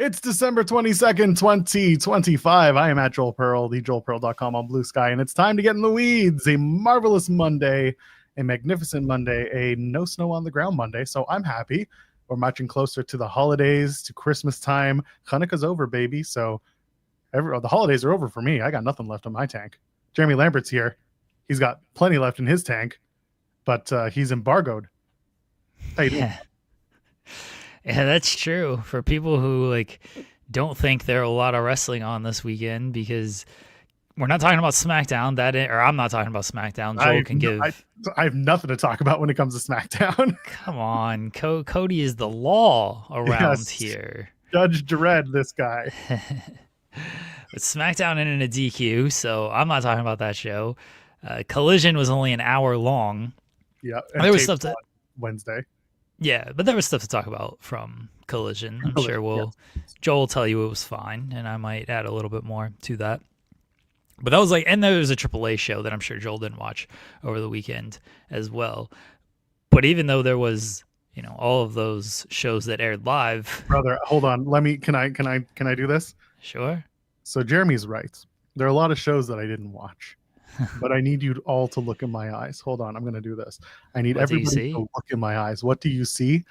It's December 22nd, 2025. I am at Joel Pearl, thejoelpearl.com on Blue Sky, and it's time to get in the weeds. A marvelous Monday, a magnificent Monday, a no snow on the ground Monday, so I'm happy. We're marching closer to the holidays, to Christmas time. Hanukkah's over, baby, so the holidays are over for me. I got nothing left in my tank. Jeremy Lambert's here. He's got plenty left in his tank, but he's embargoed. How you doing? Yeah, that's true. For people who don't think there are a lot of wrestling on this weekend, because we're not talking about SmackDown. Or I'm not talking about SmackDown. Joel can give. I have nothing to talk about when it comes to SmackDown. Come on, Cody is the law around here. Judge Dredd, this guy. But SmackDown ended in a DQ, so I'm not talking about that show. Collision was only an hour long. Yeah, there was stuff Wednesday. Yeah, but there was stuff to talk about from Collision. I'm sure Joel will tell you it was fine, and I might add a little bit more to that. But that was and there was a AAA show that I'm sure Joel didn't watch over the weekend as well. But even though there was, all of those shows that aired live. Brother, hold on. Can I do this? Sure. So Jeremy's right. There are a lot of shows that I didn't watch. But I need you all to look in my eyes. Hold on, I'm going to do this. I need everybody to look in my eyes. What do you see?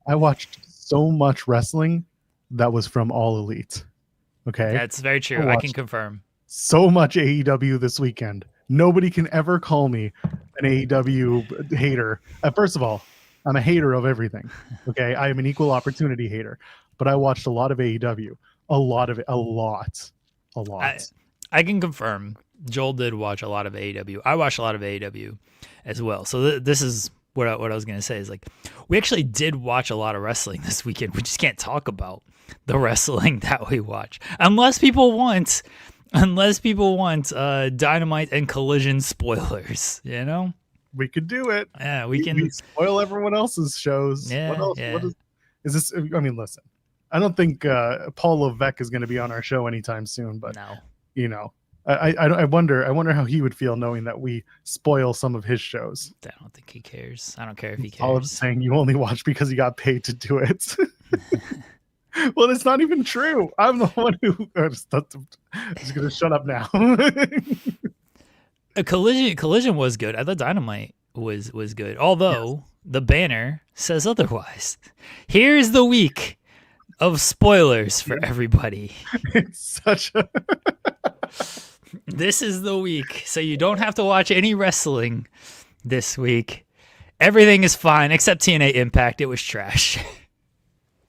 I watched so much wrestling that was from All Elite. Okay? That's very true. I can confirm. So much AEW this weekend. Nobody can ever call me an AEW hater. First of all, I'm a hater of everything. Okay? I am an equal opportunity hater. But I watched a lot of AEW. A lot of it. A lot. I can confirm. Joel did watch a lot of AEW. I watched a lot of AEW as well. So this is what I was going to say is we actually did watch a lot of wrestling this weekend. We just can't talk about the wrestling that we watch unless people want Dynamite and Collision spoilers. We could do it. Yeah, we can spoil everyone else's shows. Yeah, what else? Yeah. What is this? I mean, listen. I don't think Paul Levesque is going to be on our show anytime soon, but no. I wonder how he would feel knowing that we spoil some of his shows. I don't think he cares. I don't care if he cares. All of saying you only watch because you got paid to do it. Well, it's not even true. I'm the one who just going to shut up now. A Collision was good. I thought Dynamite was good. Although the banner says otherwise. Here's the week of spoilers for everybody. It's such a This is the week, so you don't have to watch any wrestling this week. Everything is fine except TNA Impact. It was trash.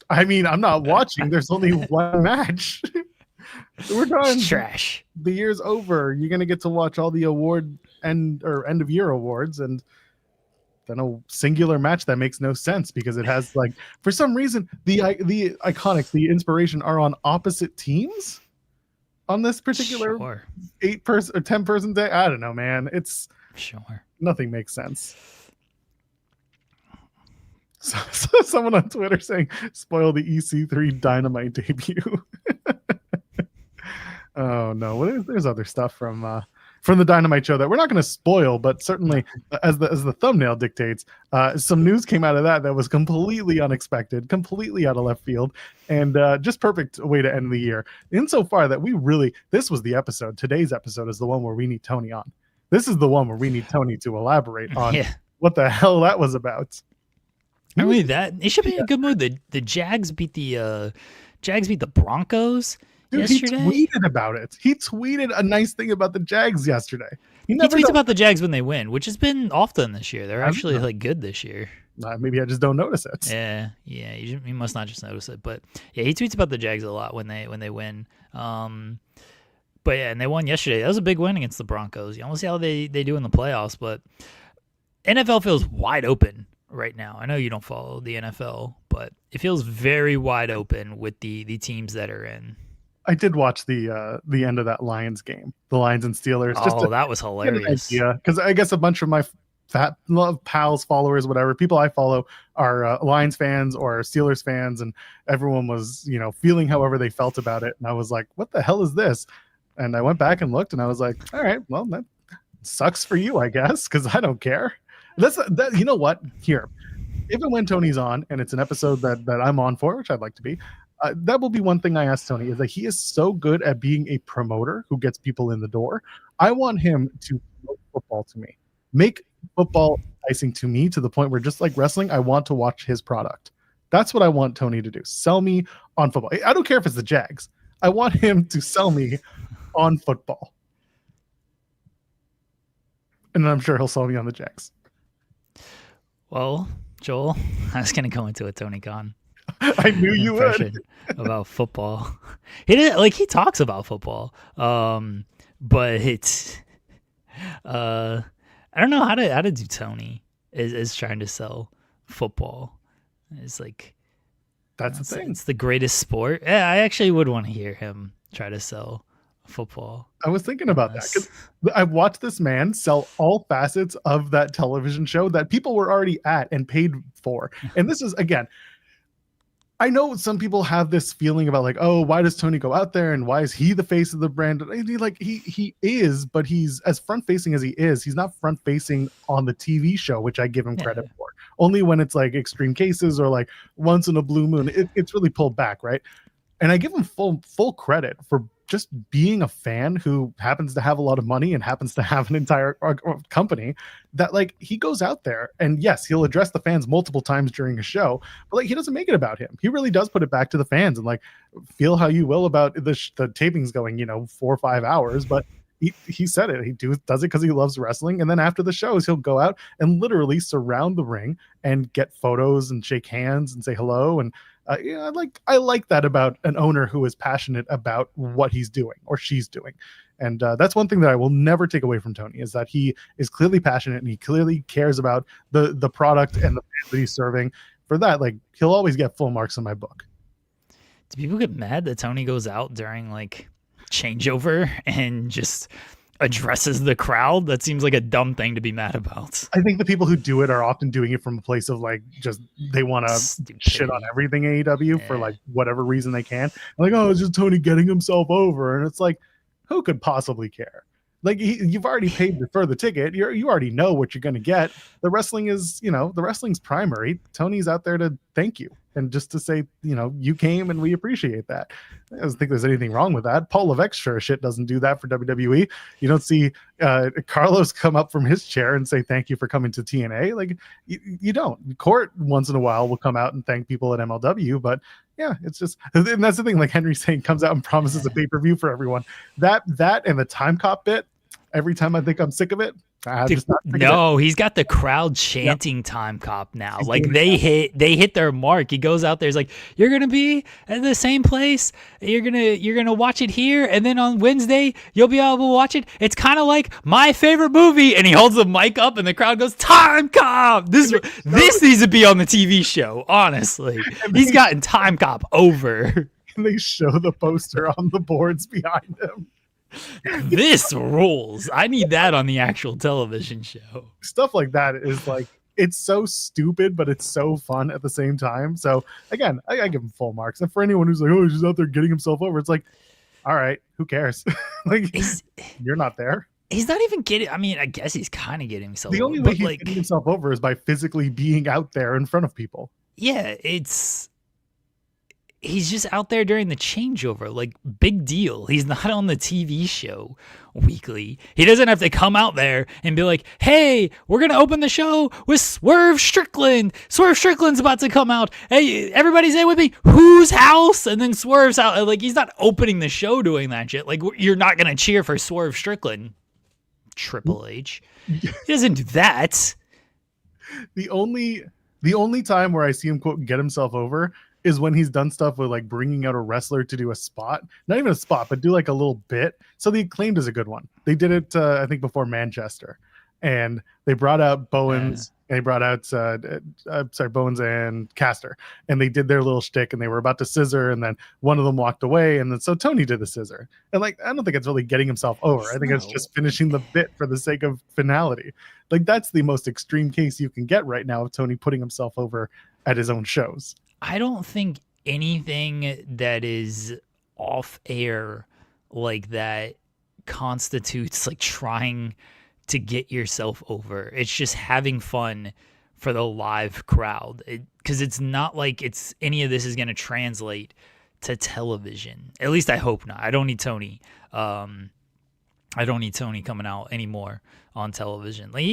I mean, I'm not watching. There's only one match. We're done. It's trash. The year's over. You're gonna get to watch all the end of year awards, and then a singular match that makes no sense because it has for some reason the Iconics, the Inspiration are on opposite teams on this particular 8-person or 10-person day. I don't know, man. It's nothing makes sense. So someone on Twitter saying spoil the EC3 Dynamite debut. Oh no, there's other stuff from the Dynamite show that we're not going to spoil, but certainly as the thumbnail dictates, some news came out of that was completely unexpected, completely out of left field, and just perfect way to end the year. Insofar that this was the episode. Today's episode is the one where we need Tony on. This is the one where we need Tony to elaborate on what the hell that was about. I mean, it should be in a good mood. The Jags beat the Broncos. Dude, yesterday? He tweeted about it. He tweeted a nice thing about the Jags yesterday. He tweets about the Jags when they win, which has been often this year. They're actually good this year. Maybe I just don't notice it. Yeah. You must not just notice it, but yeah, he tweets about the Jags a lot when they win. But yeah, and they won yesterday. That was a big win against the Broncos. We'll see how they do in the playoffs, but NFL feels wide open right now. I know you don't follow the NFL, but it feels very wide open with the teams that are in. I did watch the end of that Lions game, the Lions and Steelers. That was hilarious. Because I guess a bunch of my pals, followers, whatever, people I follow are Lions fans or Steelers fans, and everyone was, feeling however they felt about it. And I was like, what the hell is this? And I went back and looked, and I was like, all right, well, that sucks for you, I guess, because I don't care. That you know what? Here, if and when Tony's on, and it's an episode that I'm on for, which I'd like to be, That will be one thing I ask Tony, is that he is so good at being a promoter who gets people in the door. I want him to promote football to me, make football enticing to me, to the point where, just like wrestling, I want to watch his product. That's what I want Tony to do. Sell me on football. I don't care if it's the Jags. I want him to sell me on football. And I'm sure he'll sell me on the Jags. Well, Joel, I was going to go into a Tony Khan I knew you would. about football. He talks about football, but it's I don't know how to do Tony is trying to sell football. It's like, that's the thing. It's the greatest sport. Yeah, I actually would want to hear him try to sell football. I was thinking about that, because I've watched this man sell all facets of that television show that people were already at and paid for. And this is, again, I know some people have this feeling about, like, oh, why does Tony go out there and why is he the face of the brand? He is, but he's as front facing as he is. He's not front facing on the TV show, which I give him credit for. Only when it's like extreme cases or like once in a blue moon, it's really pulled back, right? And I give him full credit for just being a fan who happens to have a lot of money and happens to have an entire company, that, like, he goes out there and, yes, he'll address the fans multiple times during a show, but, like, he doesn't make it about him. He really does put it back to the fans, and, like, feel how you will about the tapings going, 4 or 5 hours, but he said it. He does it because he loves wrestling. And then after the shows, he'll go out and literally surround the ring and get photos and shake hands and say hello. And I like that about an owner who is passionate about what he's doing or she's doing. And that's one thing that I will never take away from Tony, is that he is clearly passionate and he clearly cares about the product and the fans that he's serving. For that, like, he'll always get full marks in my book. Do people get mad that Tony goes out during, like, changeover and just addresses the crowd? That seems like a dumb thing to be mad about. I think the people who do it are often doing it from a place of, like, just they want to shit on everything AEW for, like, whatever reason they can. Like, oh, it's just Tony getting himself over. And it's like, who could possibly care? Like, you've already paid for the ticket. You already know what you're going to get. The wrestling is, the wrestling's primary. Tony's out there to thank you and just to say, you came and we appreciate that. I don't think there's anything wrong with that. Paul Levesque sure shit doesn't do that for WWE. You don't see Carlos come up from his chair and say thank you for coming to TNA. Like, you don't. Court once in a while will come out and thank people at MLW, but yeah, it's just, and that's the thing. Like Henry saying, comes out and promises a pay-per-view for everyone. That and the time cop bit. Every time I think I'm sick of it, he's got the crowd chanting time cop now. He's like they hit their mark. He goes out there, he's like, you're gonna be at the same place, you're gonna watch it here, and then on Wednesday you'll be able to watch it. It's kind of like my favorite movie. And he holds the mic up and the crowd goes, time cop. This needs to be on the TV show, honestly. He's gotten time cop over. And they show the poster on the boards behind him. This rules. I need that on the actual television show. Stuff like that is like, it's so stupid, but it's so fun at the same time. So again, I give him full marks. And for anyone who's like, oh, he's just out there getting himself over, it's like, all right, who cares? Like, you're not there. He's not even getting, I mean, I guess he's kind of getting himself over. The only way he's getting himself over is by physically being out there in front of people. Yeah, he's just out there during the changeover. Like, big deal. He's not on the TV show weekly. He doesn't have to come out there and be like, hey, we're going to open the show with Swerve Strickland. Swerve Strickland's about to come out. Hey, everybody say with me, whose house? And then Swerve's out. Like, he's not opening the show doing that shit. Like, you're not going to cheer for Swerve Strickland. Triple H. He doesn't do that. The only time where I see him, quote, get himself over is when he's done stuff with, like, bringing out a wrestler to do a spot, not even a spot, but do like a little bit. So the Acclaimed is a good one. They did it, I think, before Manchester, and they brought out Bowens and they brought out, Bowens and Caster, and they did their little shtick, and they were about to scissor, and then one of them walked away, and then so Tony did the scissor, and, like, I don't think it's really getting himself over. I think it's just finishing the bit for the sake of finality. Like, that's the most extreme case you can get right now of Tony putting himself over at his own shows. I don't think anything that is off air like that constitutes, like, trying to get yourself over. It's just having fun for the live crowd. Because it's not like any of this is going to translate to television. At least I hope not. I don't need Tony. I don't need Tony coming out anymore on television. Like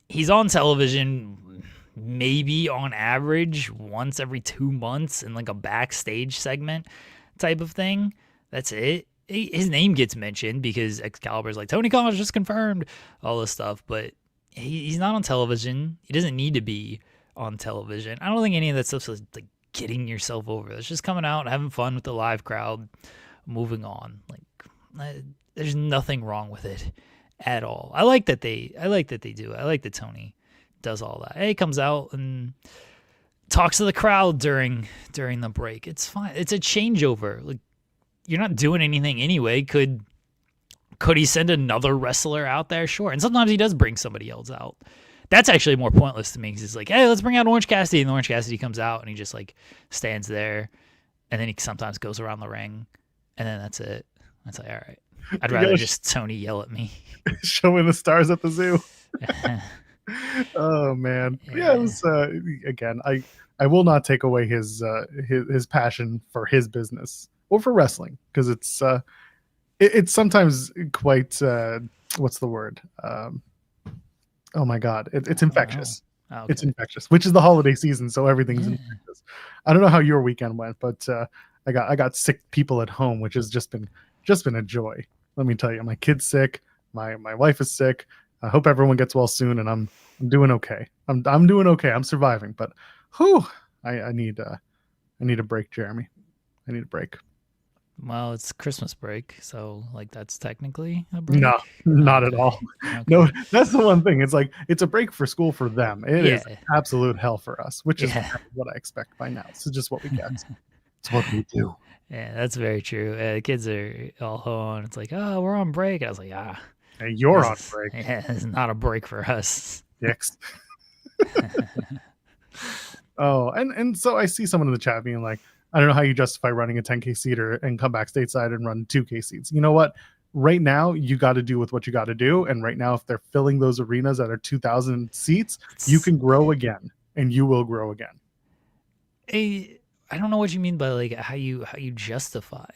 he's on television maybe on average once every 2 months in like a backstage segment type of thing. That's it. His name gets mentioned because Excalibur's like, Tony Khan just confirmed all this stuff, but he's not on television. He doesn't need to be on television. I don't think any of that stuff's like getting yourself over. It's just coming out, having fun with the live crowd, moving on. Like, there's nothing wrong with it at all. I like that they do it. I like that Tony does all that. He comes out and talks to the crowd during the break. It's fine. It's a changeover. Like, you're not doing anything anyway. Could he send another wrestler out there? Sure. And sometimes he does bring somebody else out. That's actually more pointless to me because it's like, hey, let's bring out Orange Cassidy. And Orange Cassidy comes out and he just like stands there. And then he sometimes goes around the ring. And then that's it. That's like, all right. I'd rather just Tony yell at me. Showing the stars at the zoo. Oh, man. Yeah, it was, again, I will not take away his passion for his business or for wrestling because it's sometimes quite, what's the word? Oh my God, it's infectious. Oh, okay. It's infectious, which is the holiday season, so everything's infectious. I don't know how your weekend went, but I got sick people at home, which has just been a joy. Let me tell you, my kid's sick, my wife is sick. I hope everyone gets well soon, and I'm doing okay. I'm doing okay. I'm surviving, but I need a break, Jeremy. I need a break. Well, it's Christmas break, so like that's technically a break. No, not at all. Okay. No, that's the one thing. It's like it's a break for school for them. It is absolute hell for us, which is what I expect by now. It's just what we get. It's what we do. Yeah, that's very true. The kids are all home. It's like, oh, we're on break. I was like, hey, you're on break. Yeah, it's not a break for us. Dicks. Oh, and so I see someone in the chat being like, I don't know how you justify running a 10K seater and come back stateside and run 2K seats. You know what? Right now, you got to do with what you got to do. And right now, if they're filling those arenas that are 2,000 seats, you can grow again, and you will grow again. I don't know what you mean by like how you justify.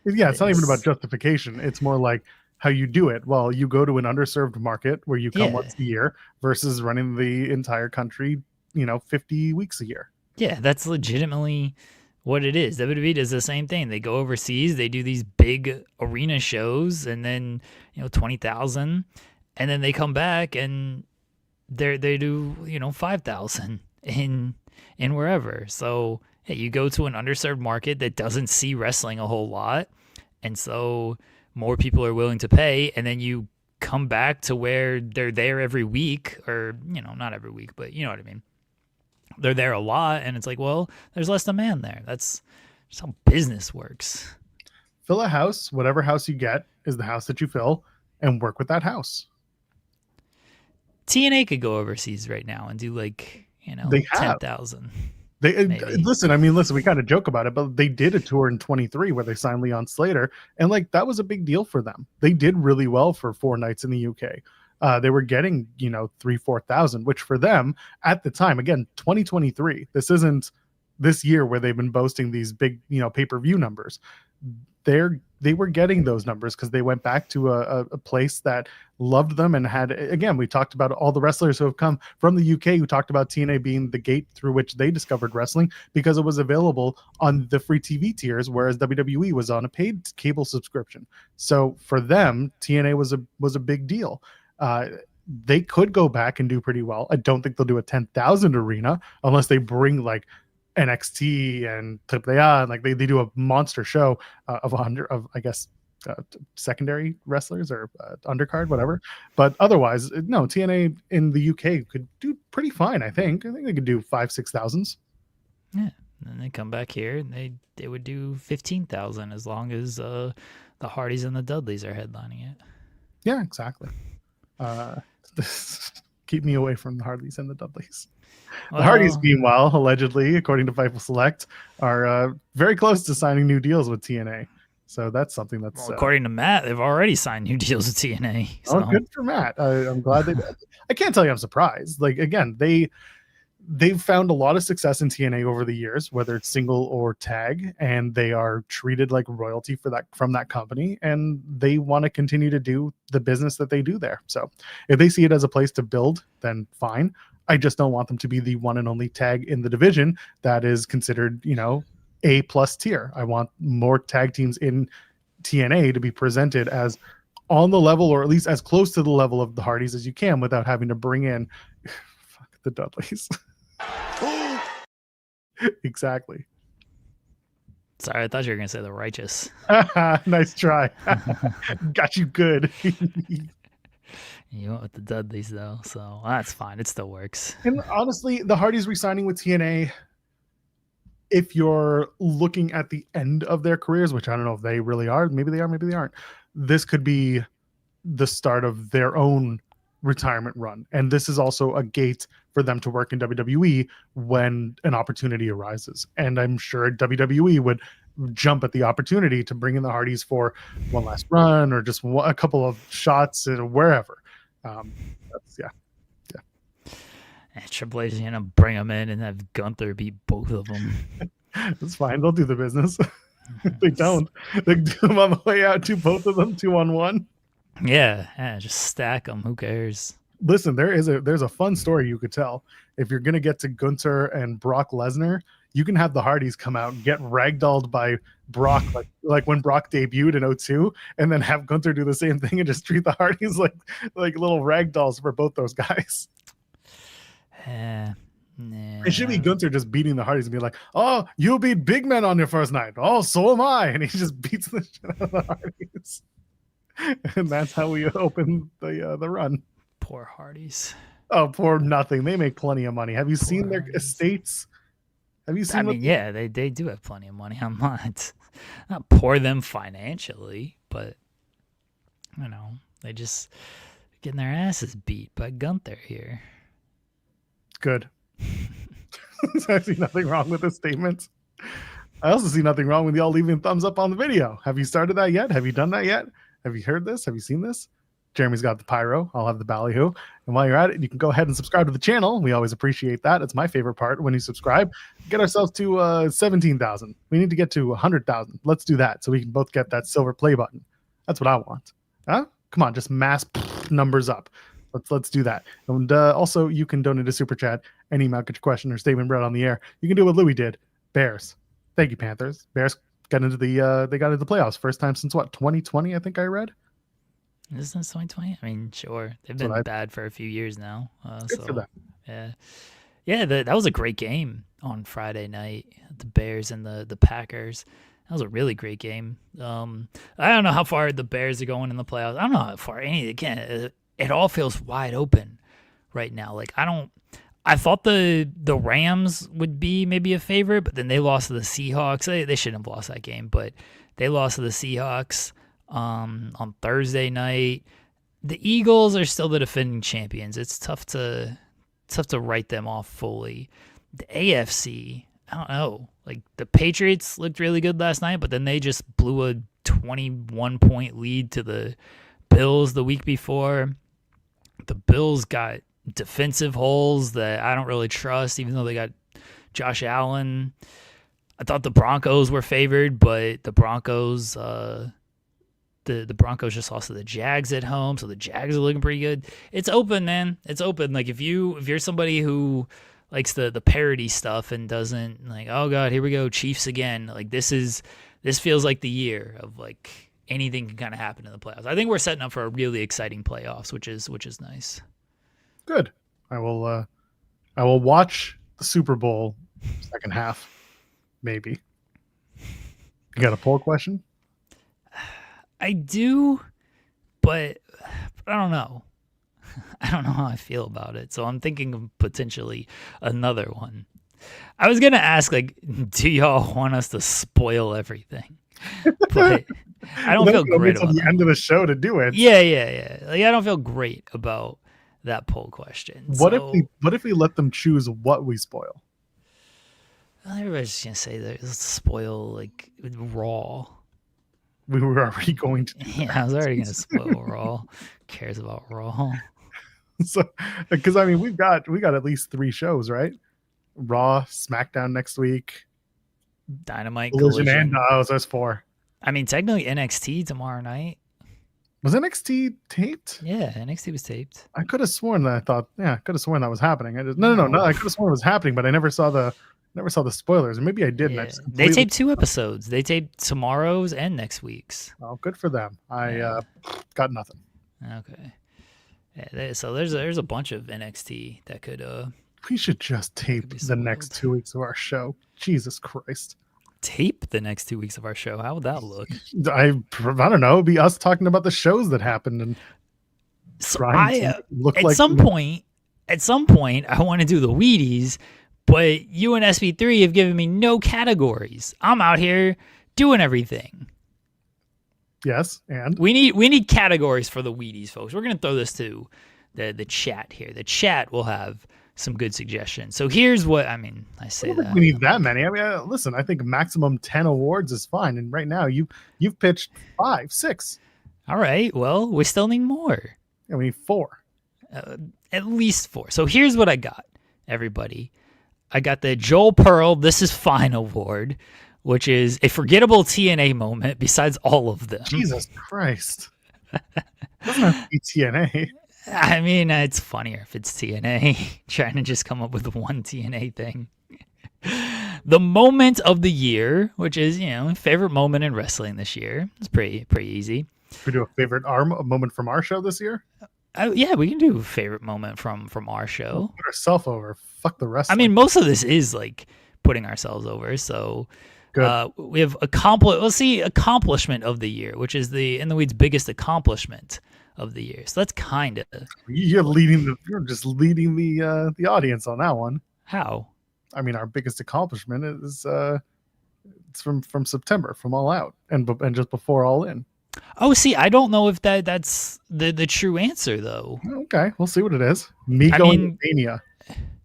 Yeah, it's not even about justification. It's more like how you do it. Well, you go to an underserved market where you come once a year versus running the entire country, 50 weeks a year. Yeah, that's legitimately what it is. WWE does the same thing. They go overseas, they do these big arena shows, and then 20,000, and then they come back and they do 5,000 in wherever. So you go to an underserved market that doesn't see wrestling a whole lot, and so more people are willing to pay, and then you come back to where they're there every week, or not every week, but you know what I mean. They're there a lot, and it's like, well, there's less demand there. That's just how business works. Fill a house. Whatever house you get is the house that you fill, and work with that house. TNA could go overseas right now and do 10,000. Listen, we kind of joke about it, but they did a tour in 23 where they signed Leon Slater, and that was a big deal for them. They did really well for 4 nights in the UK. They were getting 3,000-4,000, which for them at the time, again, 2023, this isn't this year where they've been boasting these big pay-per-view numbers. They were getting those numbers because they went back to a place that loved them and had, again, we talked about all the wrestlers who have come from the UK who talked about TNA being the gate through which they discovered wrestling because it was available on the free TV tiers, whereas WWE was on a paid cable subscription. So for them, TNA was a big deal. They could go back and do pretty well. I don't think they'll do a 10,000 arena unless they bring NXT and AAA and they do a monster show of I guess secondary wrestlers or undercard, whatever. But otherwise, no, TNA in the UK could do pretty fine. I think they could do 5,000-6,000. Yeah, and they come back here and they would do 15,000 as long as the Hardys and the Dudleys are headlining it. Yeah, exactly. Keep me away from the Hardys and the Dudleys. Well, the Hardys, meanwhile, allegedly, according to Fightful Select, are very close to signing new deals with TNA. So that's something that's... according to Matt, they've already signed new deals with TNA. So. Oh, good for Matt. I'm glad they did. I can't tell you I'm surprised. Again, they've found a lot of success in TNA over the years, whether it's single or tag, and they are treated like royalty for that from that company, and they want to continue to do the business that they do there. So if they see it as a place to build, then fine. I just don't want them to be the one and only tag in the division that is considered, A+ tier. I want more tag teams in TNA to be presented as on the level, or at least as close to the level of the Hardys as you can, without having to bring in the Dudleys. Exactly. Sorry, I thought you were gonna say the Righteous. Nice try. Got you good. You went with the Dudleys though, so that's fine. It still works. And honestly, the Hardys re-signing with TNA, if you're looking at the end of their careers, which I don't know if they really are, maybe they are, maybe they aren't, this could be the start of their own retirement run. And this is also a gate for them to work in WWE when an opportunity arises. And I'm sure WWE would jump at the opportunity to bring in the Hardys for one last run or just a couple of shots wherever. Yeah. And Triple H is gonna bring them in and have Gunther beat both of them. That's fine. They'll do the business. They don't. They do them on the way out. Do both of them 2-on-1. Yeah, just stack them. Who cares? Listen, there's a fun story you could tell. If you're gonna get to Gunther and Brock Lesnar, you can have the Hardys come out and get ragdolled by Brock, like when Brock debuted in 2002, and then have Gunther do the same thing and just treat the Hardys like little ragdolls for both those guys. Yeah. It should be Gunther just beating the Hardys and be like, "Oh, you beat big men on your first night. Oh, so am I." And he just beats the shit out of the Hardys. And that's how we open the run. Poor Hardys. Oh, poor nothing. They make plenty of money. Have you seen their estates? Have you seen? I mean, yeah, they do have plenty of money. I'm not poor them financially, but they just getting their asses beat by Gunther here. Good. I see nothing wrong with the statements. I also see nothing wrong with y'all leaving thumbs up on the video. Have you started that yet? Have you done that yet? Have you heard this? Have you seen this? Jeremy's got the pyro. I'll have the ballyhoo. And while you're at it, you can go ahead and subscribe to the channel. We always appreciate that. It's my favorite part when you subscribe. Get ourselves to 17,000. We need to get to 100,000. Let's do that so we can both get that silver play button. That's what I want. Huh? Come on, just mass numbers up. Let's do that. And also, you can donate a super chat and email, get your question or statement read on the air. You can do what Louis did. Bears. Thank you, Panthers. Bears got into the playoffs. First time since what, 2020? I think I read. Isn't this 2020? I mean, sure. They've been bad for a few years now. Good for them. Yeah. That was a great game on Friday night. The Bears and the Packers. That was a really great game. I don't know how far the Bears are going in the playoffs. I don't know how far any. Again, it all feels wide open right now. Like I thought the Rams would be maybe a favorite, but then they lost to the Seahawks. They shouldn't have lost that game, but they lost to the Seahawks on Thursday night. The Eagles are still the defending champions. It's tough to write them off fully. The AFC, I don't know. Like the Patriots looked really good last night, but then they just blew a 21-point lead to the Bills the week before. The Bills got defensive holes that I don't really trust, even though they got Josh Allen. I thought the Broncos were favored, but the Broncos the Broncos just lost to the Jags at home, so the Jags are looking pretty good. It's open, man. It's open. Like if you're somebody who likes the parody stuff and doesn't like, oh god, here we go, Chiefs again. Like this feels like the year of like anything can kind of happen in the playoffs. I think we're setting up for a really exciting playoffs, which is nice. Good. I will watch the Super Bowl second half, maybe. You got a poll question? I do, but I don't know. I don't know how I feel about it. So I'm thinking of potentially another one. I was going to ask, like, do y'all want us to spoil everything? But I don't feel great about the end of the show to do it. Yeah. Like, I don't feel great about that poll question. What if we let them choose what we spoil? Well, everybody's just going to say that let's spoil, like, Raw. We were already going to do that. I was already going to spoil Raw. Who cares about Raw? So, because I mean, we got at least 3 shows, right? Raw, SmackDown next week. Dynamite, Collision. Collision. And so that's 4. I mean, technically NXT tomorrow night. Was NXT taped? Yeah, NXT was taped. I could have sworn that that was happening. I just no. I could have sworn it was happening, but I never saw the spoilers. And maybe I did. Yeah. They taped 2 episodes. They taped tomorrow's and next week's. Oh, good for them. I got nothing. Okay. Yeah, so there's a bunch of NXT that could. We should just tape the next 2 weeks of our show. Jesus Christ. Tape the next 2 weeks of our show. How would that look? I don't know. It'd be us talking about the shows that happened and so at some point, I want to do the Wheaties, but you and SB3 have given me no categories. I'm out here doing everything. Yes, and we need categories for the Wheaties, folks. We're gonna throw this to the chat here. The chat will have some good suggestions. So here's what I mean. I say that we need that many. I mean, listen. I think maximum 10 awards is fine. And right now, you've pitched 5, 6. All right. Well, we still need more. I mean, 4. At least 4. So here's what I got, everybody. I got the Joel Pearl This Is Fine award, which is a forgettable TNA moment besides all of them. Jesus Christ. Doesn't have to be TNA. I mean, it's funnier if it's TNA. Trying to just come up with one TNA thing. The moment of the year, which is, favorite moment in wrestling this year. It's pretty easy. We do a favorite moment from our show this year? Yeah, we can do a favorite moment from our show. We'll put ourselves over. Fuck the rest. I mean, most of this is like putting ourselves over. So we have accomplishment of the year, which is the In the Weeds biggest accomplishment of the year. So that's kind of you're just leading the audience on that one. How? I mean, our biggest accomplishment is it's from September, from All Out, and just before All In. Oh, see, I don't know if that's the true answer though. Okay, we'll see what it is. Going to Mania.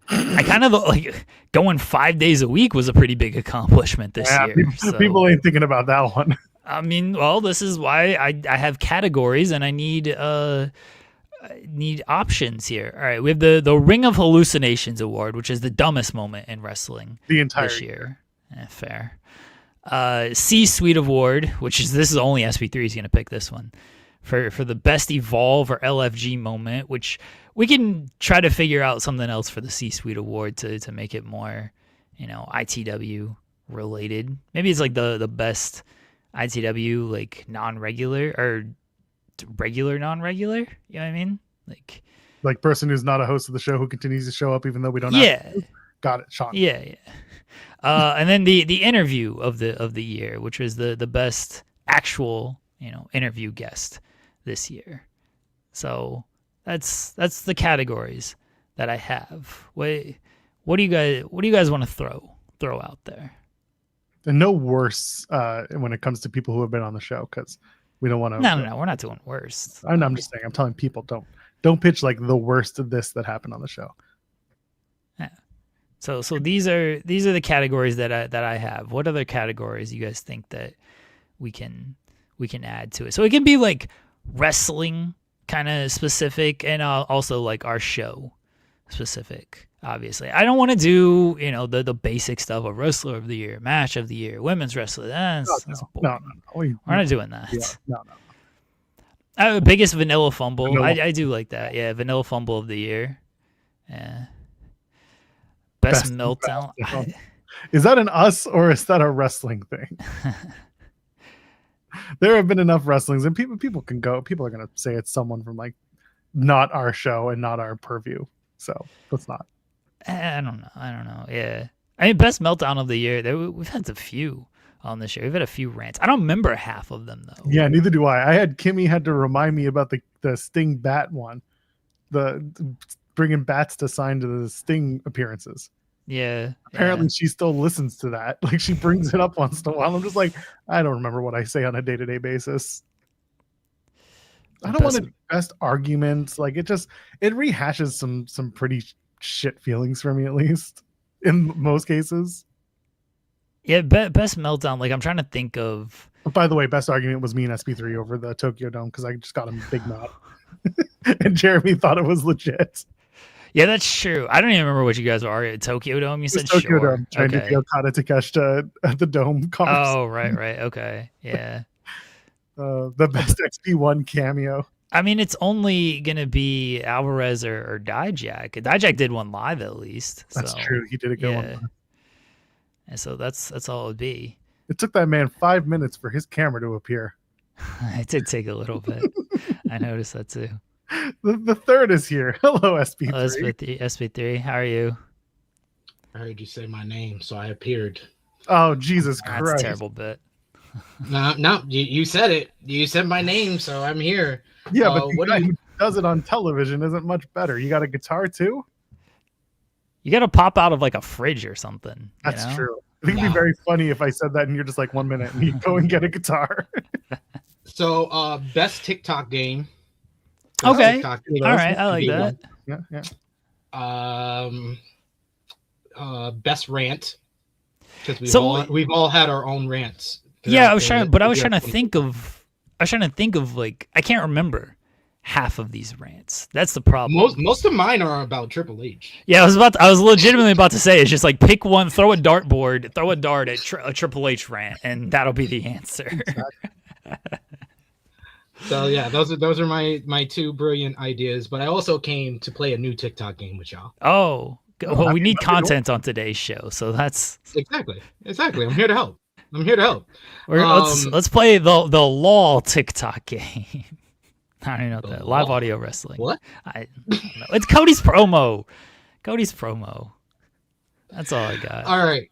I kind of like going 5 days a week was a pretty big accomplishment this year. People ain't thinking about that one. I mean, well, this is why I have categories and I need options here. All right, we have the Ring of Hallucinations award, which is the dumbest moment in wrestling the entire this year. Fair. C-Suite award, this is only SP3 is going to pick this one for the best Evolve or LFG moment, which we can try to figure out something else for the C-Suite award to make it more, ITW related. Maybe it's like the best ITW like non-regular or regular non-regular. You know what I mean? Like person who's not a host of the show who continues to show up even though we don't. Have to. Got it, Sean. Yeah. And then the interview of the year, which was the best actual interview guest this year. So that's the categories that I have. What do you guys want to throw out there? And no worse when it comes to people who have been on the show, because we don't want to. No, we're not doing worst. I'm just saying. I'm telling people don't pitch like the worst of this that happened on the show. Yeah. So these are the categories that I have. What other categories you guys think that we can add to it? So it can be like wrestling kind of specific, and also like our show specific. Obviously, I don't want to do the basic stuff of wrestler of the year, match of the year, women's wrestler. No. We're not doing that. Yeah, no. Biggest vanilla fumble. I do like that. Yeah, vanilla fumble of the year. Yeah. Best meltdown. Is that an us or is that a wrestling thing? There have been enough wrestlings, and people can go. People are gonna say it's someone from like not our show and not our purview. So let's not. I don't know. Yeah. I mean, best meltdown of the year. We've had a few on this year. We've had a few rants. I don't remember half of them though. Yeah, neither do I. Kimmy had to remind me about the Sting bat one, the bringing bats to sign to the Sting appearances. Yeah. Apparently she still listens to that. Like she brings it up once in a while. I'm just like, I don't remember what I say on a day-to-day basis. I don't want to do best arguments. Like it rehashes some pretty shit feelings for me, at least in most cases. Yeah, best meltdown. Like I'm trying to think of. By the way, best argument was me and SP3 over the Tokyo Dome because I just got him big mad, and Jeremy thought it was legit. Yeah, that's true. I don't even remember what you guys were at Tokyo Dome. You said Tokyo sure. Dome, trying to Okay. get Okada Takeshita at the Dome conversation. Oh, right. Okay. Yeah. The best XP1 cameo. I mean, it's only gonna be Alvarez or Dijak. Dijak did one live at least. That's So, true. He did a good one. And so that's all it would be. It took that man 5 minutes for his camera to appear. It did take a little bit. I noticed that too. The third is here. Hello, SP3. Hello, SP3. How are you? I heard you say my name, so I appeared. Oh, Jesus That's Christ. a terrible bit. No, you said it. You said my name, so I'm here. Yeah, but the guy who does it on television isn't much better. You got a guitar too? You got to pop out of like a fridge or something. That's true. I think it'd be very funny if I said that and you're just like 1 minute and you go and get a guitar. So, best TikTok game. Okay. TikTok, all right. I like that. Yeah. Best rant. Because we've all had our own rants. Yeah, I was trying to think of like, I can't remember half of these rants. That's the problem. Most of mine are about Triple H. Yeah, I was legitimately about to say, it's just like pick one, throw a dart at a Triple H rant, and that'll be the answer. So yeah, those are my two brilliant ideas. But I also came to play a new TikTok game with y'all. Oh, well, we need content on today's show, so that's exactly. I'm here to help. Let's play the LAW TikTok game. I don't even know that. Live audio wrestling. What? I don't know. It's Cody's promo. That's all I got. All right.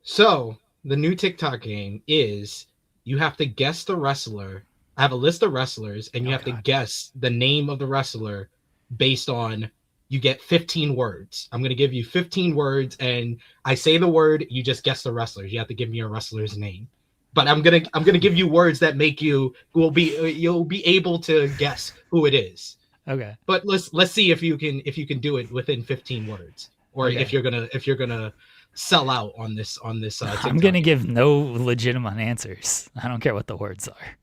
So the new TikTok game is you have to guess the wrestler. I have a list of wrestlers, and you have to guess the name of the wrestler based on. You get 15 words. I'm going to give you 15 words, and I say the word, you just guess the wrestlers. You have to give me a wrestler's name. But I'm gonna give you words that make you'll be able to guess who it is. Okay. But let's see if you can do it within 15 words, or if you're gonna sell out on this. I'm gonna give no legitimate answers. I don't care what the words are.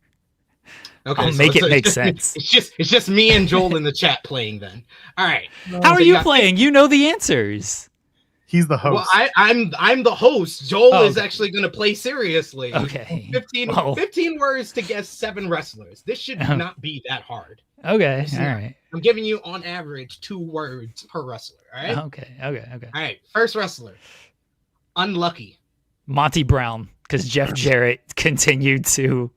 Okay, I'll make it make sense. It's just me and Joel in the chat playing then. All right. How are you playing? You know the answers. He's the host. Well, I'm the host. Joel is actually going to play seriously. Okay. 15 words to guess 7 wrestlers. This should not be that hard. Okay. All right. I'm giving you on average 2 words per wrestler. All right. Okay. All right. First wrestler. Unlucky. Monty Brown, because Jeff Jarrett continued to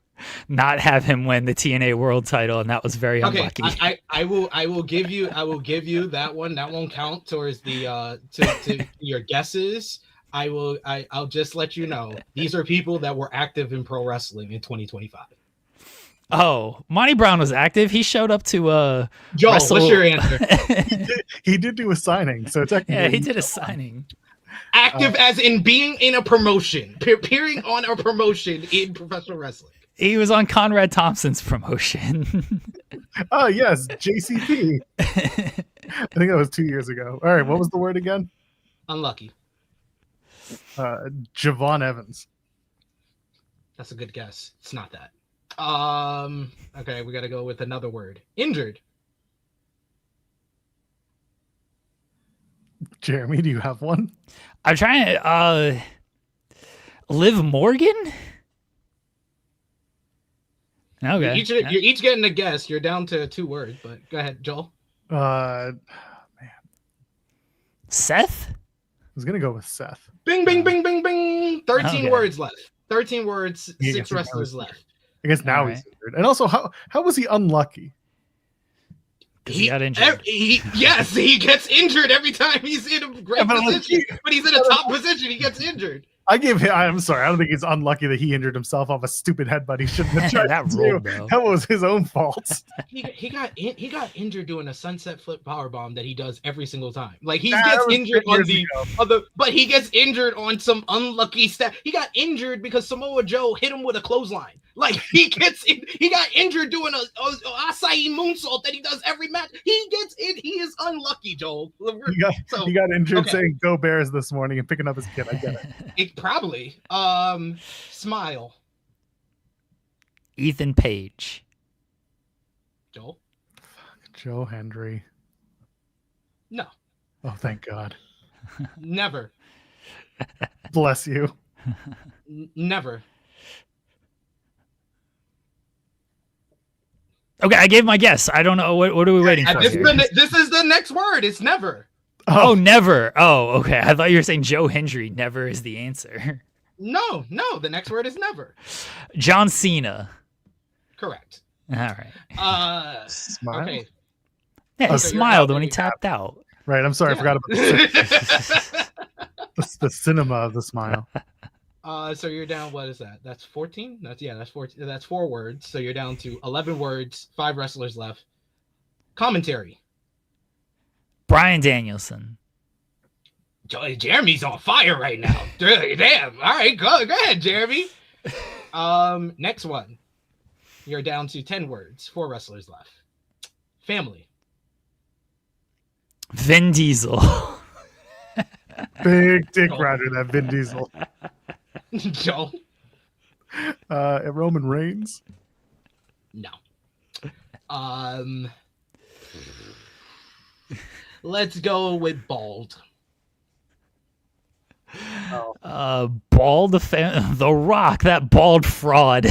not have him win the TNA World Title, and that was very unlucky. I will give you that one. That won't count towards the to your guesses. I'll just let you know these are people that were active in pro wrestling in 2025. Oh, Monty Brown was active. He showed up to Joel, wrestle. what's your answer? he did do a signing, so technically yeah, he did a signing. Active as in being in a promotion, appearing on a promotion in professional wrestling. He was on Conrad Thompson's promotion. Oh, yes, JCP. I think that was 2 years ago. All right, what was the word again? Unlucky. Javon Evans. That's a good guess. It's not that. Okay, we got to go with another word. Injured. Jeremy, do you have one? I'm trying to... Liv Morgan? Okay. You're each getting a guess. You're down to 2 words, but go ahead, Joel. Man. Seth? I was going to go with Seth. Bing, bing, bing, bing, bing. 13 Okay. words left. 13 words, 6 wrestlers left. I guess now he's injured. And also, how was he unlucky? He got injured. Yes, he gets injured every time he's in a great position. But he's in a top position, he gets injured. I'm sorry. I don't think it's unlucky that he injured himself off a stupid headbutt he shouldn't have tried that to ruled, do. though. That was his own fault. He got injured doing a sunset flip powerbomb that he does every single time. Like he That gets was injured 10 on years the ago. other, but he gets injured on some unlucky stat. He got injured because Samoa Joe hit him with a clothesline. Like he got injured doing a acai moonsault that he does every match. He is unlucky, Joel. He got injured saying "Go Bears" this morning and picking up his kid. I get it. It probably. Smile. Ethan Page. Joel. Joe Hendry. No. Oh, thank God. Never. Bless you. Never. Okay, I gave my guess. I don't know. What are we waiting for This here? this is the next word. It's never. Oh, never. Oh, okay. I thought you were saying Joe Hendry. Never is the answer. No. The next word is never. John Cena. Correct. All right. Smile? Okay. Yeah, he Okay, smiled when he tapped out. Right. I'm sorry. Yeah. I forgot about the cinema of the smile. So you're down. What is that? That's 14. That's 14. That's 4 words. So you're down to 11 words. 5 wrestlers left. Commentary. Bryan Danielson. Jeremy's on fire right now. Damn. All right, go ahead, Jeremy. Next one. You're down to 10 words. 4 wrestlers left. Family. Vin Diesel. Big dick rider, that Vin Diesel. Joe. Roman Reigns. No. Let's go with bald. Bald. The Rock. That bald fraud.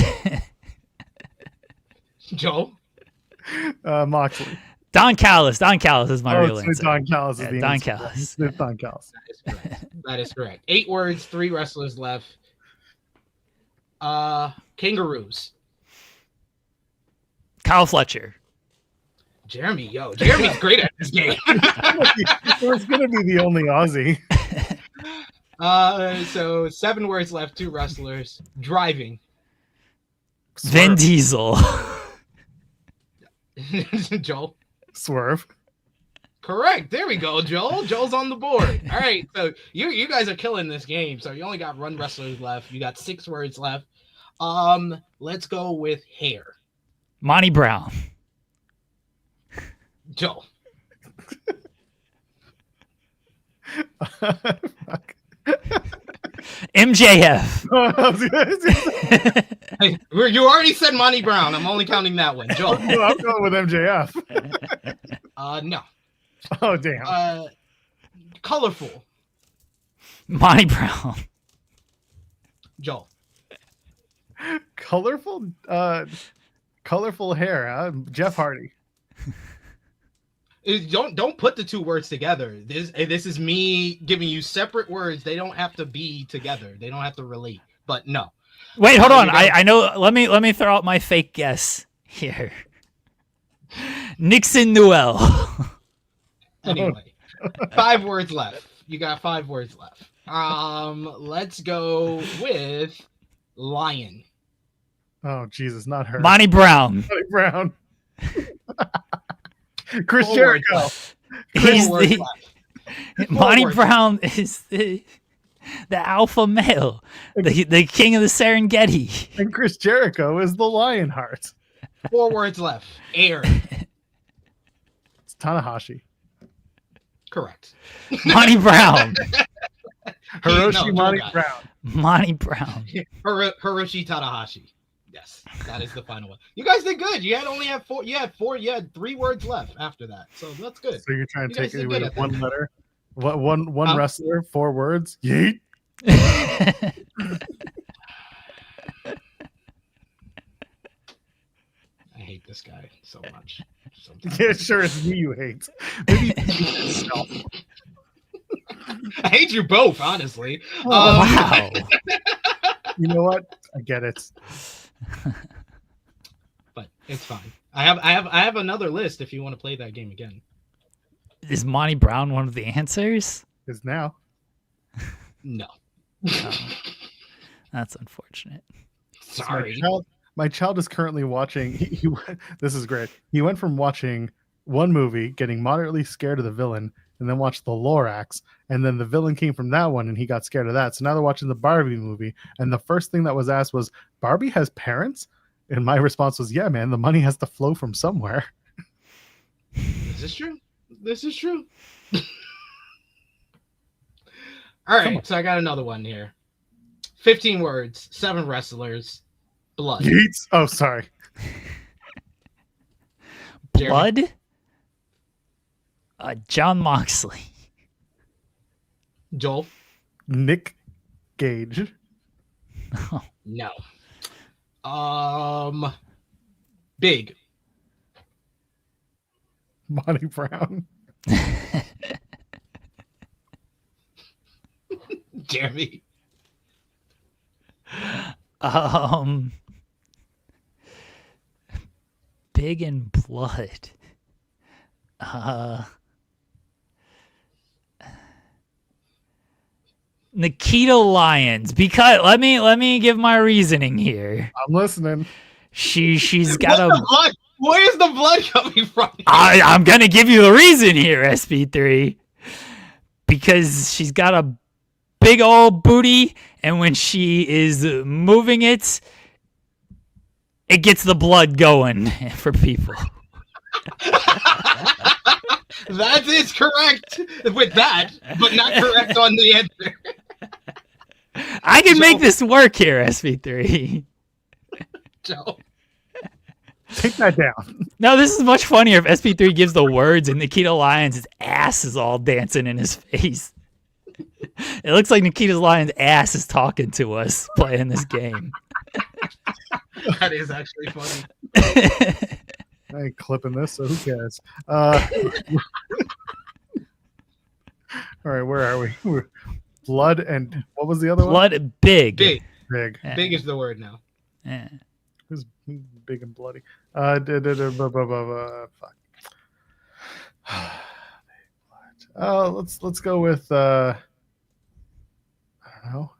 Joe. Moxley. Don Callis. Don Callis is my real answer. Don Callis is Yeah, the Don answer. Callis. It's Don Callis. That is correct. 8 words, 3 wrestlers left. Kangaroos. Kyle Fletcher. Jeremy's great at this game. It was gonna be the only Aussie. So 7 words left, 2 wrestlers. Driving. Vin Diesel. Joel. Swerve. Correct. There we go, Joel. Joel's on the board. All right. So you guys are killing this game. So you only got 1 wrestlers left. You got 6 words left. Let's go with hair. Monty Brown. Joel. Fuck. MJF. Hey, you already said Monty Brown. I'm only counting that one. Joel. I'm going with MJF. No. Oh damn. Colorful. Monty Brown. Joel. Colorful hair. Jeff Hardy. Don't put the 2 words together. This is me giving you separate words. They don't have to be together. They don't have to relate. But no. Wait, hold on. I know. Let me throw out my fake guess here. Nixon Newell. Anyway, 5 words left. You got 5 words left. Let's go with lion. Oh Jesus, not her. Monty Brown. Monty Brown. Chris 4 Jericho. words He's words the left. Monty words Brown is the alpha male, the king of the Serengeti. And Chris Jericho is the Lionheart. 4 words left. Air. It's Tanahashi. Correct. Monty Brown. Hiroshi Monty Joe got it. Brown. Monty Brown. Hiroshi Tanahashi. Yes, that is the final one. You guys did good. You had 4. You had 3 words left after that. So that's good. So you're trying to You guys take it did good with at one that. letter? What one wrestler, 4 words? Yeet. I hate this guy so much. Yeah, sure, it's me you hate. Maybe you hate yourself. I hate you both, honestly. Wow. You know what? I get it. But it's fine. I have another list if you want to play that game again. Is Monty Brown one of the answers? Is now. No. That's unfortunate. Sorry. My child is currently watching. This is great. He went from watching one movie, getting moderately scared of the villain, and then watched the Lorax, and then the villain came from that one, and he got scared of that. So now they're watching the Barbie movie, and the first thing that was asked was, "Barbie has parents?" And my response was, "Yeah, man, the money has to flow from somewhere." Is this true? This is true. All right, so I got another one here. 15 words, 7 wrestlers, blood. Yeats? Oh, sorry. Blood? John Moxley. Joel? Nick Gage. No. Big. Monty Brown. Jeremy. Big in blood. Nikita Lyons, because let me give my reasoning here. I'm listening. She's got a blood. Where's the blood coming from? I'm gonna give you the reason here, SP3, because she's got a big old booty, and when she is moving it, it gets the blood going for people. That is correct with that, but not correct on the answer. I can make this work here, SP3. Joe. Take that down. No, this is much funnier if SP3 gives the words and Nikita Lyons' ass is all dancing in his face. It looks like Nikita Lyons' ass is talking to us playing this game. That is actually funny. I ain't clipping this, so who cares? All right, where are we? Blood and what was the other one? Blood, big. Big. Big. Yeah. Big is the word now. Yeah. Who's big and bloody? Fuck. Let's go with I don't know.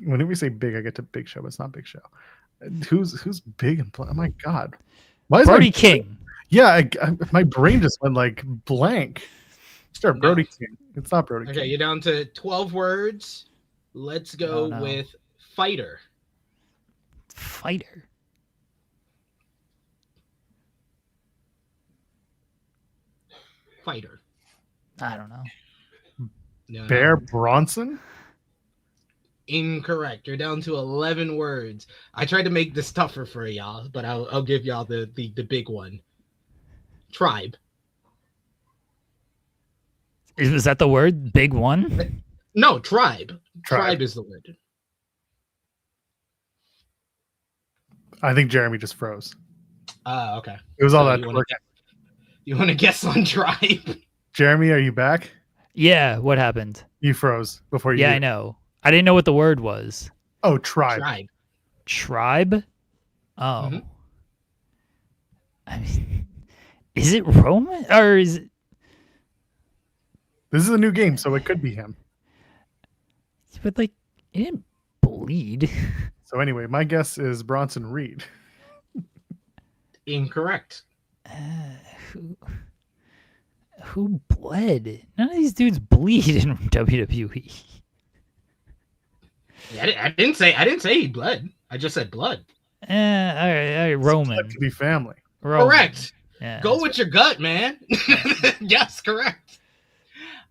Whenever we say big, I get to Big Show, but it's not Big Show. Who's big and bloody? Oh my god. Why is Brody King. Yeah, my brain just went like blank. Sure, Brody King. It's not Brody King. Okay, you're down to 12 words. Let's go with fighter. Fighter. Fighter. I don't know. No. Bear Bronson? Incorrect. You're down to 11 words. I tried to make this tougher for y'all, but I'll give y'all the big one. Tribe. Was that the word? Big one? No, tribe. Tribe is the word. I think Jeremy just froze. Okay. It was all So that. you want to guess on tribe? Jeremy, are you back? Yeah, what happened? You froze before you. Yeah, I know. I didn't know what the word was. Oh, tribe. Tribe? Oh. Mm-hmm. I mean, is it Roman or is it? This is a new game, so it could be him. But like, it didn't bleed. So anyway, my guess is Bronson Reed. Incorrect. Who bled? None of these dudes bleed in WWE. Yeah, I didn't say he bled. I just said blood. All right, Roman. It to be family. Roman. Correct. Yeah, Go with your gut, man. Yes, correct.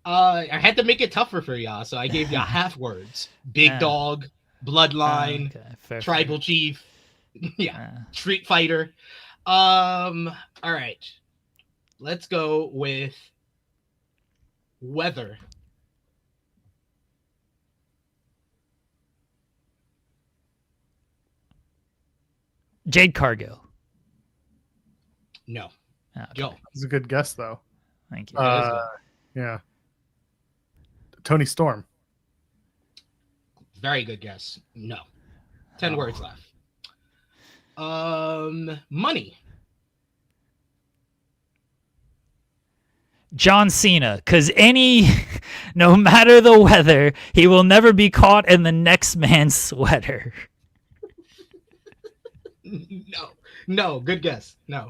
I had to make it tougher for y'all, so I gave y'all half words. Big dog, bloodline, fair, tribal chief, street fighter. All right. Let's go with weather. Jade Cargill. No. Oh, okay. Joe. It's a good guess, though. Thank you. Yeah. Tony Storm. Very good guess. No. 10 words left. Money. John Cena, because no matter the weather, he will never be caught in the next man's sweater. No, good guess. No.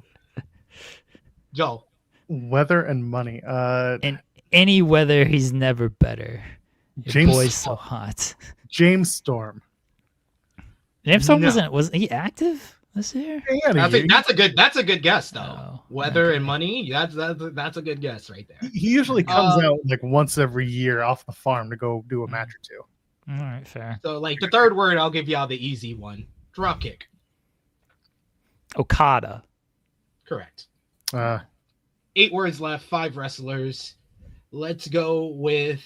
Joel. Weather and money. In any weather, he's never better. Your boy's so hot. James Storm. James Storm wasn't he active this year? I think that's a good guess though. Oh, weather and money. That's a good guess right there. He usually comes out like once every year off the farm to go do a match or two. All right, fair. So like the third word, I'll give y'all the easy one. Dropkick. Okada. Correct. 8 words left, 5 wrestlers. Let's go with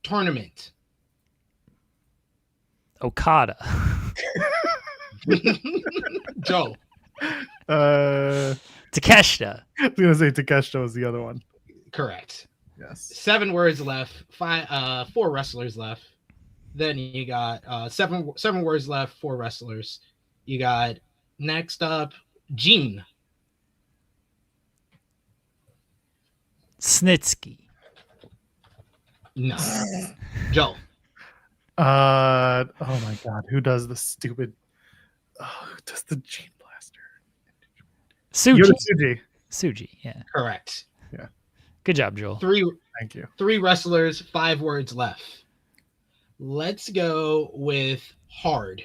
tournament. Okada. Joe. Takeshita. I was gonna say Takeshita was the other one. Correct. Yes. 7 words left. 4 wrestlers left. Then you got 7 words left. 4 wrestlers. You got next up Gene. Snitsky. No. Joe. Oh my God, who does the stupid? Who does the Gene Blaster? Suji. Suji. Yeah. Correct. Yeah. Good job, Joel. 3. Thank you. 3 wrestlers. 5 words left. Let's go with hard.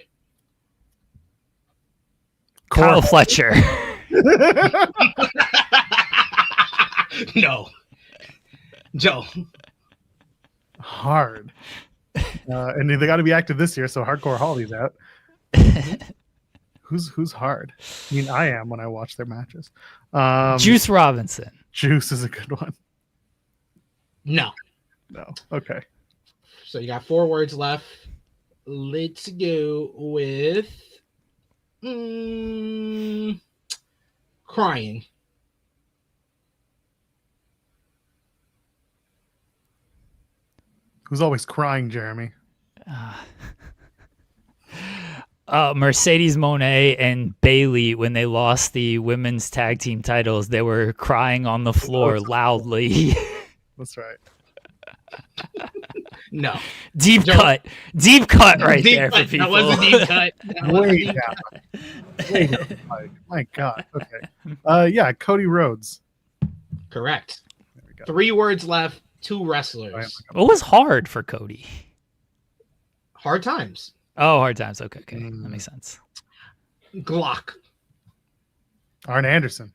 Kyle Fletcher. No. Joe. Hard. And they got to be active this year, so Hardcore Holly's out. Who's hard? I mean, I am when I watch their matches. Juice Robinson. Juice is a good one. No. No. Okay. So you got 4 words left. Let's go with crying. Who's always crying, Jeremy? Mercedes Moné and Bailey, when they lost the women's tag team titles, they were crying on the floor loudly. That's right. No. Deep cut right deep there cut. for people. That was a deep cut. Way down. Way down. My God. Okay. Yeah, Cody Rhodes. Correct. There we go. 3 words left. 2 wrestlers. What was hard for Cody? Hard times. Oh, hard times. Okay. That makes sense. Glock. Arn Anderson.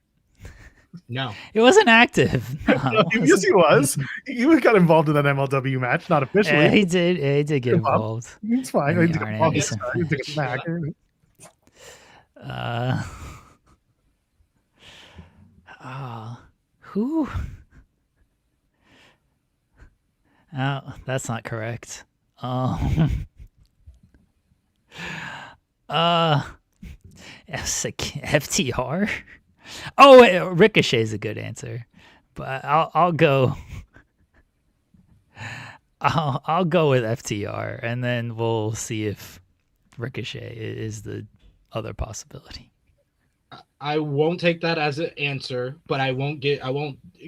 No. It wasn't active. No. Yes, he was. He got involved in that MLW match, not officially. Yeah, he did. He did get involved. It's fine. Yeah, He took Arn a bump. Anderson. He took a smack. Who? Oh, that's not correct. FTR. Oh, wait, Ricochet is a good answer, but I'll go. I'll go with FTR, and then we'll see if Ricochet is the other possibility. I won't take that as an answer, but I won't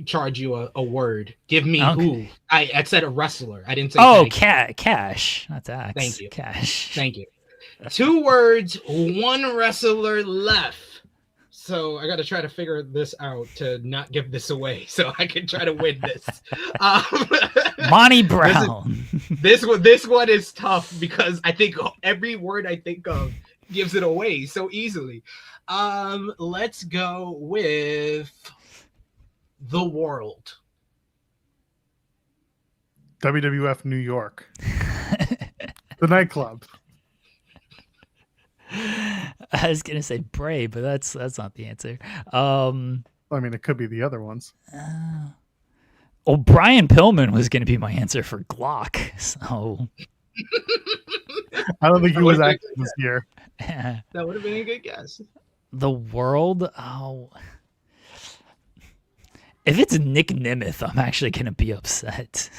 charge you a word. Give me who. I said a wrestler. I didn't say Cash. That's Axe. Thank you. Cash. Thank you. 2 words, 1 wrestler left. So I got to try to figure this out to not give this away, so I can try to win this. Monty Brown. This one is tough because I think every word I think of gives it away so easily. Let's go with the world. WWF New York. The nightclub. I was gonna say Bray, but that's not the answer. I mean, it could be the other ones. Brian Pillman was gonna be my answer for Glock. So I don't think he was active this year. That would have been a good guess. The world. Oh, if it's Nick Nemeth, I'm actually gonna be upset.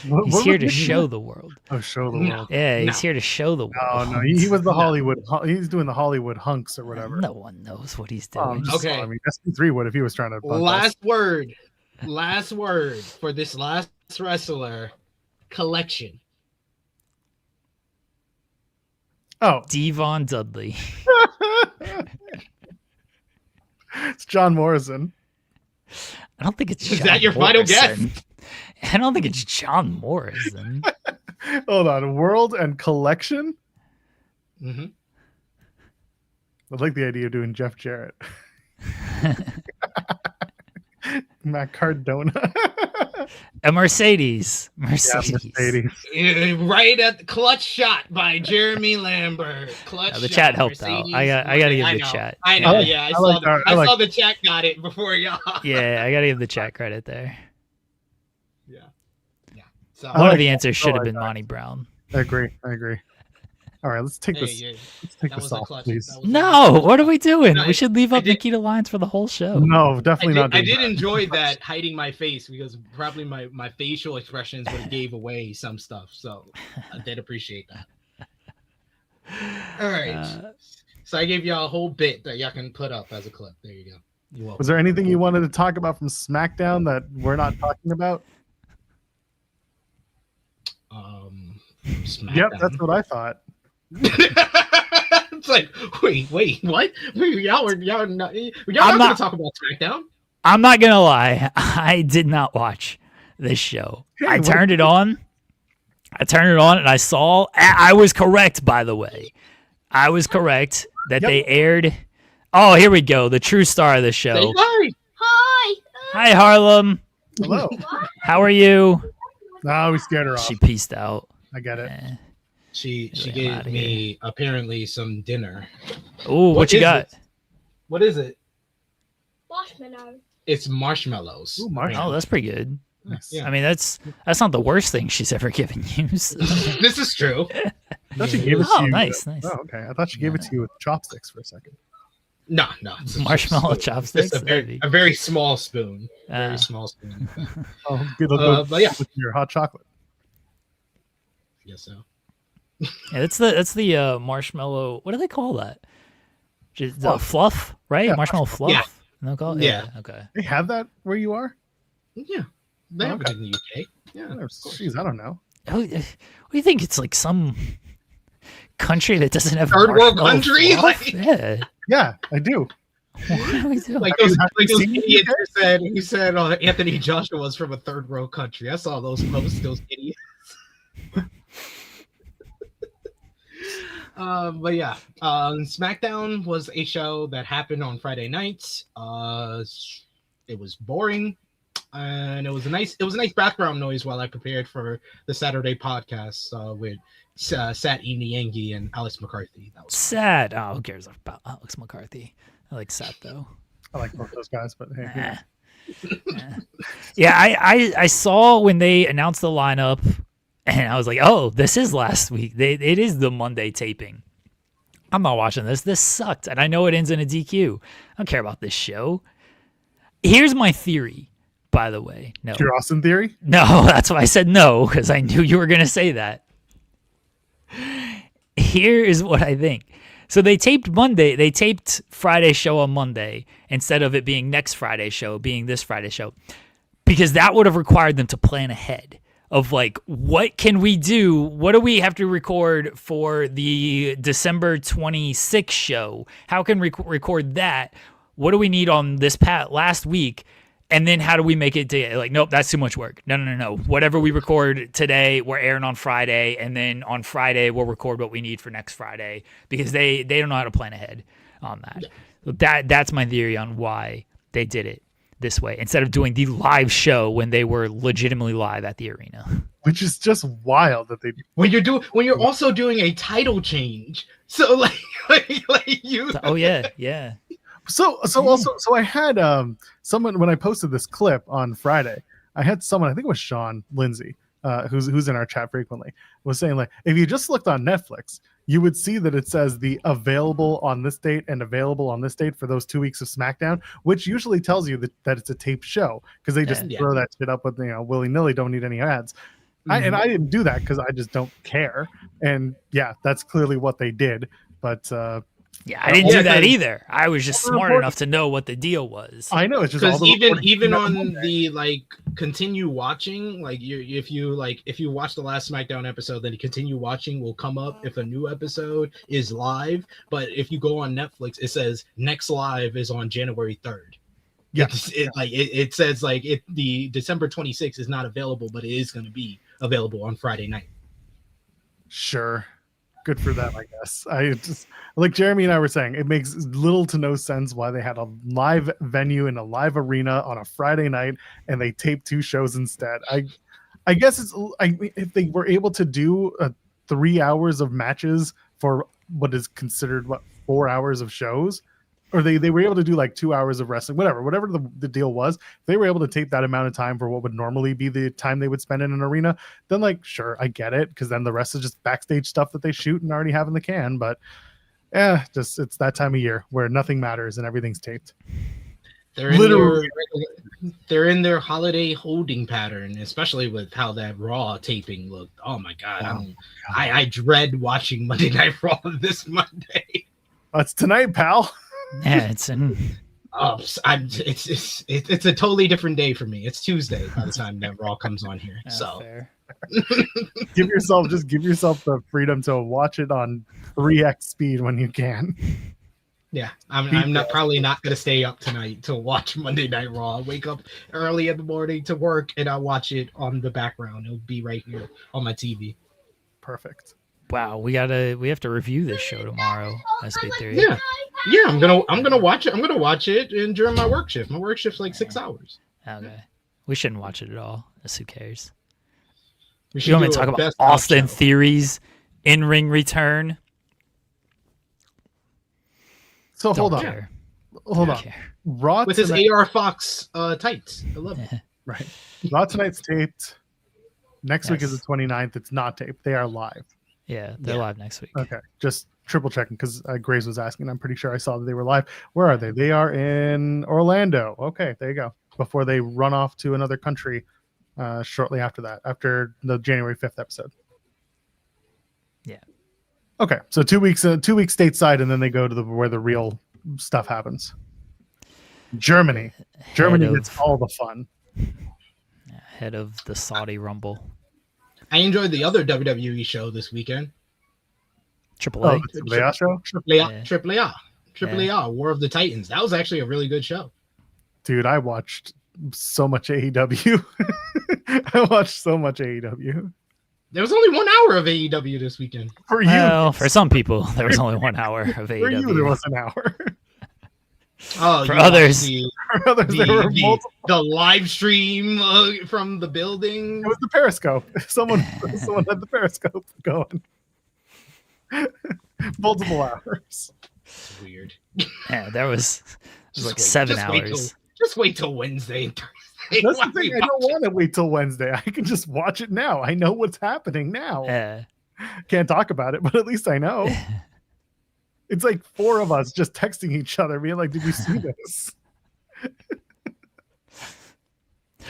He's here to show the world. Oh, show the world. Yeah, he's here to show the world. No, he was the Hollywood. He's doing the Hollywood hunks or whatever. No one knows what he's doing. Okay. I mean, SP3 would if he was trying to. Last word for this last wrestler. Collection. Oh, Devon Dudley. It's John Morrison. I don't think it's. Is John that your Morrison. final guess? I don't think it's John Morrison. Hold on, world and collection. Mm-hmm. I like the idea of doing Jeff Jarrett. Matt Cardona. A Mercedes. Yeah, Mercedes. Right at the clutch shot by Jeremy Lambert. Clutch the shot, chat helped Mercedes. out. I gotta give I the know, chat. I know. Yeah, I saw the chat got it before y'all. Yeah, I gotta give the chat credit there. Yeah. So One of the answers should have been Monty Brown. I agree. All right, let's take this. Yeah. Let's take this off, please. No, what are we doing? No, we should leave up Nikita Lyons for the whole show. No, definitely not. I did enjoy that hiding my face because probably my facial expressions would have gave away some stuff. So I did appreciate that. All right. So I gave y'all a whole bit that y'all can put up as a clip. There you go. Was there anything you wanted to talk about from SmackDown that we're not talking about? SmackDown. Yep, that's what I thought. It's like, wait, what? Y'all are not going to talk about SmackDown? I'm not gonna lie, I did not watch this show. I turned it on, and I saw. I was correct, by the way. I was correct that they aired. Oh, here we go. The true star of the show. Hi, Harlem. Hello. How are you? No, we scared her off. She peaced out. I get it. She gave me apparently some dinner. Oh, what you got? What is it? Marshmallow. It's marshmallows. Ooh, marshmallows. Oh, that's pretty good. Nice. Yeah. I mean, that's not the worst thing she's ever given you. So. This is true. I thought she gave it to you. Nice. Oh, okay. I thought she gave it to you with chopsticks for a second. No. It's Marshmallow just chopsticks. Just a very small spoon. Very small spoon. Oh, good luck but yeah, with your hot chocolate. I guess so. Yeah, that's the marshmallow. What do they call that? Just fluff, right? Yeah, marshmallow fluff. Yeah. No call it? Yeah. Okay. They have that where you are? Yeah, they have it in the UK. Yeah, Jeez, I don't know. What do you think? It's like some country that doesn't have third world marshmallow country. fluff? Like, Yeah. Yeah, I do. What are we doing? like those seen the idiots who said Anthony Joshua was from a third world country. I saw those posts. Those idiots. But yeah, SmackDown was a show that happened on Friday nights. It was boring, and it was a nice background noise while I prepared for the Saturday podcast with Sat Iniengi and Alex McCarthy. That was Sad. Oh, who cares about Alex McCarthy? I like Sat though. I like both those guys, but hey. Yeah, I saw when they announced the lineup. And I was like, oh, this is last week. It is the Monday taping. I'm not watching this. This sucked. And I know it ends in a DQ. I don't care about this show. Here's my theory, by the way. No. Your Austin theory? No, that's why I said no, because I knew you were going to say that. Here is what I think. So they taped Monday. They taped Friday's show on Monday instead of it being next Friday's show, being this Friday's show. Because that would have required them to plan ahead. Of like, what can we do? What do we have to record for the December 26th show? How can we record that? What do we need on this last week? And then how do we make it to like, nope, that's too much work. No. Whatever we record today, we're airing on Friday. And then on Friday, we'll record what we need for next Friday because they don't know how to plan ahead on that. So that's my theory on why they did it this way instead of doing the live show when they were legitimately live at the arena, which is just wild that they when you're also doing a title change. So like you. Oh yeah. So I had someone when I posted this clip on Friday. I had someone, I think it was Sean Lindsay, who's in our chat frequently, was saying like if you just looked on Netflix, you would see that it says the available on this date and available on this date for those 2 weeks of SmackDown, which usually tells you that it's a taped show because they just throw that shit up with willy-nilly, don't need any ads. And I didn't do that because I just don't care. And yeah, that's clearly what they did. But yeah, I didn't do that either. I was just smart enough to know what the deal was. I know it's just because even on the like continue watching, like if you watch the last SmackDown episode, then continue watching will come up if a new episode is live. But if you go on Netflix, it says next live is on January 3rd. Yeah, it says like the December 26th is not available, but it is going to be available on Friday night. Sure. Good for them, I guess. I just like Jeremy and I were saying, it makes little to no sense why they had a live venue in a live arena on a Friday night and they taped 2 shows instead. I guess if they were able to do 3 hours of matches for what is considered 4 hours of shows, or they were able to do like 2 hours of wrestling, whatever the deal was, they were able to tape that amount of time for what would normally be the time they would spend in an arena, then like, sure, I get it, because then the rest is just backstage stuff that they shoot and already have in the can. But just it's that time of year where nothing matters and everything's taped. They're in their holiday holding pattern, especially with how that Raw taping looked. Oh my god, I dread watching Monday Night Raw this Monday. It's tonight, pal. Yeah, it's in. It's a totally different day for me. It's Tuesday by the time that Raw comes on here. So Fair. give yourself the freedom to watch it on 3x speed when you can. Yeah, I'm probably not gonna stay up tonight to watch Monday Night Raw. I wake up early in the morning to work and I watch it on the background. It'll be right here on my TV. Perfect. Wow, we have to review this show tomorrow. SB3. Yeah, I'm gonna watch it. I'm gonna watch it during my work shift. My work shift's like 6 hours. Okay, we shouldn't watch it at all. Who cares? You want me to talk about Austin Theory's in-ring return? So hold on. Raw with his AR Fox tights. I love it. Right. Raw tonight's taped. Next week is the 29th. It's not taped. They are live. Yeah, they're live next week. Okay, just triple checking because Graves was asking. I'm pretty sure I saw that they were live. Where are they? They are in Orlando. Okay, there you go. Before they run off to another country shortly after that, after the January 5th episode. Yeah. Okay, so 2 weeks stateside, and then they go to where the real stuff happens. Germany gets all the fun. Ahead of the Saudi Rumble. I enjoyed the other WWE show this weekend. Triple A. Triple A show? Triple A, War of the Titans. That was actually a really good show. Dude, I watched so much AEW. I watched so much AEW. There was only 1 hour of AEW this weekend. For you. Well, for some people, there was only 1 hour of AEW. For you, there was an hour. Oh, for others, the live stream from the building. It was the Periscope. Someone had the Periscope going. Multiple hours. It's weird. Yeah, there was like 7 hours. Just wait till Wednesday and Thursday. That's the thing. I don't want to wait till Wednesday. I can just watch it now. I know what's happening now. Can't talk about it, but at least I know. It's like 4 of us just texting each other, being like, "Did you see this?"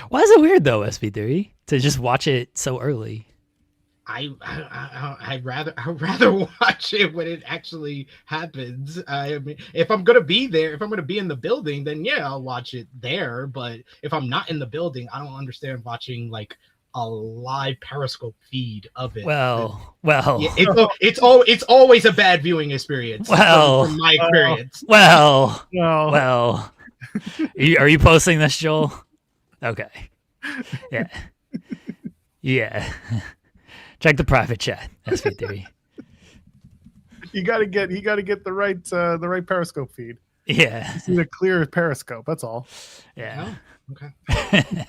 Why is it weird though, SB3, to just watch it so early? I'd rather watch it when it actually happens. I mean, if I'm gonna be there, if I'm gonna be in the building, then yeah, I'll watch it there. But if I'm not in the building, I don't understand watching like a live Periscope feed of it. Well, yeah, it's always a bad viewing experience. From my experience. Well. Are you posting this, Joel? Okay. Yeah. Check the private chat. SP3. You gotta get the right Periscope feed. Yeah. You see a clear Periscope. That's all. Yeah. Oh, okay.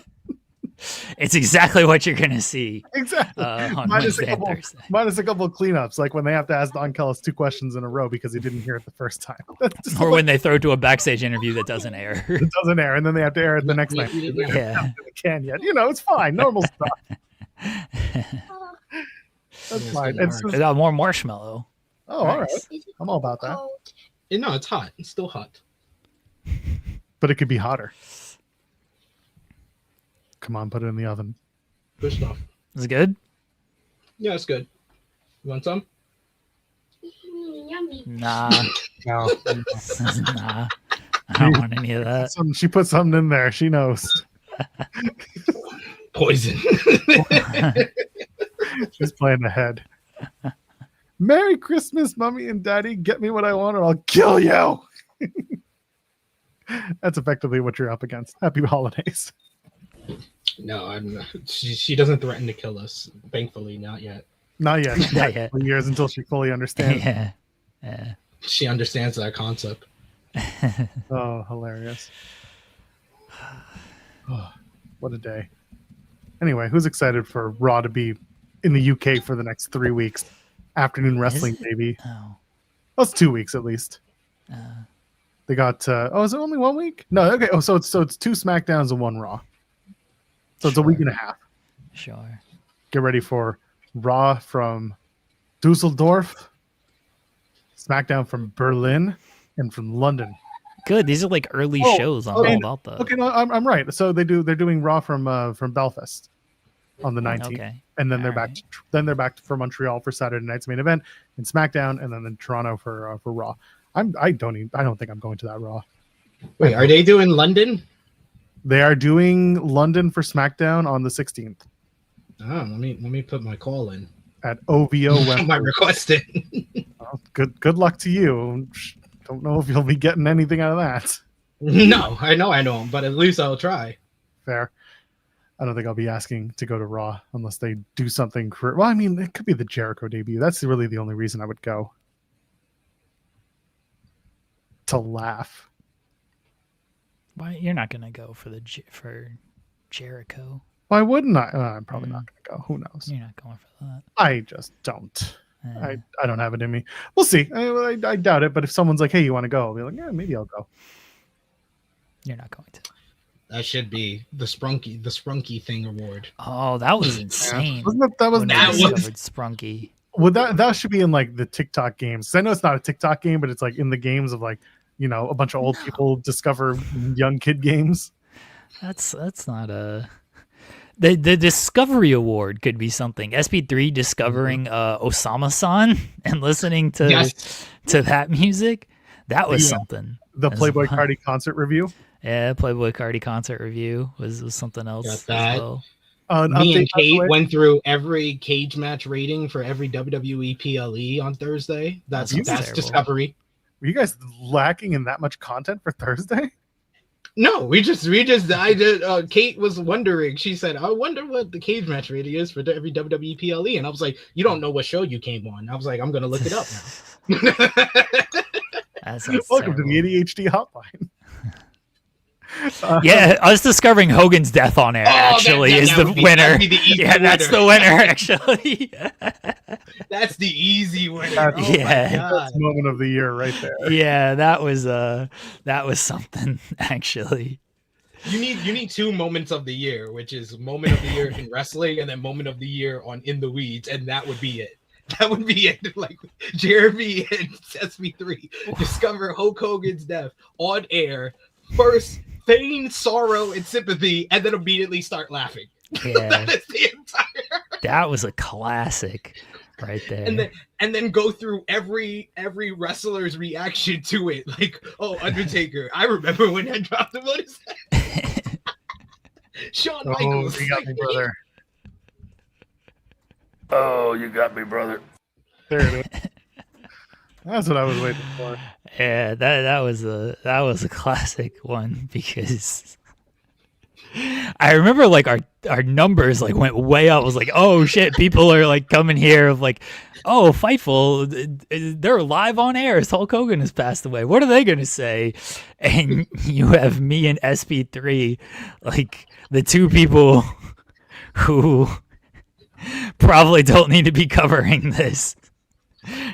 It's exactly what you're gonna see. Exactly. On Wednesday and Thursday. Minus a couple of cleanups, like when they have to ask Don Kellis 2 questions in a row because he didn't hear it the first time. Or when they throw to a backstage interview that doesn't air. It doesn't air, and then they have to air it the next night. Yeah. They can't yet. It's fine. Normal stuff. That's fine. They got more marshmallow. Oh, nice. All right. I'm all about that. No, it's hot. It's still hot. But it could be hotter. Come on, put it in the oven. Good stuff. Is it good? Yeah, it's good. You want some? Yummy. Nah. No. Nah. I don't want any of that. She put something in there. She knows. Poison. She's playing ahead. Merry Christmas, Mommy and Daddy. Get me what I want or I'll kill you. That's effectively what you're up against. Happy holidays. No, I'm not. She doesn't threaten to kill us. Thankfully, not yet. Not yet. Not yet. Years until she fully understands. Yeah. She understands that concept. Oh, hilarious. Oh, what a day. Anyway, who's excited for Raw to be in the UK for the next 3 weeks? Afternoon wrestling, baby. Oh. That's 2 weeks at least. They got is it only 1 week? No, okay. So it's 2 SmackDowns and 1 Raw. So it's a week and a half. Sure. Get ready for Raw from Dusseldorf, SmackDown from Berlin, and from London. Good. These are like early shows. I'm all about that. Okay, no, I'm right. So they're doing Raw from Belfast on the 19th, Okay. and then they're back for Montreal for Saturday night's main event, and SmackDown, and then in Toronto for Raw. I don't think I'm going to that Raw. Wait, are they doing London? They are doing London for SmackDown on the 16th. Oh, let me put my call in At OVO Wembley. my request in. Well, good luck to you. Don't know if you'll be getting anything out of that. No, I know, but at least I'll try. Fair. I don't think I'll be asking to go to Raw unless they do something. Well, I mean, it could be the Jericho debut. That's really the only reason I would go. To laugh. Why you're not gonna go for for Jericho? Why wouldn't I? I'm probably not going to go. Who knows? You're not going for that. I just don't. I don't have it in me. We'll see. I doubt it. But if someone's like, "Hey, you want to go?" I'll be like, "Yeah, maybe I'll go." You're not going to. That should be the Sprunky thing award. Oh, that was insane. That was when that they was- discovered Sprunky. Well, that should be in like the TikTok games. I know it's not a TikTok game, but it's like in the games of like, a bunch of old people discover young kid games. That's not a. The Discovery Award could be something. SP3 discovering Osama-san and listening to that music. That was something. The Playboy Cardi concert review. Yeah, Playboy Cardi concert review was something else Got that. as well. Me and Kate went through every cage match rating for every WWE PLE on Thursday. That's terrible. Discovery. Were you guys lacking in that much content for Thursday? No, Kate was wondering. She said, "I wonder what the cage match rating is for every WWE PLE," and I was like, "You don't know what show you came on." I was like, "I'm gonna look it up now." Welcome to the ADHD hotline. Yeah, us discovering Hogan's death on air actually is the winner. That's the winner actually. That's the easy winner. That's Yeah. moment of the year right there. Yeah, that was something actually. You need 2 moments of the year, which is moment of the year in wrestling and then moment of the year on In the Weeds, and that would be it. That would be it. Like Jeremy and SB3 discover Hulk Hogan's death on air. First, feign sorrow and sympathy, and then immediately start laughing. Yeah. That is the entire. That was a classic right there. And then go through every wrestler's reaction to it. Like, oh, Undertaker. I remember when I dropped him on his head. Shawn Michaels. You got me, brother. Oh, you got me, brother. There it is. That's what I was waiting for. Yeah, that was a classic one because I remember like our numbers like went way up. I was like, oh shit, people are like coming here of like, oh, Fightful, they're live on air. Hulk Hogan has passed away. What are they gonna say? And you have me and SP3, like the 2 people who probably don't need to be covering this.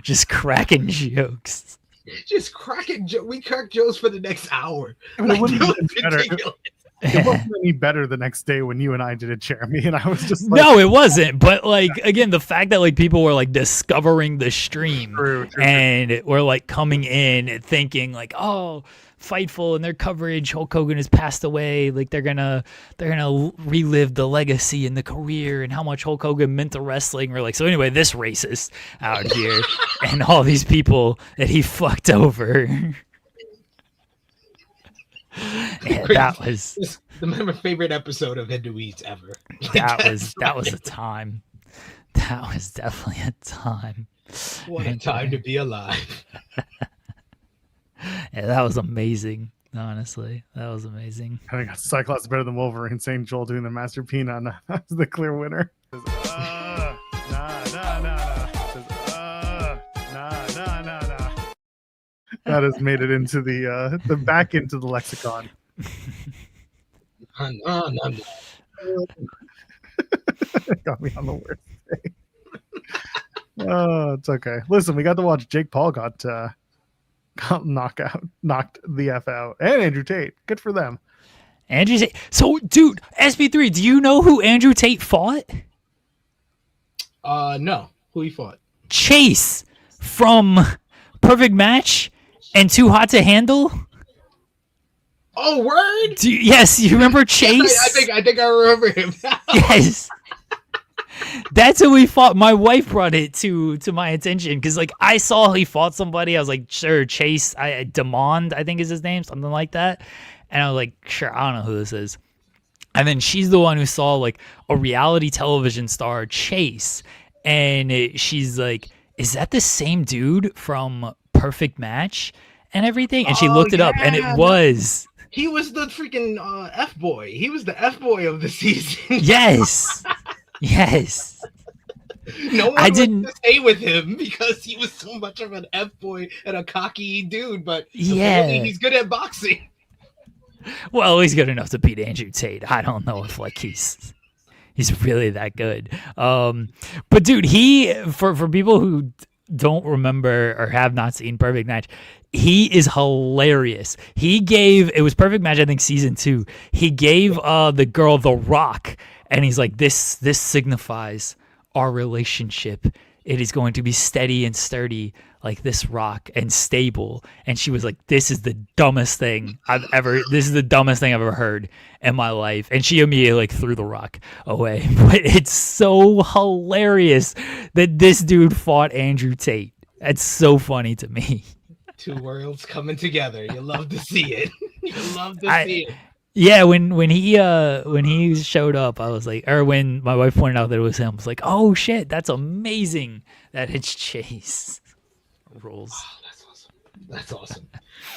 Just cracking jokes. Just cracking jokes. We cracked jokes for the next hour. It wouldn't it have been was better. ridiculous. It wasn't any better the next day when you and I did it, Jeremy, and I was just like, No, it wasn't. But like again, the fact that like people were like discovering the stream True. and were like coming in and thinking like, oh, Fightful and their coverage, Hulk Hogan has passed away. Like they're gonna relive the legacy and the career and how much Hulk Hogan meant to wrestling. We're like, so anyway, this racist out here and all these people that he fucked over. Yeah, that was my favorite episode of Head to Weeds ever. that was a time. That was definitely a time. What a time to be alive. Yeah, that was amazing. Honestly, that was amazing. I got Cyclops better than Wolverine. St. Joel doing the Master Peanut. That's the clear winner. Nah. That has made it into the back into the lexicon. No. Got me on the worst day. Oh, it's okay. Listen, we got to watch Jake Paul got knocked the F out, and Andrew Tate. Good for them. Andrew Tate. So, dude, SP3, do you know who Andrew Tate fought? No. Who he fought? Chase from Perfect Match and Too Hot to Handle. Oh, word! Yes, you remember Chase? Yes, I think I remember him. Yes. That's who he fought. My wife brought it to my attention because, like, I saw he fought somebody. I was like, sure, Chase, Demond, I think is his name, something like that. And I was like, sure, I don't know who this is. And then she's the one who saw, like, a reality television star, Chase. And she's like, is that the same dude from Perfect Match and everything? And she looked it up, and it was. He was the freaking F-boy. He was the F-boy of the season. Yes. Yes. No one wanted to stay with him because he was so much of an F-boy and a cocky dude, but apparently he's good at boxing. Well, he's good enough to beat Andrew Tate. I don't know if like he's really that good. But dude, he for people who don't remember or have not seen Perfect Match, he is hilarious. It was Perfect Match, I think season 2. He gave the girl the rock, and he's like, this signifies our relationship. It is going to be steady and sturdy like this rock and stable. And she was like, this is the dumbest thing I've ever heard in my life. And she immediately like threw the rock away. But it's so hilarious that this dude fought Andrew Tate. That's so funny to me. Two worlds coming together. You love to see it. You love to see it. Yeah, when he showed up, I was like, or when my wife pointed out that it was him, I was like, oh shit, that's amazing that it's Chase. Rules. Oh, that's awesome.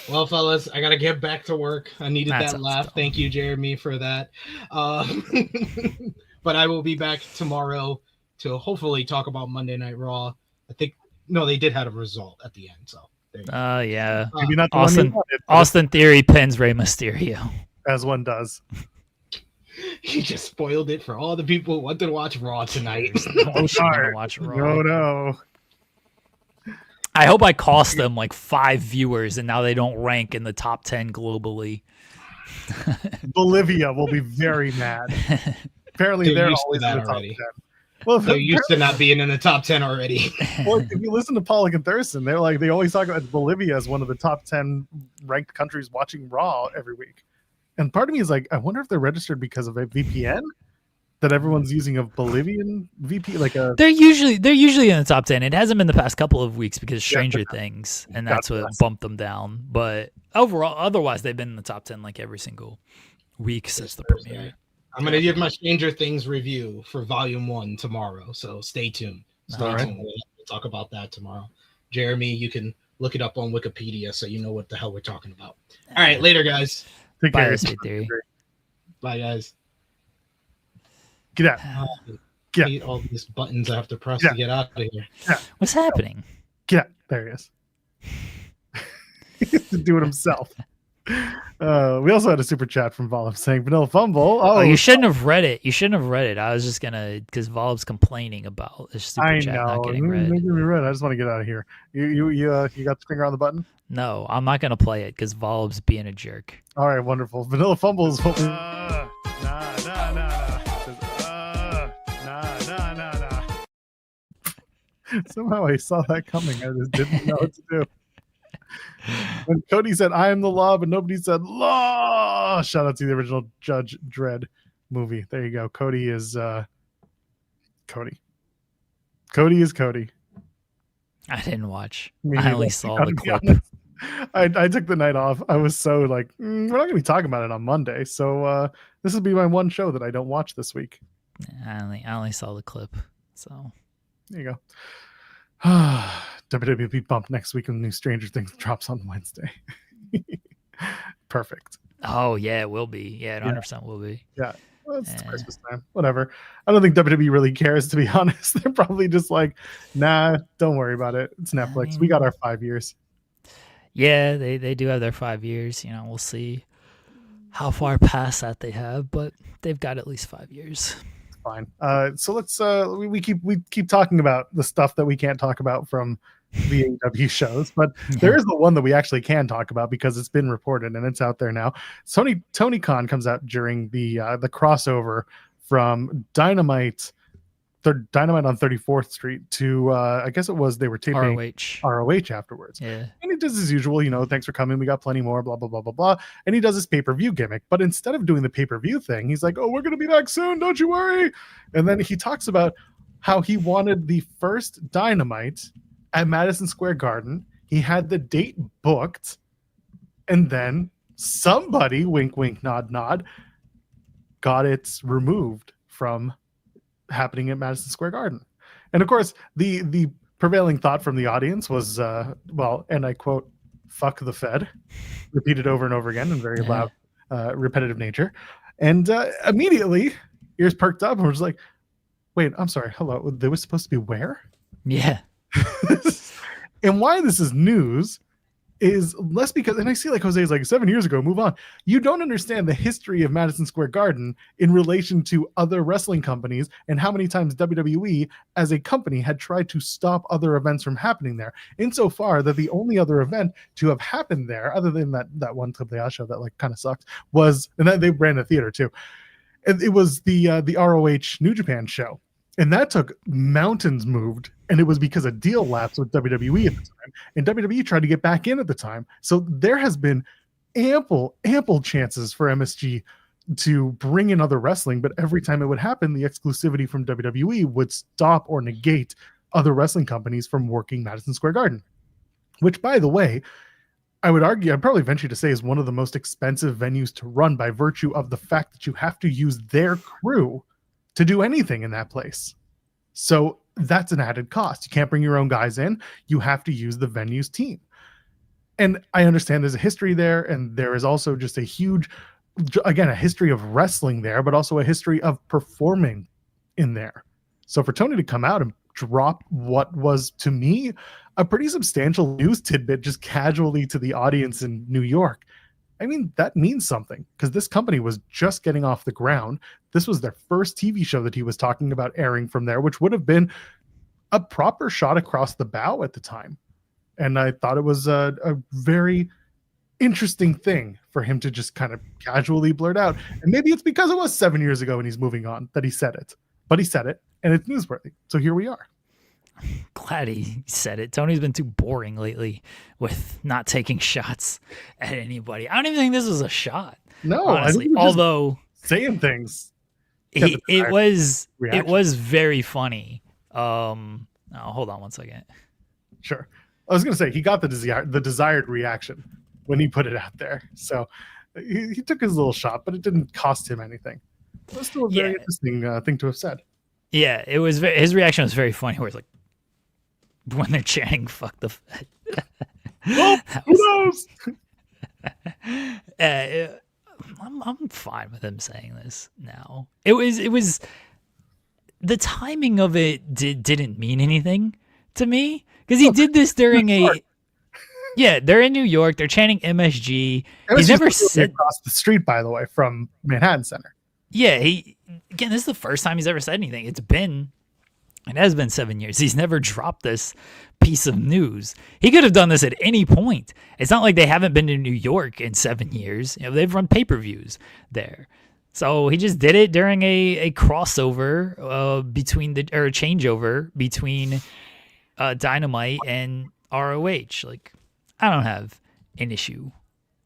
Well, fellas, I gotta get back to work. I needed that laugh. Dumb. Thank you, Jeremy, for that. But I will be back tomorrow to hopefully talk about Monday Night Raw. I think they did have a result at the end, so. Yeah. Maybe not the Austin Theory pins Rey Mysterio. As one does. He just spoiled it for all the people who want to watch Raw tonight. Watch Raw. No. I hope I cost them like 5 viewers, and now they don't rank in the top 10 globally. Bolivia will be very mad. Apparently, they're always in the top 10. Well, they're used to not being in the top 10 already. Well, if you listen to Pollock and Thurston, they always talk about Bolivia as one of the top 10 ranked countries watching Raw every week. And part of me is like, I wonder if they're registered because of a VPN that everyone's using a Bolivian VPN. They're usually in the top 10. It hasn't been the past couple of weeks because Stranger Things, and that's what bumped them down. But overall, otherwise, they've been in the top 10 like every single week since the premiere. I'm going to give my Stranger Things review for Volume 1 tomorrow, so stay tuned. Stay tuned. We'll talk about that tomorrow. Jeremy, you can look it up on Wikipedia so you know what the hell we're talking about. All right, later, guys. Take care. Bye, guys. Get out. Hate all these buttons I have to press to get out of here. Yeah. What's happening? Get out. There he is. He has to do it himself. We also had a super chat from Volub saying Vanilla Fumble. Oh, you shouldn't have read it. I was just gonna, because Volub's complaining about this super chat not getting read. I just want to get out of here. You got the finger on the button? No, I'm not gonna play it because Volub's being a jerk. All right, wonderful. Vanilla Fumble is what we... Somehow I saw that coming. I just didn't know what to do. When Cody said, I am the law, but nobody said law. Shout out to the original Judge Dredd movie. There you go. Cody is Cody. Cody is Cody. I didn't watch. I only saw the clip. I took the night off. I was so like, we're not going to be talking about it on Monday. So this will be my one show that I don't watch this week. I only saw the clip. So there you go. WWE bump next week when the new Stranger Things drops on Wednesday. Perfect. Oh, yeah, it will be. Yeah, it 100% will be. Yeah. Well, it's Christmas time. Whatever. I don't think WWE really cares, to be honest. They're probably just like, nah, don't worry about it. It's Netflix. We got our 5 years. Yeah, they do have their 5 years. You know, we'll see how far past that they have, but they've got at least 5 years. Fine. So let's we keep talking about the stuff that we can't talk about from the AEW shows, but there is the one that we actually can talk about because it's been reported and it's out there now. Tony Khan comes out during the crossover from Dynamite on 34th Street to I guess it was they were taping ROH afterwards. Yeah. And he does his usual, thanks for coming, we got plenty more, blah blah blah blah blah. And he does his pay-per-view gimmick, but instead of doing the pay-per-view thing, he's like, "Oh, we're gonna be back soon, don't you worry." And then he talks about how he wanted the first Dynamite at Madison Square Garden. He had the date booked, and then somebody, wink wink nod nod, got it removed from happening at Madison Square Garden. And of course, the prevailing thought from the audience was, and I quote, "Fuck the Fed," repeated over and over again in very loud, repetitive nature. And immediately, ears perked up and was like, "Wait, I'm sorry, hello, they were supposed to be where?" Yeah. And why this is news is less because, and I see like Jose's like 7 years ago, move on. You don't understand the history of Madison Square Garden in relation to other wrestling companies and how many times WWE as a company had tried to stop other events from happening there. Insofar that the only other event to have happened there, other than that one AAA show that like kind of sucked, was, and then they ran a theater too. It was the ROH New Japan show. And that took mountains moved, and it was because a deal lapsed with WWE at the time, and WWE tried to get back in at the time. So there has been ample chances for MSG to bring in other wrestling, but every time it would happen, the exclusivity from WWE would stop or negate other wrestling companies from working Madison Square Garden, which, by the way, I would argue, I'd probably venture to say, is one of the most expensive venues to run by virtue of the fact that you have to use their crew to do anything in that place. So that's an added cost. You can't bring your own guys in. You have to use the venue's team. And I understand there's a history there, and there is also just a huge, again, a history of wrestling there, but also a history of performing in there. So for Tony to come out and drop what was, to me, a pretty substantial news tidbit just casually to the audience in New York, I mean, that means something, because this company was just getting off the ground. This was their first TV show that he was talking about airing from there, which would have been a proper shot across the bow at the time. And I thought it was a very interesting thing for him to just kind of casually blurt out. And maybe it's because it was 7 years ago and he's moving on that he said it. But he said it, and it's newsworthy. So here we are. Glad he said it. Tony's been too boring lately with not taking shots at anybody. I don't even think this was a shot. No, honestly. Although saying things, it was very funny. Hold on one second. Sure, I was gonna say he got the desired reaction when he put it out there. So he took his little shot, but it didn't cost him anything. It was still a very interesting thing to have said. Yeah, it was. His reaction was very funny. Where it's like, when they're chanting "fuck the Fed." Well, who knows? I'm fine with him saying this now. It was the timing of it didn't mean anything to me, because he did this during they're in New York, they're chanting MSG. He's never said across the street, by the way, from Manhattan Center. Yeah, this is the first time he's ever said anything. It has been 7 years. He's never dropped this piece of news. He could have done this at any point. It's not like they haven't been to New York in 7 years. They've run pay-per-views there. So he just did it during a crossover changeover between Dynamite and ROH. Like, I don't have an issue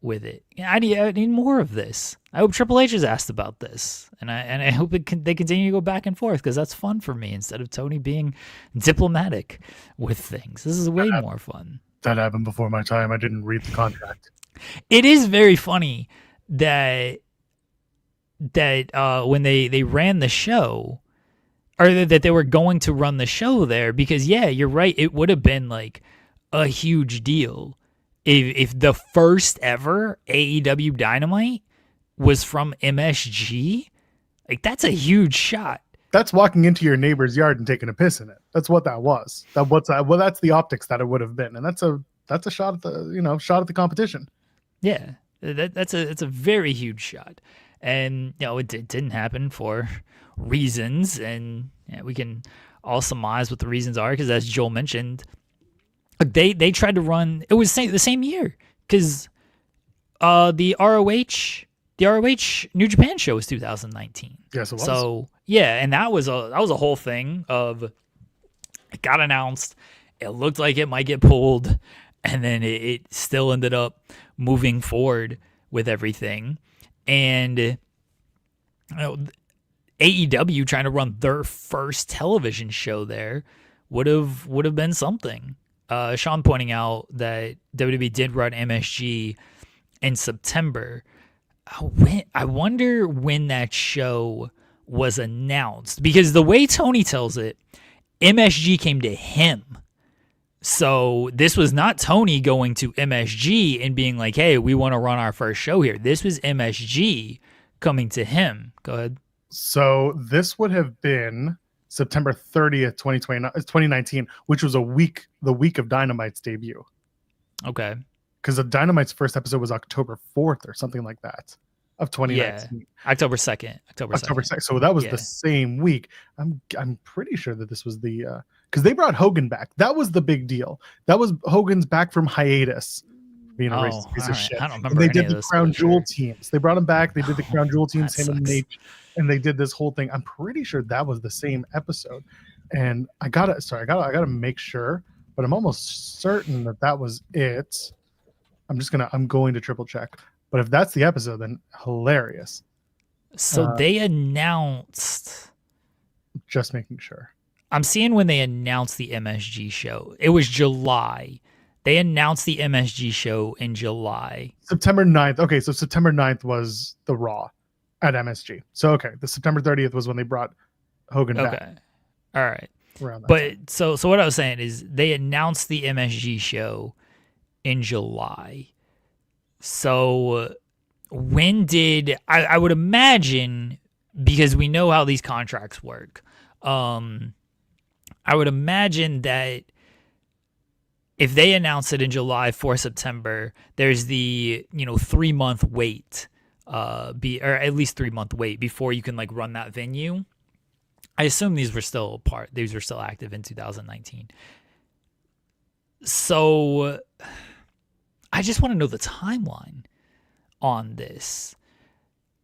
with it. I need more of this. I hope Triple H is asked about this, and I hope they continue to go back and forth, because that's fun for me instead of Tony being diplomatic with things. This is way more fun. That happened before my time. I didn't read the contract. It is very funny that when they ran the show, or that they were going to run the show there, because you're right, it would have been like a huge deal if the first ever AEW Dynamite was from MSG. Like, that's a huge shot. That's walking into your neighbor's yard and taking a piss in it. That's what that was. That's the optics that it would have been, and that's a that's a shot at the shot at the competition. Yeah, it's a very huge shot, and it didn't happen for reasons, and we can all surmise what the reasons are because, as Joel mentioned, they tried to run. It was the same year because the ROH New Japan show was 2019. Yes, it was. So yeah, and that was a whole thing of it got announced. It looked like it might get pulled, and then it still ended up moving forward with everything. And AEW trying to run their first television show there would have been something. Sean pointing out that WWE did run MSG in September. I wonder when that show was announced, because the way Tony tells it, MSG came to him. So this was not Tony going to MSG and being like, hey, we want to run our first show here. This was MSG coming to him. Go ahead. So this would have been September 30th, 2019, which was the week of Dynamite's debut. Okay. Because the Dynamite's first episode was October 4th or something like that of 2019. Yeah. October 2nd. October 2nd. So that was the same week. I'm pretty sure that this was the because they brought Hogan back. That was the big deal. That was Hogan's back from hiatus. Being a racist piece of shit. I don't remember. And they did the Crown Jewel teams. They brought him back. They did the Crown Jewel teams, him and Nate, and they did this whole thing. I'm pretty sure that was the same episode. And I gotta make sure, but I'm almost certain that was it. I'm going to triple check. But if that's the episode, then hilarious. So they announced. Just making sure. I'm seeing when they announced the MSG show. It was July. They announced the MSG show in July. September 9th. Okay, so September 9th was the Raw at MSG. So, okay, the September 30th was when they brought Hogan back. Okay. All right. Around that but time. so what I was saying is they announced the MSG show in July. So when did I would imagine, because we know how these contracts work, I would imagine that if they announce it in July for September, there's the 3-month wait, or at least 3-month wait before you can like run that venue. I assume these were still active in 2019. So I just want to know the timeline on this.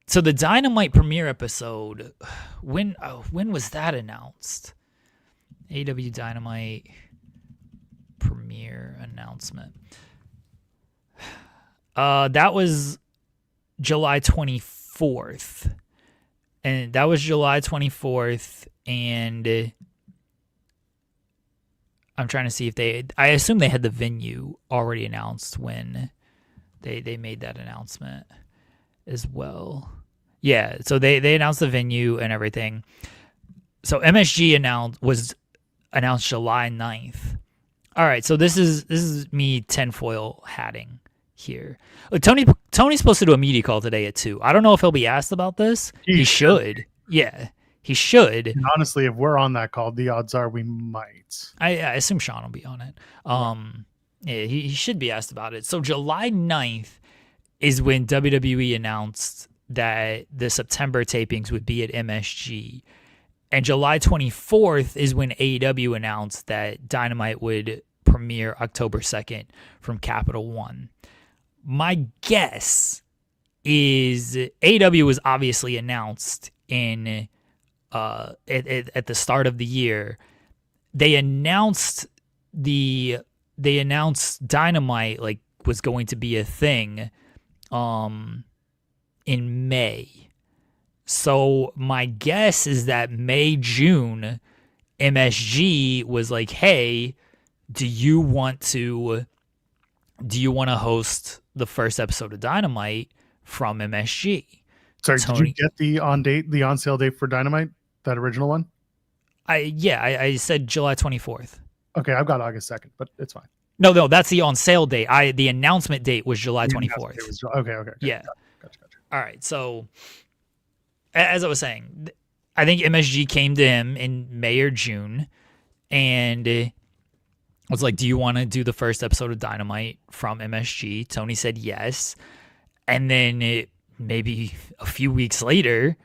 So the Dynamite premiere episode, when was that announced? AEW Dynamite premiere announcement. That was July 24th. And that was July 24th, and I'm trying to see if I assume they had the venue already announced when they made that announcement as well. Yeah, so they announced the venue and everything. So MSG was announced July 9th. All right, so this is me tinfoil hatting here. Look, Tony's supposed to do a media call today at 2. I don't know if he'll be asked about this. He should. Yeah, he should. And honestly, if we're on that call, the odds are we might. I assume Sean will be on it. Yeah, he should be asked about it. So July 9th is when WWE announced that the September tapings would be at MSG. And July 24th is when AEW announced that Dynamite would premiere October 2nd from Capital One. My guess is AEW was obviously announced in at the start of the year. They announced Dynamite like was going to be a thing in May. So my guess is that May, June, MSG was like, hey, do you want to host the first episode of Dynamite from MSG? Sorry, Tony, did you get the on sale date for Dynamite, that original one? I said July 24th. Okay, I've got August 2nd, but it's fine. No, that's the on sale date. The announcement date was July 24th. Okay. Yeah. Gotcha. All right. So, as I was saying, I think MSG came to him in May or June, and was like, do you want to do the first episode of Dynamite from MSG? Tony said yes. And then maybe a few weeks later,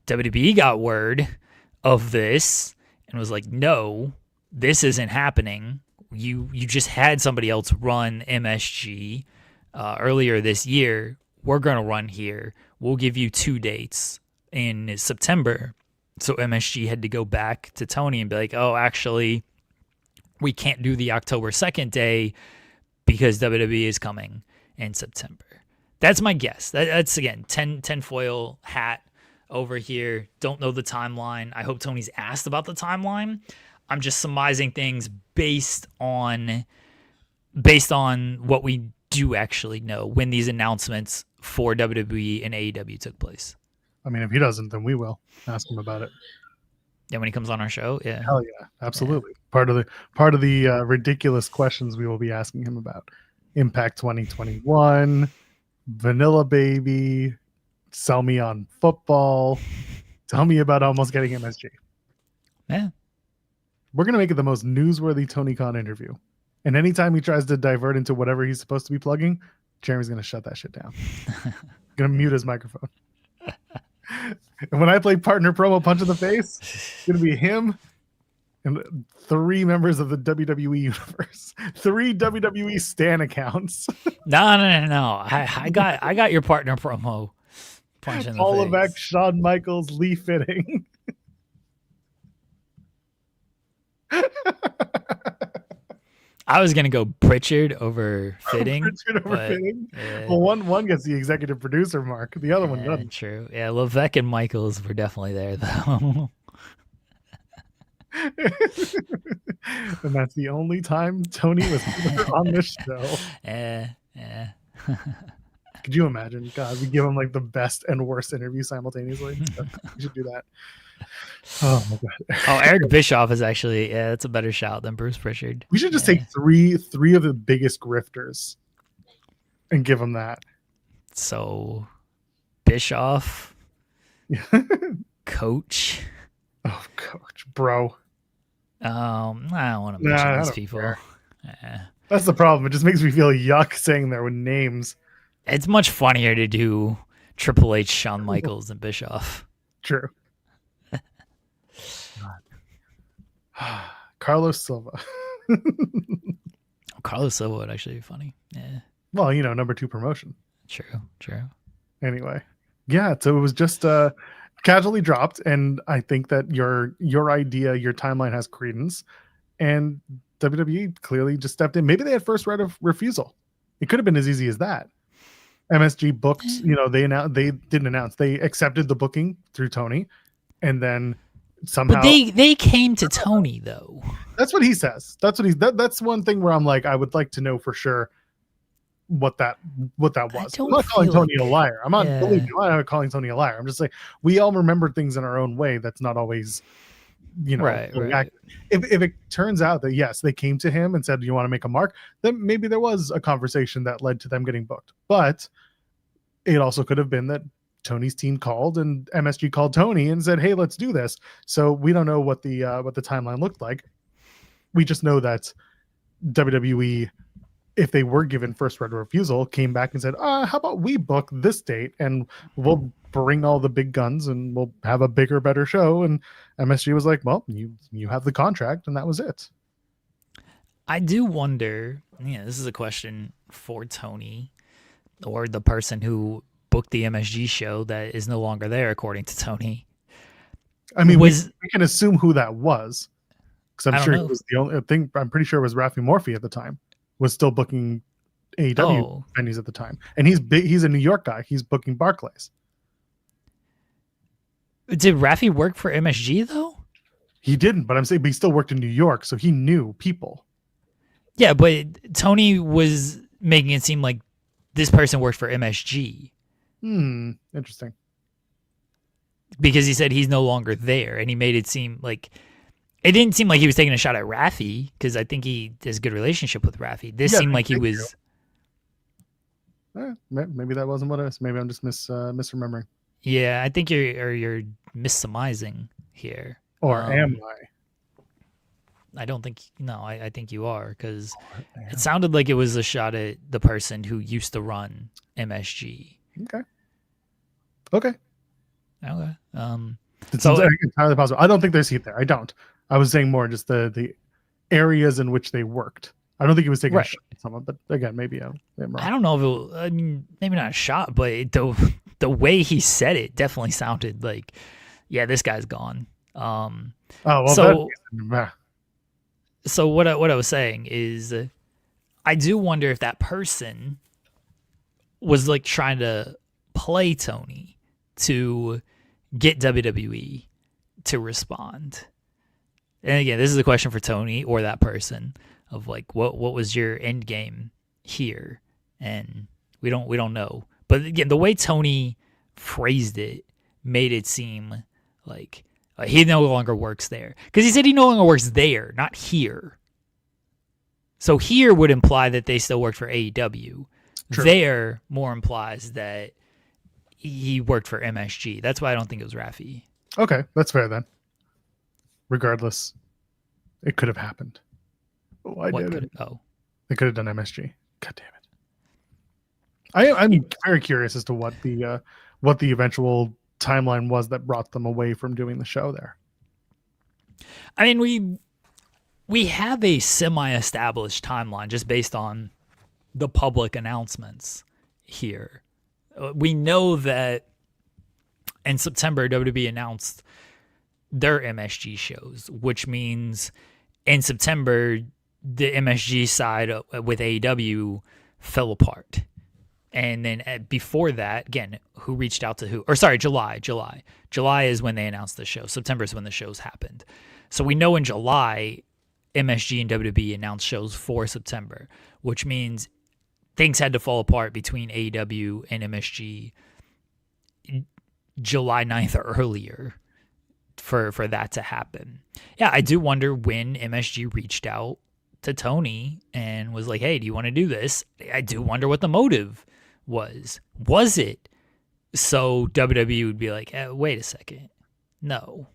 WWE got word of this and was like, no, this isn't happening. You just had somebody else run MSG earlier this year. We're going to run here. We'll give you 2 dates in September. So MSG had to go back to Tony and be like, oh, actually, we can't do the October 2nd day because WWE is coming in September. That's my guess. That's, again, tinfoil hat over here. Don't know the timeline. I hope Tony's asked about the timeline. I'm just surmising things based on what we do actually know when these announcements for WWE and AEW took place. I mean, if he doesn't, then we will ask him about it. Yeah, when he comes on our show, yeah. Hell yeah, absolutely. Yeah. Part of the ridiculous questions we will be asking him about: Impact 2021, Vanilla Baby, sell me on football, tell me about almost getting MSG. Yeah, we're gonna make it the most newsworthy Tony Khan interview. And anytime he tries to divert into whatever he's supposed to be plugging, Jeremy's gonna shut that shit down. Gonna mute his microphone. And when I play partner promo punch in the face, it's gonna be him and 3 members of the WWE universe, 3 WWE Stan accounts. No. I got your partner promo punch in the Paul face. Levesque, Shawn Michaels, Lee Fitting. I was gonna go Pritchard over Fitting. Pritchard over Fitting. Yeah. Well, one gets the executive producer mark. The other one doesn't. True. Yeah, Levesque and Michaels were definitely there though. And that's the only time Tony was ever on this show. Yeah. Could you imagine? God, we give him like the best and worst interview simultaneously. We should do that. Oh my god. Oh, Eric Bischoff is actually that's a better shout than Bruce Pritchard. We should just take three of the biggest grifters and give them that. So Bischoff, Coach. Oh, Coach, bro. I don't want to mention these people. That's the problem. It just makes me feel yuck saying their names. It's much funnier to do Triple H, Shawn Michaels, than Bischoff. True. Carlos Silva. Carlos Silva would actually be funny. Yeah. Well, number 2 promotion. True. Anyway, yeah. So it was just casually dropped, and I think that your idea, your timeline has credence, and WWE clearly just stepped in. Maybe they had first right of refusal. It could have been as easy as that. MSG booked. They didn't announce. They accepted the booking through Tony, and then somehow. But they came to Tony though. That's what he says. That's one thing where I'm like, I would like to know for sure what that was. I'm not calling Tony a liar. Believe me, I'm not calling Tony a liar. I'm just saying we all remember things in our own way. That's not always, right. If it turns out that yes, they came to him and said, "Do you want to make a mark?" Then maybe there was a conversation that led to them getting booked. But it also could have been that Tony's team called and MSG called Tony and said, "Hey, let's do this." So we don't know what the timeline looked like. We just know that WWE, if they were given first right of refusal, came back and said, how about we book this date and we'll bring all the big guns and we'll have a bigger, better show. And MSG was like, well, you have the contract, and that was it. I do wonder, this is a question for Tony or the person who booked the MSG show that is no longer there, according to Tony. I mean, we can assume who that was. Because I'm sure it was the only thing. I'm pretty sure it was Rafi Morphy at the time. Was still booking AEW venues at the time, and he's big. He's a New York guy. He's booking Barclays. Did Rafi work for MSG though? He didn't, but I'm saying he still worked in New York, so he knew people. Yeah, but Tony was making it seem like this person worked for MSG. Interesting. Because he said he's no longer there, and he made it seem like. It didn't seem like he was taking a shot at Rafi, because I think he has a good relationship with Rafi. This seemed like he was. Maybe that wasn't what it was. Maybe I'm just misremembering. Yeah, I think you're missurmising here. Or am I? I don't think. No, I think you are, because Yeah. it sounded like it was a shot at the person who used to run MSG. Okay. Okay. It's So entirely possible. I don't think there's heat there. I don't. I was saying more just the areas in which they worked. I don't think he was taking a Right. shot at someone, but again, maybe I'm wrong. I don't know if I mean, maybe not a shot, but the way he said it definitely sounded like, yeah, this guy's gone. Oh well. So what I was saying is, I do wonder if that person was like trying to play Tony to get WWE to respond. And again, this is a question for Tony or that person of like, what was your end game here? And we don't know. But again, the way Tony phrased it made it seem like he no longer works there, because he said he no longer works there, not here. So here would imply that they still worked for AEW. True. There more implies that he worked for MSG. That's why I don't think it was Rafi. Okay, that's fair then. Regardless, it could have happened. Oh, I did it. Oh, They could have done MSG. God damn it! I'm very curious as to what the eventual timeline was that brought them away from doing the show there. I mean, we have a semi-established timeline just based on the public announcements here. We know that in September, WWE announced their MSG shows, which means in September, the MSG side with AEW fell apart. And then before that, again, who reached out to who? Or sorry, July. July is when they announced the show. September is when the shows happened. So we know in July, MSG and WWE announced shows for September, which means things had to fall apart between AEW and MSG July 9th or earlier for that to happen. Yeah, I do wonder when MSG reached out to Tony and was like, hey, do you want to do this? I do wonder what the motive was. Was it so WWE would be like, wait a second, no,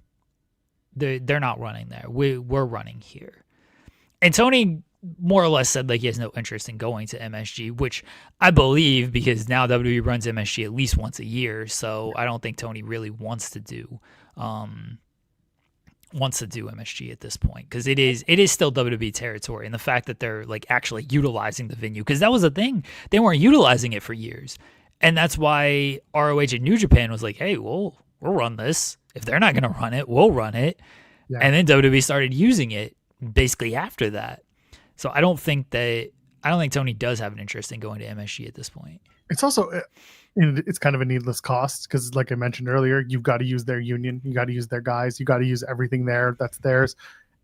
they're not running there. We're running here. And Tony more or less said like he has no interest in going to MSG, which I believe, because now WWE runs MSG at least once a year. So I don't think Tony really wants to do MSG at this point, because it is still WWE territory, and the fact that they're like actually utilizing the venue, because that was the thing, they weren't utilizing it for years, and that's why ROH and New Japan was like, hey, we'll run this. If they're not going to run it, we'll run it. Yeah. And then WWE started using it basically after that. So I don't think Tony does have an interest in going to MSG at this point. It's also, it's kind of a needless cost, because like I mentioned earlier, you've got to use their union, you got to use their guys, you got to use everything there that's theirs.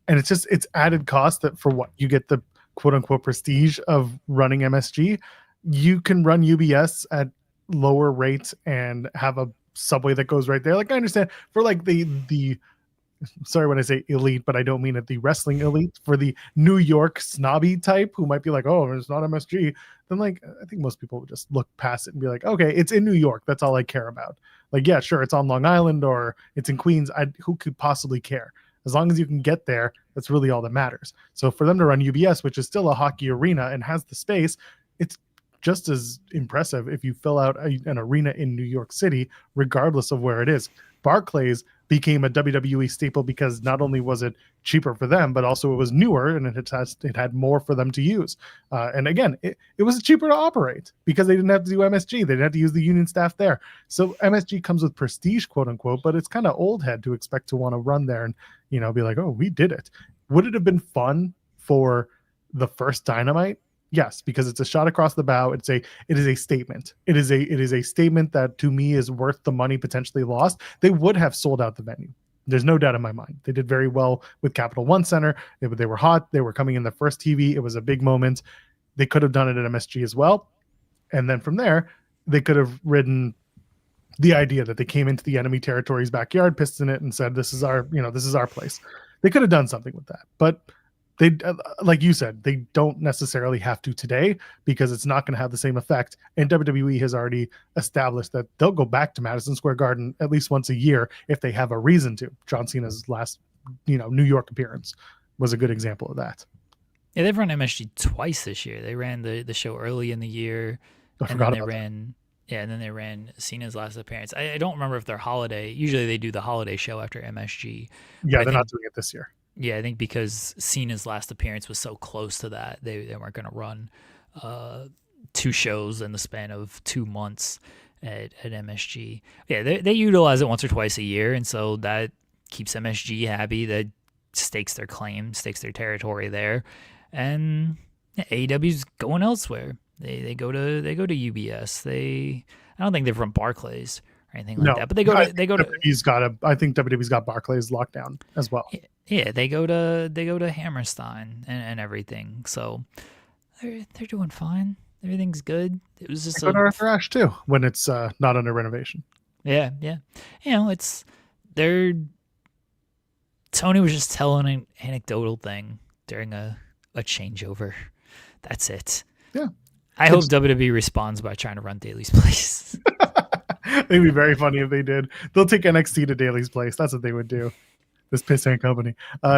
And it's added cost that for what you get the quote unquote prestige of running MSG, you can run UBS at lower rates and have a subway that goes right there. Like, I understand for like the sorry when I say elite, but I don't mean it, the wrestling elite, for the New York snobby type who might be like, oh, it's not MSG, then like I think most people would just look past it and be like, okay, it's in New York, that's all I care about. Like, yeah, sure, it's on Long Island or it's in Queens, who could possibly care? As long as you can get there, that's really all that matters. So for them to run UBS, which is still a hockey arena and has the space, it's just as impressive if you fill out an arena in New York City, regardless of where it is. Barclays became a WWE staple because not only was it cheaper for them, but also it was newer and it had more for them to use. And again, it was cheaper to operate because they didn't have to do MSG. They didn't have to use the union staff there. So MSG comes with prestige, quote unquote, but it's kind of old head to expect to want to run there and, be like, oh, we did it. Would it have been fun for the first Dynamite? Yes, because it's a shot across the bow. It is a statement. It is a statement that to me is worth the money potentially lost. They would have sold out the venue. There's no doubt in my mind. They did very well with Capital One Center. They were hot. They were coming in the first TV. It was a big moment. They could have done it at MSG as well. And then from there, they could have ridden the idea that they came into the enemy territory's backyard, pissed in it, and said, this is our place. They could have done something with that. But they, like you said, they don't necessarily have to today because it's not going to have the same effect. And WWE has already established that they'll go back to Madison Square Garden at least once a year if they have a reason to. John Cena's last, New York appearance. was a good example of that. Yeah, they've run MSG twice this year. They ran the show early in the year, I and forgot then they about that. ran. Yeah, and then they ran Cena's last appearance. I don't remember if they're holiday. Usually they do the holiday show after MSG. Yeah, I they're think, not doing it this year. Yeah, I think because Cena's last appearance was so close to that, they weren't going to run 2 shows in the span of 2 months at MSG. Yeah, they utilize it once or twice a year, and so that keeps MSG happy. That stakes their claim, stakes their territory there, and AEW's going elsewhere. They go to UBS. I don't think they've run Barclays or anything like that, but they go to I think WWE's got Barclays locked down as well. Yeah, they go to Hammerstein and everything. So they're doing fine. Everything's good. It was just go to Arthur Ashe too when it's not under renovation. Yeah. You know, they're Tony was just telling an anecdotal thing during a changeover. That's it. Yeah. I hope WWE responds by trying to run Daly's Place. It'd be very funny if they did. They'll take NXT to Daly's Place. That's what they would do. This pissant company.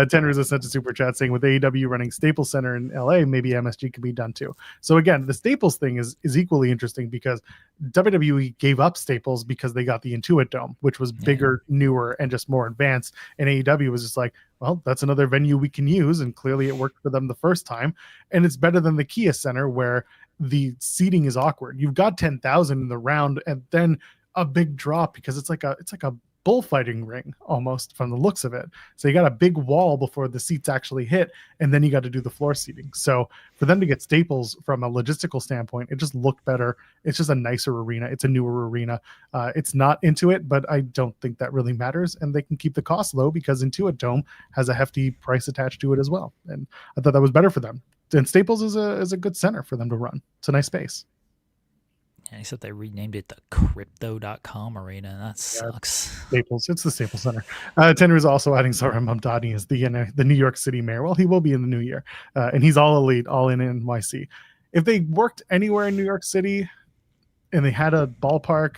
Tenors has sent a super chat saying with AEW running Staples Center in LA, maybe MSG can be done too. So again, the Staples thing is equally interesting because WWE gave up Staples because they got the Intuit Dome, which was bigger, newer, and just more advanced. And AEW was just like, well, that's another venue we can use. And clearly it worked for them the first time. And it's better than the Kia Center where the seating is awkward. You've got 10,000 in the round and then a big drop because it's like a bullfighting ring almost from the looks of it. So you got a big wall before the seats actually hit, and then you got to do the floor seating. So for them to get Staples from a logistical standpoint, it just looked better. It's just a nicer arena. It's a newer arena. It's not Intuit, but I don't think that really matters, and they can keep the cost low because Intuit Dome has a hefty price attached to it as well. And I thought that was better for them. And Staples is a good center for them to run. It's a nice space. Yeah, except they renamed it the Crypto.com Arena, and that sucks. Staples. It's the Staples Center. Tenor is also adding Zoran Mamdani as the New York City mayor. Well, he will be in the new year. And he's all elite, all in NYC. If they worked anywhere in New York City and they had a ballpark,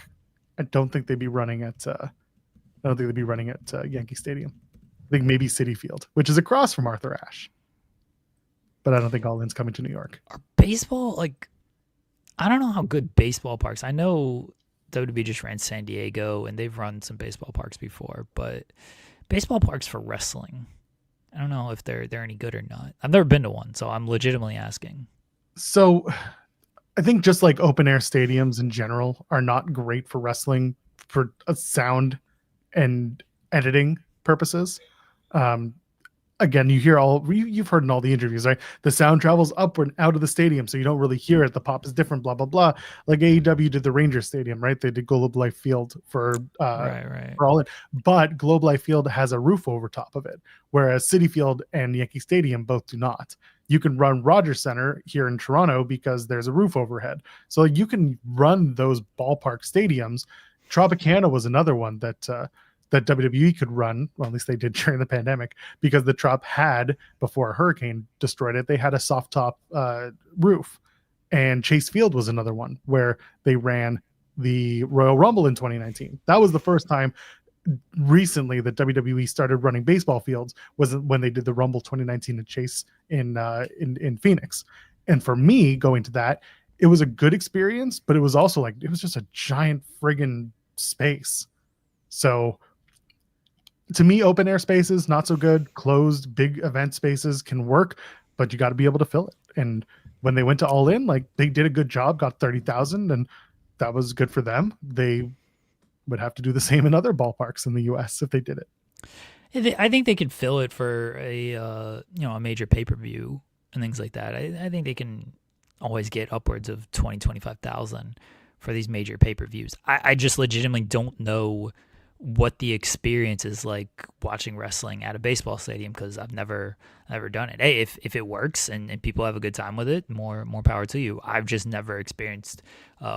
I don't think they'd be running at Yankee Stadium. I think maybe Citi Field, which is across from Arthur Ashe. But I don't think All In's coming to New York. Are baseball, I don't know how good baseball parks. I know WWE just ran San Diego, and they've run some baseball parks before, but baseball parks for wrestling, I don't know if they're any good or not. I've never been to one, so I'm legitimately asking. So I think just like open air stadiums in general are not great for wrestling for sound and editing purposes. Again, you hear you've heard in all the interviews, right? The sound travels upward out of the stadium, so you don't really hear it. The pop is different, blah, blah, blah. Like AEW did the Ranger Stadium, right? They did Globe Life Field for All In. But Globe Life Field has a roof over top of it, whereas Citi Field and Yankee Stadium both do not. You can run Rogers Center here in Toronto because there's a roof overhead. So you can run those ballpark stadiums. Tropicana was another one that WWE could run, well, at least they did during the pandemic, because the Trop had, before a hurricane destroyed it, they had a soft top roof. And Chase Field was another one where they ran the Royal Rumble in 2019. That was the first time recently that WWE started running baseball fields, was when they did the Rumble 2019 at Chase in Phoenix. And for me, going to that, it was a good experience, but it was also it was just a giant friggin' space. So to me, open air spaces, not so good. Closed big event spaces can work, but you got to be able to fill it. And when they went to All In, they did a good job, got 30,000, and that was good for them. They would have to do the same in other ballparks in the US if they did it. I think they could fill it for a major pay-per-view and things like that. I think they can always get upwards of 20,000-25,000 for these major pay-per-views. I just legitimately don't know what the experience is like watching wrestling at a baseball stadium, because I've never done it. Hey, if it works and people have a good time with it, more power to you. I've just never experienced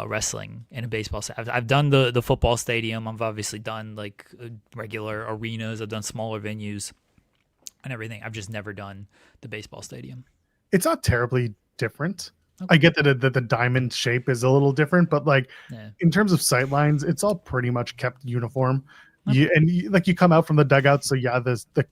wrestling in a baseball stadium. I've done the football stadium. I've obviously done regular arenas. I've done smaller venues and everything. I've just never done the baseball stadium. It's not terribly different. I get that the diamond shape is a little different, but in terms of sight lines, it's all pretty much kept uniform. You come out from the dugout, so the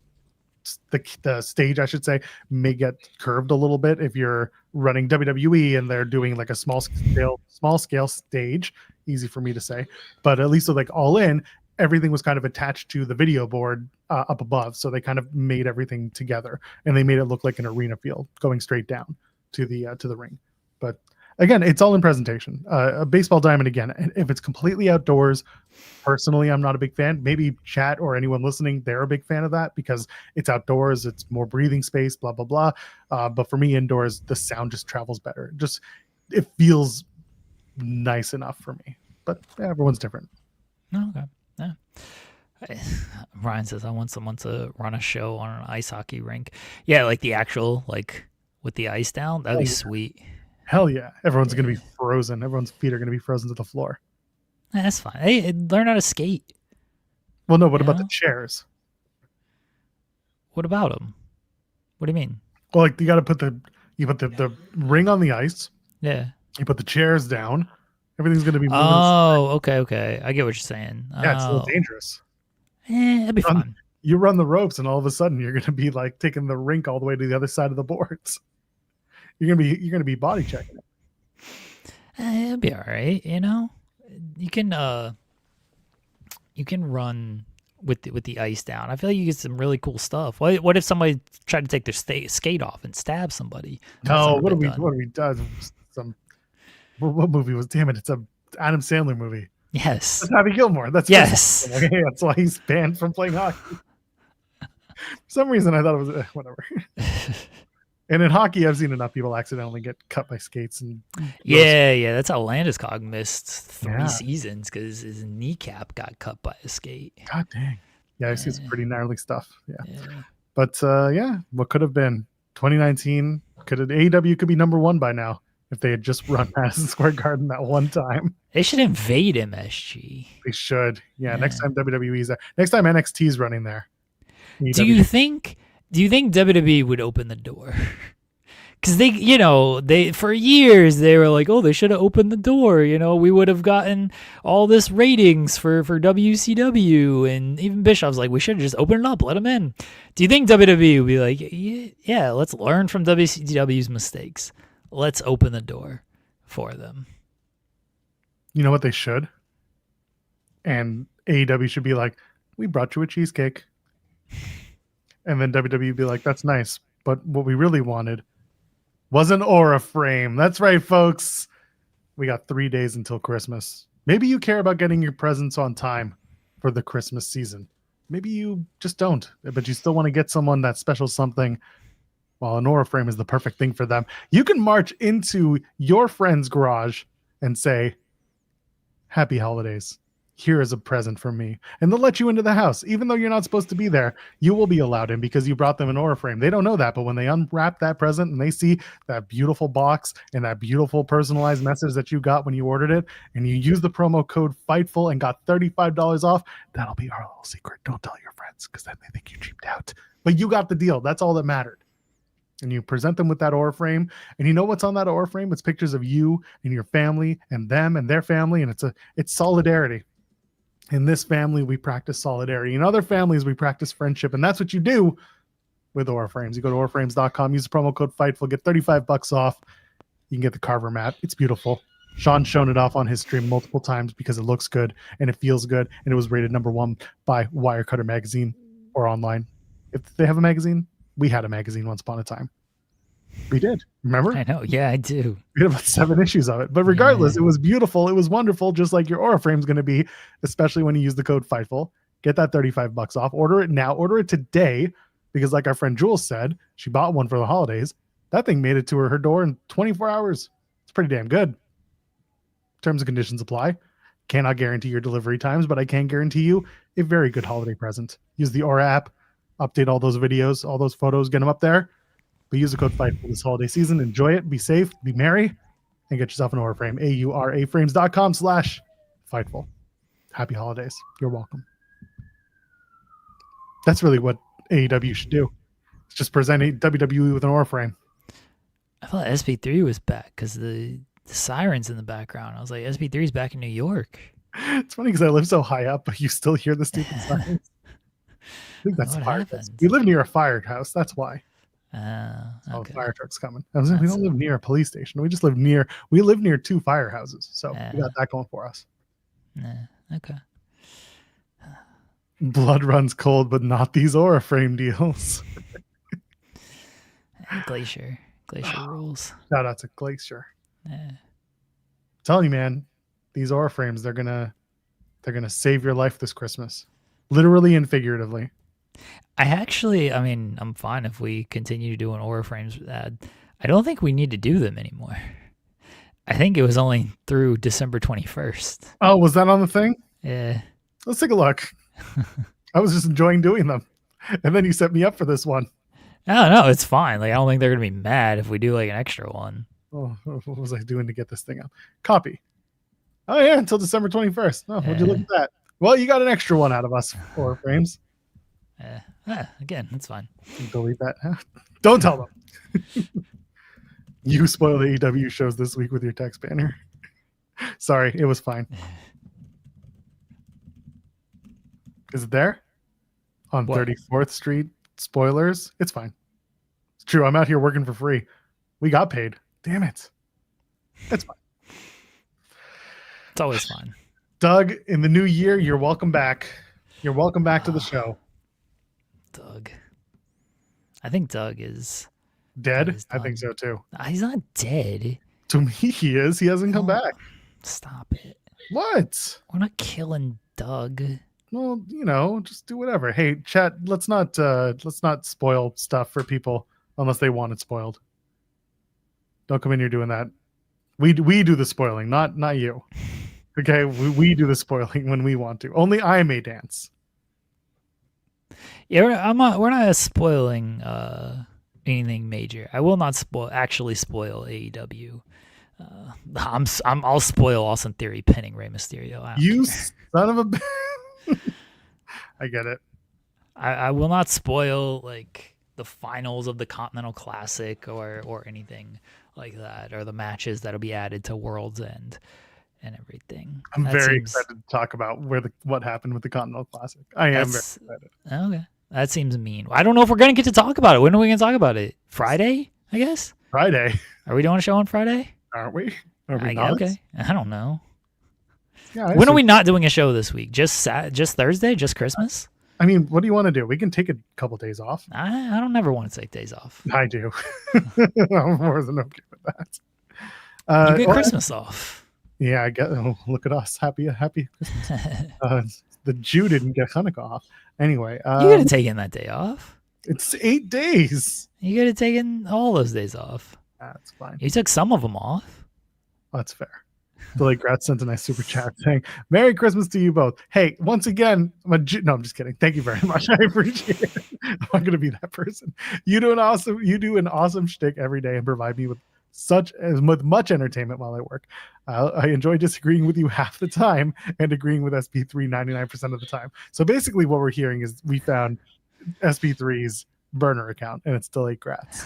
the stage, I should say, may get curved a little bit if you're running WWE and they're doing like a small scale stage. Easy for me to say, but at least with like All In, everything was kind of attached to the video board up above, so they kind of made everything together, and they made it look like an arena field going straight down to the ring. But again, it's all in presentation. A baseball diamond, again, if it's completely outdoors, personally, I'm not a big fan. Maybe chat or anyone listening, they're a big fan of that because it's outdoors, it's more breathing space, blah, blah, blah. But for me, indoors, the sound just travels better. It feels nice enough for me. But everyone's different. Okay. Yeah. Ryan says, I want someone to run a show on an ice hockey rink. Yeah, like the actual, like with the ice down. That'd be sweet. Hell yeah. Everyone's going to be frozen. Everyone's feet are going to be frozen to the floor. That's fine. Hey, learn how to skate. Well, no, what about the chairs? What about them? What do you mean? Well, like you got to put the ring on the ice. Yeah. You put the chairs down. Everything's going to be moving. Oh, okay. I get what you're saying. Yeah, it's a little dangerous. It'd be fun. You run the ropes, and all of a sudden, you're going to be like taking the rink all the way to the other side of the boards. You're gonna be body checking it. It'll be all right. You can run with the ice down. I feel like you get some really cool stuff. What if somebody tried to take their skate off and stab somebody? No, what have we done? What movie was? Damn it! It's a Adam Sandler movie. Yes. That's Happy Gilmore. That's yes. Okay, that's why he's banned from playing hockey. For some reason, I thought it was whatever. And in hockey, I've seen enough people accidentally get cut by skates. And yeah. That's how Landeskog missed 3 seasons because his kneecap got cut by a skate. God dang. Yeah, I see some pretty gnarly stuff. Yeah. But what could have been 2019? AEW could be #1 by now if they had just run Madison Square Garden that one time. They should invade MSG. They should. Yeah. Next time WWE's there. Next time NXT's running there. Do you think WWE would open the door? Because they for years they were like, oh, they should have opened the door. We would have gotten all this ratings for WCW, and even Bischoff's like, we should have just opened it up, let them in. Do you think WWE would be like, yeah, let's learn from WCW's mistakes. Let's open the door for them. You know what they should? And AEW should be like, we brought you a cheesecake. And then WWE be like, that's nice. But what we really wanted was an aura frame. That's right, folks. We got 3 days until Christmas. Maybe you care about getting your presents on time for the Christmas season. Maybe you just don't, but you still want to get someone that special something. Well, an aura frame is the perfect thing for them. You can march into your friend's garage and say, happy holidays. Here is a present from me. And they'll let you into the house. Even though you're not supposed to be there, you will be allowed in because you brought them an aura frame. They don't know that, but when they unwrap that present and they see that beautiful box and that beautiful personalized message that you got when you ordered it, and you use the promo code FIGHTFUL and got $35 off, that'll be our little secret. Don't tell your friends because then they think you cheaped out. But you got the deal. That's all that mattered. And you present them with that aura frame, and you know what's on that aura frame? It's pictures of you and your family and them and their family, and it's solidarity. In this family, we practice solidarity. In other families, we practice friendship. And that's what you do with Aura Frames. You go to auraframes.com, use the promo code FIGHTFUL, get $35 off. You can get the Carver mat. It's beautiful. Sean's shown it off on his stream multiple times because it looks good and it feels good. And it was rated #1 by Wirecutter magazine or online. If they have a magazine, we had a magazine once upon a time. We did. Remember? I know. Yeah, I do. We had about 7 issues of it. But regardless, It was beautiful. It was wonderful, just like your Aura Frame is going to be, especially when you use the code FIGHTFUL. Get that $35 off. Order it now. Order it today because like our friend Jules said, she bought one for the holidays. That thing made it to her door in 24 hours. It's pretty damn good. Terms and conditions apply. Cannot guarantee your delivery times, but I can guarantee you a very good holiday present. Use the Aura app. Update all those videos, all those photos, get them up there. But use the code FIGHTFUL this holiday season. Enjoy it. Be safe. Be merry. And get yourself an Aura Frame. AURAFrames.com/FIGHTFUL. Happy holidays. You're welcome. That's really what AEW should do. It's just present WWE with an Aura Frame. I thought SP3 was back because the sirens in the background. I was like, SP3's back in New York. It's funny because I live so high up, but you still hear the stupid sirens. think that's What the firehouse. happened? We live near a firehouse. That's why. Oh, Okay. fire truck's coming. I was like, we That's don't live near a police station. We just live near. We live near 2 firehouses, so we got that going for us. Okay. Blood runs cold, but not these Aura frame deals. Glacier rules. Shout out to Glacier. Yeah. Telling you, man, these Aura frames, they're gonna save your life this Christmas, literally and figuratively. I mean, I'm fine if we continue doing Aura frames. I don't think we need to do them anymore. I think it was only through December 21st. Oh, was that on the thing? Yeah. Let's take a look. I was just enjoying doing them, and then you set me up for this one. No, it's fine. Like, I don't think they're gonna be mad if we do like an extra one. Oh, what was I doing to get this thing up? Copy. Oh yeah, until December 21st. Oh, would you look at that? Well, you got an extra one out of us, Aura frames. Again, that's fine. Delete that. Don't tell them. You spoiled the AEW shows this week with your text banner. Sorry, it was fine. Is it there? On What? 34th Street, spoilers? It's fine. It's true. I'm out here working for free. We got paid. Damn it. It's fine. It's always fine. Doug, in the new year, you're welcome back. You're welcome back to the show. Doug. I think Doug is Dead? Doug is I think done. so too. He's not dead. To me, he is. He hasn't come back. Stop it. What? We're not killing Doug. Well, just do whatever. Hey, chat, let's not spoil stuff for people unless they want it spoiled. Don't come in here doing that. We do the spoiling, not you. Okay, we do the spoiling when we want to. Only I may dance. Yeah, we're not spoiling anything major. I will not actually spoil AEW. I'll spoil Austin Theory pinning Rey Mysterio. You son of a I get it. I will not spoil like the finals of the Continental Classic or anything like that, or the matches that'll be added to World's End and everything. I'm very excited to talk about what happened with the Continental Classic. I am very excited. Okay. That seems mean. I don't know if we're going to get to talk about it. When are we going to talk about it? Friday, I guess? Friday. Are we doing a show on Friday? Aren't we? Are we not? Okay. I don't know. Yeah, when are we not doing a show this week? Just Thursday? Just Christmas? I mean, what do you want to do? We can take a couple days off. I don't ever want to take days off. I do. I'm more than okay with that. You get Christmas off. Yeah, I get. Oh, look at us. Happy Christmas. The Jew didn't get Hanukkah off. Anyway. You could have taken that day off. It's 8 days. You could have taken all those days off. That's fine. You took some of them off. That's fair. Billy Gratz sent a nice super chat saying, Merry Christmas to you both. Hey, once again, no, I'm just kidding. Thank you very much. I appreciate it. I'm not going to be that person. You do an awesome shtick every day and provide me with much entertainment while I work. I enjoy disagreeing with you half the time and agreeing with SP3 99% of the time. So basically what we're hearing is we found SP3's burner account and it's still 8 Gratz.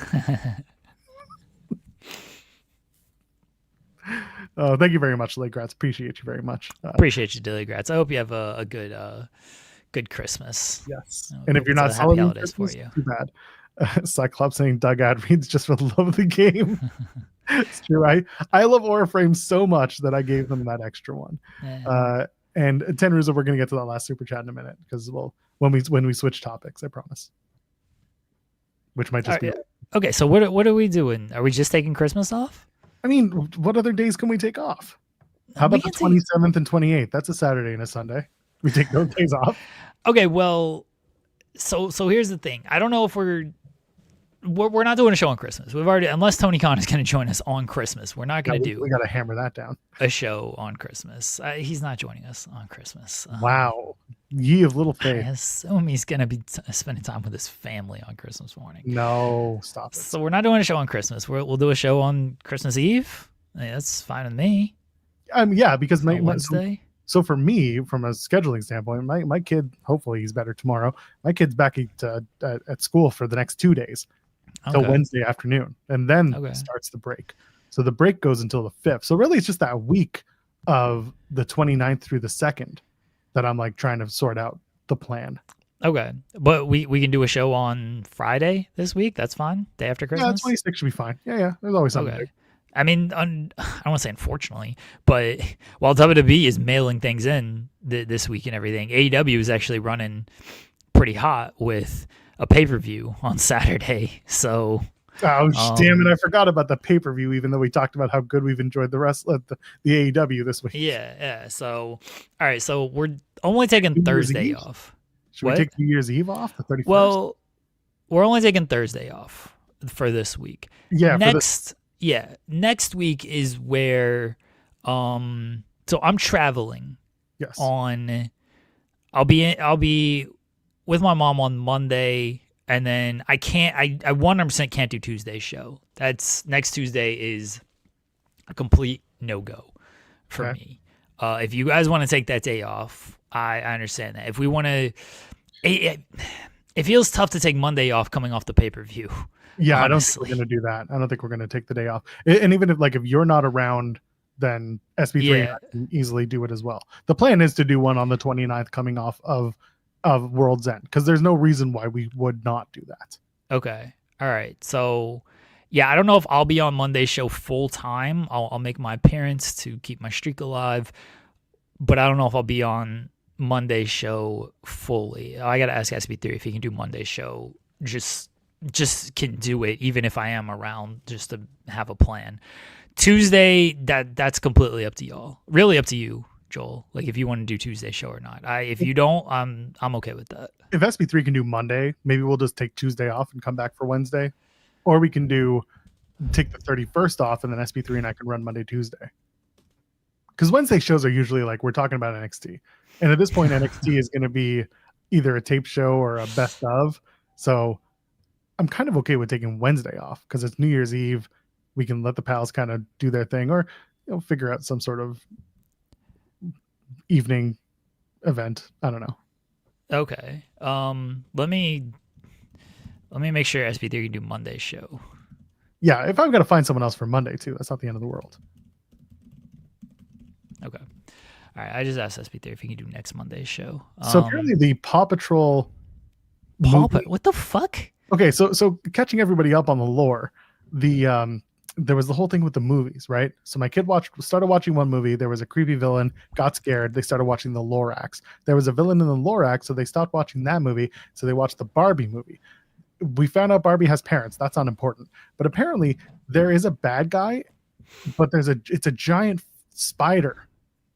Thank you very much, Lake Gratz. Appreciate you very much. Appreciate you, Dilly Gratz. I hope you have a good Christmas. Yes. And if you're not happy holidays Christmas, for you. Too bad. Cyclops saying Doug ad reads just for the love of the game. It's true. I love Aura Frames so much that I gave them that extra one. Yeah. And Tenruza, we're gonna get to that last super chat in a minute because when we switch topics, I promise. Which might just be okay. So what are we doing? Are we just taking Christmas off? I mean, what other days can we take off? How about the 27th and 28th? That's a Saturday and a Sunday. We take those days off. Okay, well, so here's the thing. I don't know if we're not doing a show on Christmas. We've already, unless Tony Khan is going to join us on Christmas, we're not going to do. We got to hammer that down. A show on Christmas. He's not joining us on Christmas. Wow, ye of little I faith. assume he's going to be spending time with his family on Christmas morning. No, stop it. So we're not doing a show on Christmas. We'll do a show on Christmas Eve. That's fine with me. Yeah, because my Wednesday. So for me, from a scheduling standpoint, my kid, hopefully he's better tomorrow. My kid's back at school for the next 2 days till Wednesday afternoon, and then starts the break. So the break goes until the 5th. So really, it's just that week of the 29th through the 2nd that I'm like trying to sort out the plan. Okay, but we can do a show on Friday this week. That's fine. Day after Yeah, Christmas. 26 should be fine. Yeah. There's always something. Okay. Big. I mean, I don't want to say unfortunately, but while WWE is mailing things in this week and everything, AEW is actually running pretty hot with a pay-per-view on Saturday. So, Oh, damn it. I forgot about the pay-per-view, even though we talked about how good we've enjoyed the AEW this week. yeah. So, all right. So we're only taking New Year's Thursday Eve? off. Should What? we take New Year's Eve off, the 31st? Well, we're only taking Thursday off for this week. yeah. Next week is where so I'm traveling Yes. on I'll be with my mom on Monday, and then I 100% can't do Tuesday's show. That's next Tuesday is a complete no-go for Okay. me. If you guys want to take that day off, I understand that. If we want to it feels tough to take Monday off coming off the pay-per-view. Yeah, I don't think honestly. we're going to do that. I don't think we're going to take the day off. And even if you're not around, then SB3 and Yeah. I can easily do it as well. The plan is to do one on the 29th coming off of World's End, because there's no reason why we would not do that. Okay. All right. So, yeah, I don't know if I'll be on Monday's show full time. I'll make my appearance to keep my streak alive, but I don't know if I'll be on Monday's show fully. I got to ask SB3 if he can do Monday's show. Just can do it, even if I am around, just to have a plan. Tuesday, that's completely up to y'all. Really up to you, Joel. Like if you want to do Tuesday's show or not. If you don't, I'm okay with that. If SB3 can do Monday, maybe we'll just take Tuesday off and come back for Wednesday. Or we can take the 31st off, and then SB3 and I can run Monday, Tuesday. Because Wednesday shows are usually we're talking about NXT. And at this point, NXT is going to be either a tape show or a best of. So I'm kind of okay with taking Wednesday off because it's New Year's Eve. We can let the pals kind of do their thing, or figure out some sort of evening event. I don't know. Okay. Let me make sure SB3 can do Monday's show. Yeah, if I've got to find someone else for Monday too, that's not the end of the world. Okay. All right. I just asked SB3 if he can do next Monday's show. So apparently the Paw Patrol movie- What the fuck? Okay, so catching everybody up on the lore, there was the whole thing with the movies, right? So my kid started watching one movie. There was a creepy villain, got scared. They started watching the Lorax. There was a villain in the Lorax, so they stopped watching that movie. So they watched the Barbie movie. We found out Barbie has parents. That's not important. But apparently there is a bad guy, but it's a giant spider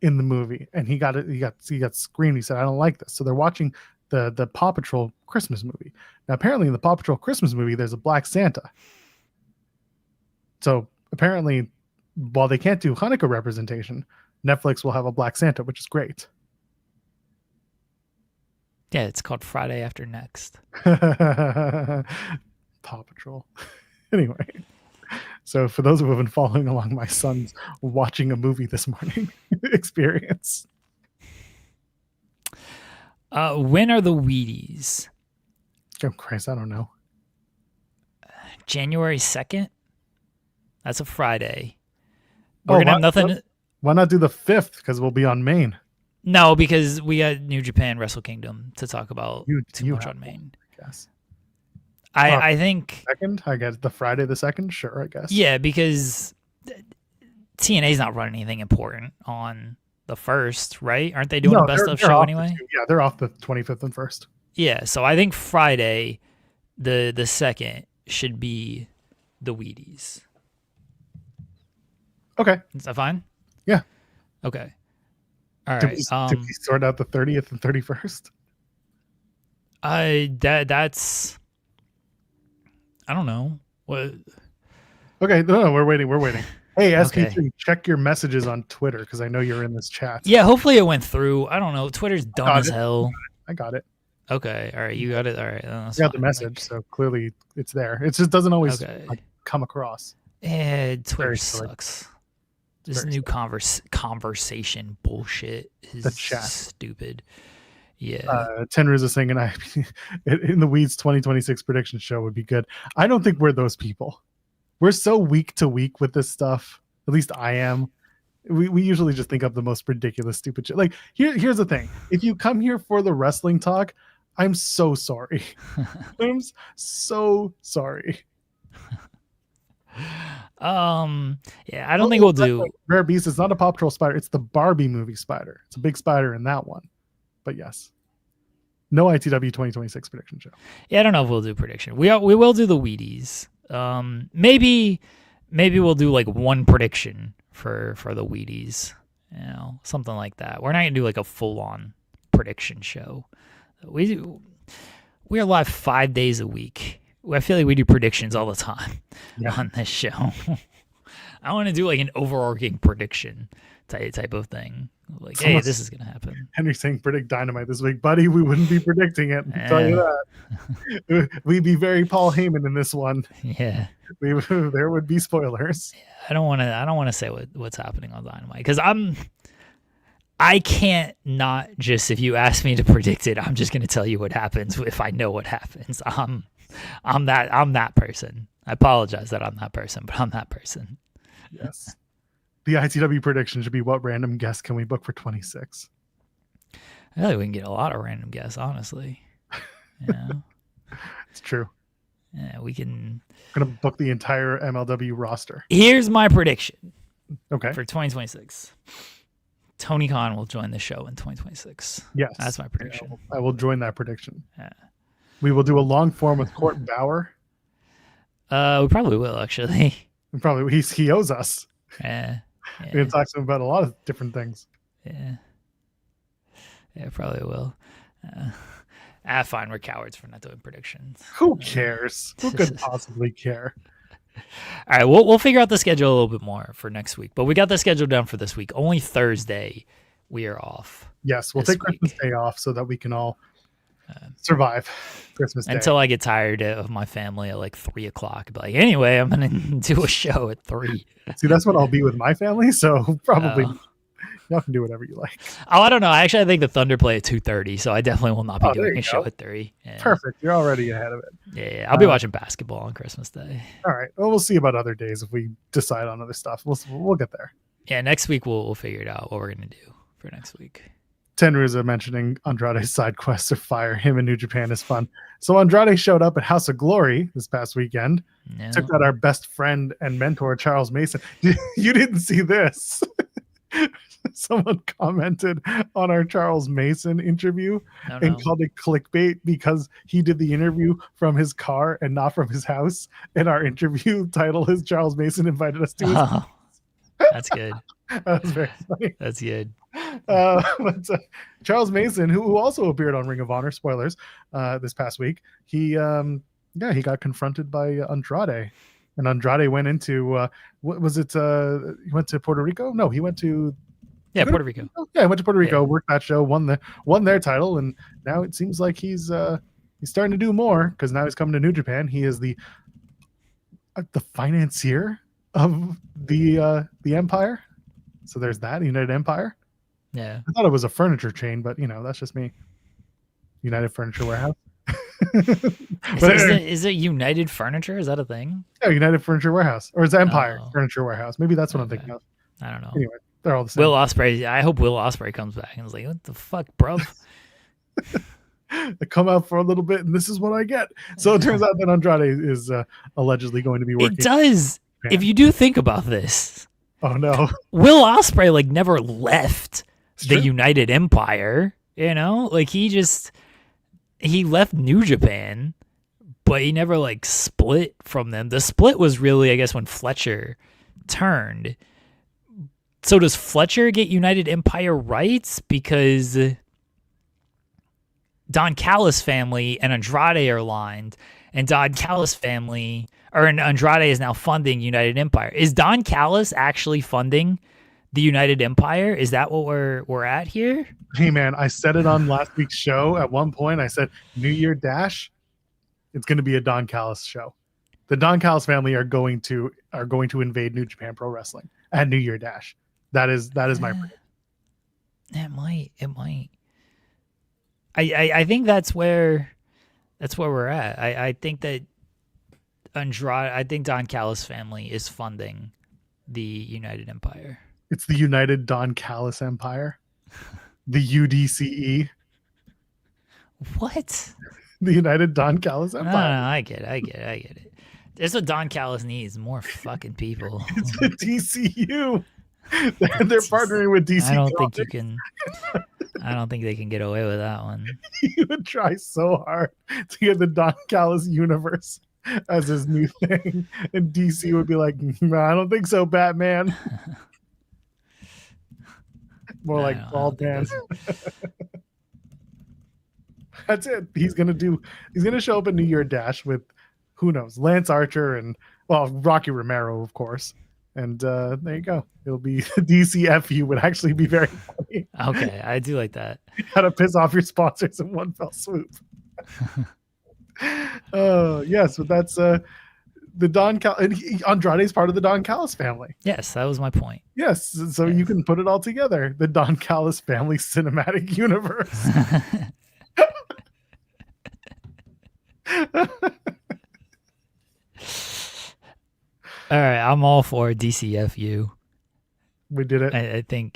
in the movie, and he got screamed. He said, "I don't like this." So they're watching the Paw Patrol Christmas movie. Now, apparently in the Paw Patrol Christmas movie, there's a Black Santa. So apparently, while they can't do Hanukkah representation, Netflix will have a Black Santa, which is great. Yeah, it's called Friday After Next. Paw Patrol. Anyway, so for those who have been following along my son's watching a movie this morning experience. When are the Wheaties? Oh, Christ, I don't know. January 2nd? That's a Friday. We're going to have nothing. Why not do the 5th? Because we'll be on Maine. No, because we got New Japan Wrestle Kingdom to talk about too much on Maine. I guess. I think... Second? I guess the Friday the 2nd? Sure, I guess. Yeah, because TNA's not running anything important on the 1st, right? Aren't they doing a best of show anyway? Yeah, they're off the 25th and 1st. Yeah, so I think Friday, the 2nd, should be the Wheaties. Okay. Is that fine? Yeah. Okay. All Did right. we sort out the 30th and 31st? That's I don't know. What? Okay, no, we're waiting. Hey, SP3, Okay. check your messages on Twitter because I know you're in this chat. Yeah, hopefully it went through. I don't know. Twitter's dumb as hell. I got it. Okay. All right. You got it. All right. I got the message, so clearly it's there. It just doesn't always come across. Yeah, Twitter Very silly. sucks. This Very new conversation bullshit is The chat. stupid. Yeah. Tenruz is saying, in the Weeds 2026 prediction show would be good. I don't think we're those people. We're so week to week with this stuff. At least I am. We usually just think of the most ridiculous, stupid shit. Like here's the thing: if you come here for the wrestling talk, I'm so sorry. I'm so sorry. Yeah, I don't think we'll do Rare Beast. It's not a Paw Patrol spider. It's the Barbie movie spider. It's a big spider in that one. But yes, no ITW 2026 prediction show. Yeah, I don't know if we'll do prediction. We will do the Wheaties. Maybe we'll do like one prediction for the Wheaties. You know, something like that. We're not gonna do like a full on prediction show. We are live 5 days a week. I feel like we do predictions all the time on this show. I want to do like an overarching prediction type of thing. Like, hey, this is going to happen. Henry saying predict Dynamite this week. Buddy, we wouldn't be predicting it. I'll tell you that. We'd be very Paul Heyman in this one. Yeah. There would be spoilers. Yeah, I don't want to say what's happening on Dynamite because I can't not just, if you ask me to predict it, I'm just going to tell you what happens if I know what happens. I'm that person. I apologize that I'm that person, but I'm that person. Yes. The ITW prediction should be, what random guest can we book for 26? I feel like we can get a lot of random guests, honestly. Yeah. It's true. Yeah, we can. I'm going to book the entire MLW roster. Here's my prediction. Okay. For 2026. Tony Khan will join the show in 2026. Yes. That's my prediction. I will join that prediction. Yeah. We will do a long form with Court Bauer. We probably will, actually. He owes us. Yeah. We can talk to him about a lot of different things. Yeah. Yeah, probably will. Fine. We're cowards for not doing predictions. Who cares? Who could possibly care? All right, we'll figure out the schedule a little bit more for next week. But we got the schedule down for this week. Only Thursday we are off. Yes, we'll take Christmas Day off so that we can all survive Christmas Day. Until I get tired of my family at like 3 o'clock. But like, anyway, I'm going to do a show at 3. See, that's when I'll be with my family, so probably y'all can do whatever you like. Oh, I don't know. Actually, I think the Thunder play at 2:30, so I definitely will not be doing a show at 3. Yeah. Perfect. You're already ahead of it. Yeah. I'll be watching basketball on Christmas Day. All right. Well, we'll see about other days if we decide on other stuff. We'll get there. Yeah, next week we'll figure it out what we're going to do for next week. Tenruza mentioning Andrade's side quests of fire. Him in New Japan is fun. So Andrade showed up at House of Glory this past weekend. Yeah. Took out our best friend and mentor, Charles Mason. You didn't see this. Someone commented on our Charles Mason interview and called it clickbait because he did the interview from his car and not from his house. And our interview title is Charles Mason invited us to his house. That's good. That was very funny. That's good. Charles Mason, who also appeared on Ring of Honor, spoilers, this past week, he got confronted by Andrade, and Andrade went into what was it? He went to Puerto Rico. No, he went to Puerto Rico. Yeah, he went to Puerto Rico, worked that show, won their title, and now it seems like he's starting to do more because now he's coming to New Japan. He is the financier of the Empire. So there's that United Empire. Yeah, I thought it was a furniture chain, but that's just me. United Furniture Warehouse. Is it United Furniture? Is that a thing? Yeah, United Furniture Warehouse, or is it Empire Furniture Warehouse? Maybe that's what I'm thinking of. I don't know. Anyway, they're all the same. Will Ospreay. I hope Will Ospreay comes back and is like, "What the fuck, bro?" They come out for a little bit, and this is what I get. So it turns out that Andrade is allegedly going to be working. It does. If you do think about this. Oh no! Will Ospreay never left the United Empire. He left New Japan, but he never split from them. The split was really, I guess, when Fletcher turned. So does Fletcher get United Empire rights because Don Callis family and Andrade are aligned, and Don Callis family and Andrade is now funding United Empire. Is Don Callis actually funding the United Empire? Is that what we're at here? Hey man, I said it on last week's show. At one point, I said New Year Dash. It's going to be a Don Callis show. The Don Callis family are going to invade New Japan Pro Wrestling at New Year Dash. That is my prediction. It might. I think that's where we're at. I think that Don Callis family is funding the United Empire. It's the United Don Callis Empire. The UDCE. What? The United Don Callis No, Empire. I get it. That's what Don Callis needs, more fucking people. It's the DCU. They're partnering with DC I don't Comics. think you can. I don't think they can get away with that one. He would try so hard to get the Don Callis universe as his new thing, and DC would be like, "No, I don't think so, Batman." More like Bald Man. That's it. He's gonna show up in New Year Dash with, who knows, Lance Archer and, well, Rocky Romero, of course. And there you go. It'll be DCFU would actually be very funny. Okay, I do like that. How to piss off your sponsors in one fell swoop. Yes, but that's the Don Andrade's part of the Don Callis family. Yes, that was my point. Yes, so you can put it all together. The Don Callis family cinematic universe. All right, I'm all for DCFU. We did it. I think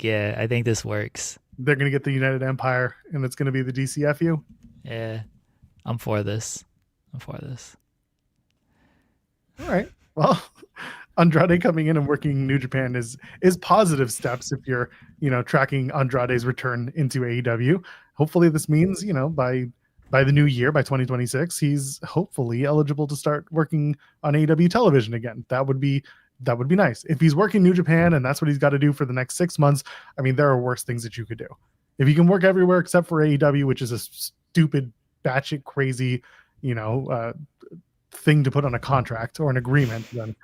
this works. They're going to get the United Empire, and it's going to be the DCFU. Yeah, I'm for this. All right. Well, Andrade coming in and working New Japan is positive steps if you're, tracking Andrade's return into AEW. Hopefully this means, by the new year, by 2026, he's hopefully eligible to start working on AEW television again. That would be nice. If he's working New Japan and that's what he's got to do for the next 6 months, I mean, there are worse things that you could do. If he can work everywhere except for AEW, which is a stupid, batshit crazy, thing to put on a contract or an agreement, then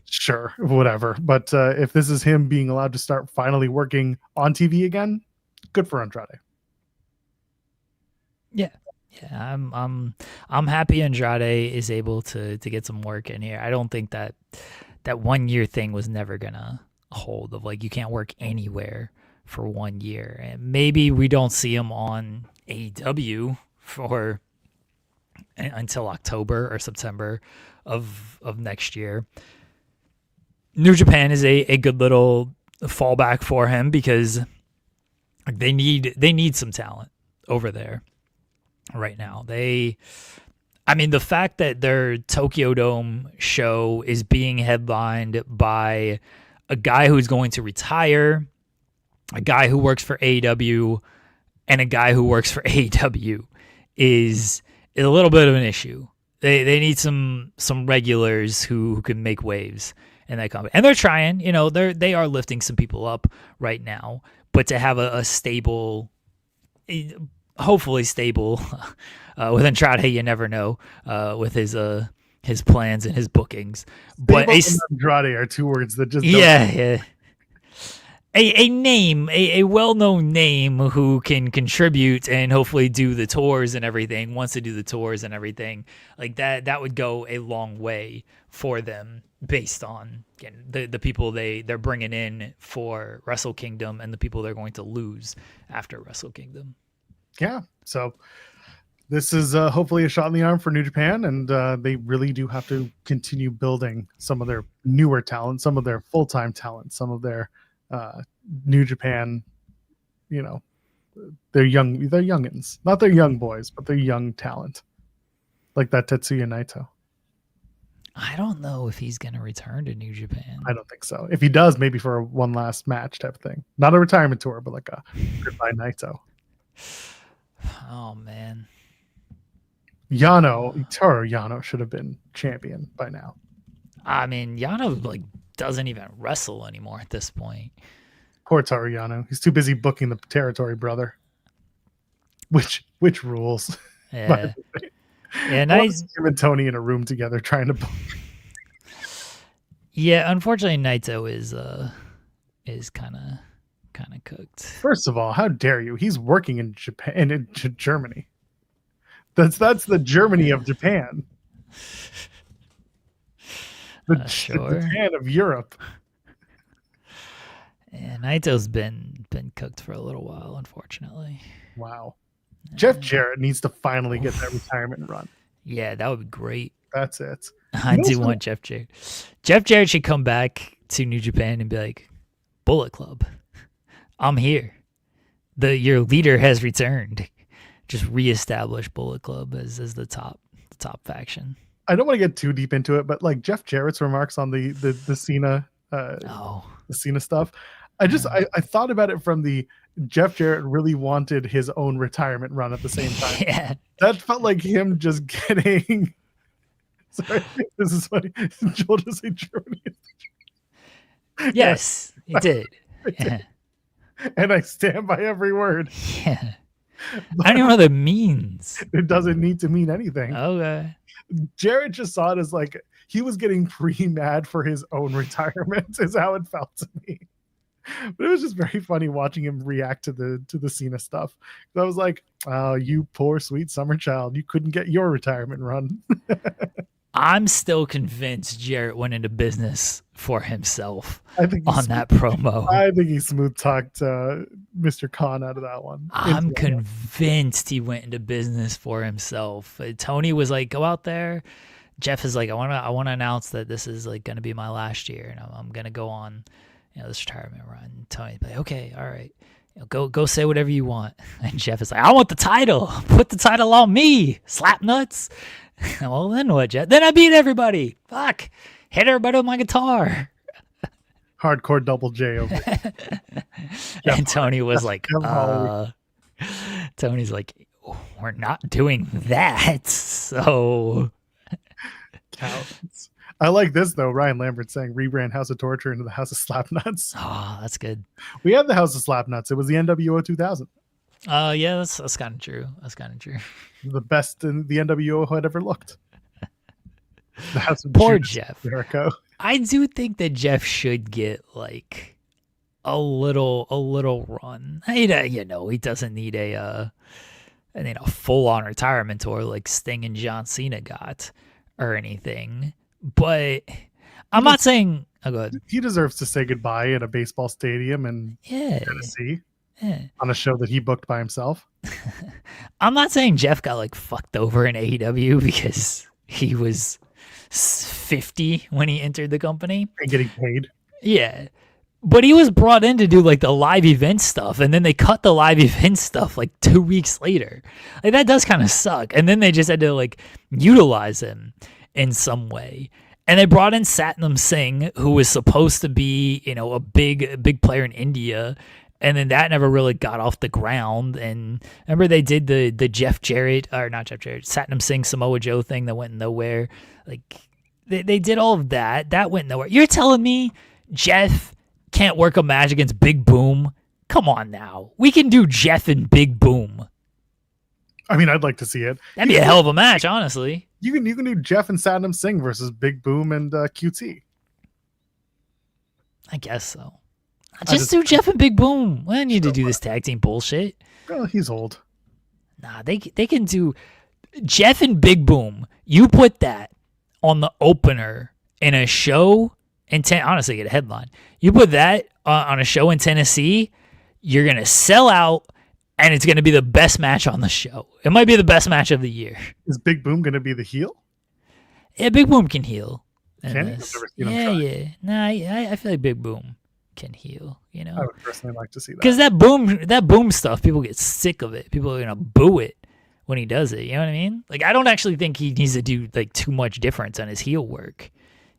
sure, whatever. But if this is him being allowed to start finally working on TV again, good for Andrade. Yeah, I'm happy Andrade is able to get some work in here. I don't think that 1 year thing was never gonna hold, of like you can't work anywhere for 1 year, and maybe we don't see him on AEW for until October or September of next year. New Japan is a good little fallback for him because they need some talent over there right now. The fact that their Tokyo Dome show is being headlined by a guy who's going to retire, a guy who works for AEW, and a guy who works for AEW is a little bit of an issue. They need some regulars who can make waves in that company, and they're trying. They are lifting some people up right now, but to have a stable, hopefully stable, with Andrade, you never know with his plans and his bookings. But Andrade are two words that just yeah. A name, a well-known name who can contribute and hopefully do the tours and everything, wants to do the tours and everything, like that would go a long way for them based on, again, the people they're bringing in for Wrestle Kingdom and the people they're going to lose after Wrestle Kingdom. Yeah, so this is hopefully a shot in the arm for New Japan, and they really do have to continue building some of their newer talent, some of their full-time talent, some of their New Japan, they're youngins, not their young boys, but they're young talent, like that Tetsuya Naito. I don't know if he's going to return to New Japan. I don't think so. If he does, maybe for a one last match type of thing, not a retirement tour, but like a goodbye Naito. Oh man, Toru Yano should have been champion by now. I mean, Yano doesn't even wrestle anymore at this point. Poor Toru Yano. He's too busy booking the territory, brother. Which rules. Yeah. Yeah, nice. Him and Tony in a room together trying to book. Yeah, unfortunately Naito is kind of cooked. First of all, how dare you? He's working in Japan, in Germany. That's the Germany of Japan. The Japan of Europe. Yeah, Naito's been cooked for a little while, unfortunately. Wow. Jeff Jarrett needs to finally get that retirement run. Yeah, that would be great. That's it. I do want Jeff Jarrett. Jeff Jarrett should come back to New Japan and be like, Bullet Club, I'm here. Your leader has returned. just reestablish Bullet Club as the top faction. I don't want to get too deep into it, but like Jeff Jarrett's remarks on the Cena the Cena stuff, I thought about it from the Jeff Jarrett really wanted his own retirement run at the same time. Yeah, that felt like him just getting. Sorry, this is funny. Joel just said Germany. Yes, he did. Yeah. And I stand by every word. Yeah. I don't even know what that means. It doesn't need to mean anything. Okay. Jarrett just saw it as like he was getting pre-mad for his own retirement, is how it felt to me. But it was just very funny watching him react to the Cena stuff. I was like, "Oh, you poor sweet summer child! You couldn't get your retirement run." I'm still convinced Jarrett went into business for himself on that promo. I think he smooth talked Mr. Khan out of that one. I'm convinced he went into business for himself. Tony was like, "Go out there." Jeff is like, "I want to announce that this is like going to be my last year, and I'm going to go on, this retirement run." Tony's like, "Okay, all right, go say whatever you want." And Jeff is like, "I want the title. Put the title on me, slap nuts." Well, then what, Jeff? Then I beat everybody. Fuck. Hit everybody with my guitar. Hardcore double J over. And Tony was like, Tony's like, "We're not doing that." So. Cowards. I like this though. Ryan Lambert saying rebrand House of Torture into the House of Slapnuts. Oh, that's good. We had the House of Slapnuts. It was the NWO 2000. Yeah, that's kind of true. That's kind of true. The best in the NWO had ever looked. The House of Poor Judas Jeff. Jericho. I do think that Jeff should get like a little run. He doesn't need a full on retirement tour like Sting and John Cena got or anything. But I'm not saying. Oh, go ahead. He deserves to say goodbye at a baseball stadium in Tennessee. Yeah. On a show that he booked by himself. I'm not saying Jeff got like fucked over in AEW because he was 50 when he entered the company and getting paid. Yeah, but he was brought in to do like the live event stuff, and then they cut the live event stuff like 2 weeks later. Like that does kind of suck. And then they just had to like utilize him in some way. And they brought in Satnam Singh, who was supposed to be, a big player in India. And then that never really got off the ground. And remember they did the Satnam Singh Samoa Joe thing that went nowhere. Like they did all of that. That went nowhere. You're telling me Jeff can't work a match against Big Boom? Come on now. We can do Jeff and Big Boom. I mean, I'd like to see it. That'd be a hell of a match, honestly. You can do Jeff and Satnam Singh versus Big Boom and QT. I guess so. Just do Jeff and Big Boom. We don't need to do this tag team bullshit. Well, he's old. Nah, they can do Jeff and Big Boom. You put that on the opener in a show in honestly, get a headline. You put that on a show in Tennessee, you're gonna sell out, and it's gonna be the best match on the show. It might be the best match of the year. Is Big Boom gonna be the heel? Yeah, Big Boom can heel. Can he? Yeah. Nah, I feel like Big Boom can heal, I would personally like to see that, because that boom stuff, people get sick of it. People are gonna boo it when he does it. You know what I mean? Like, I don't actually think he needs to do like too much difference on his heel work.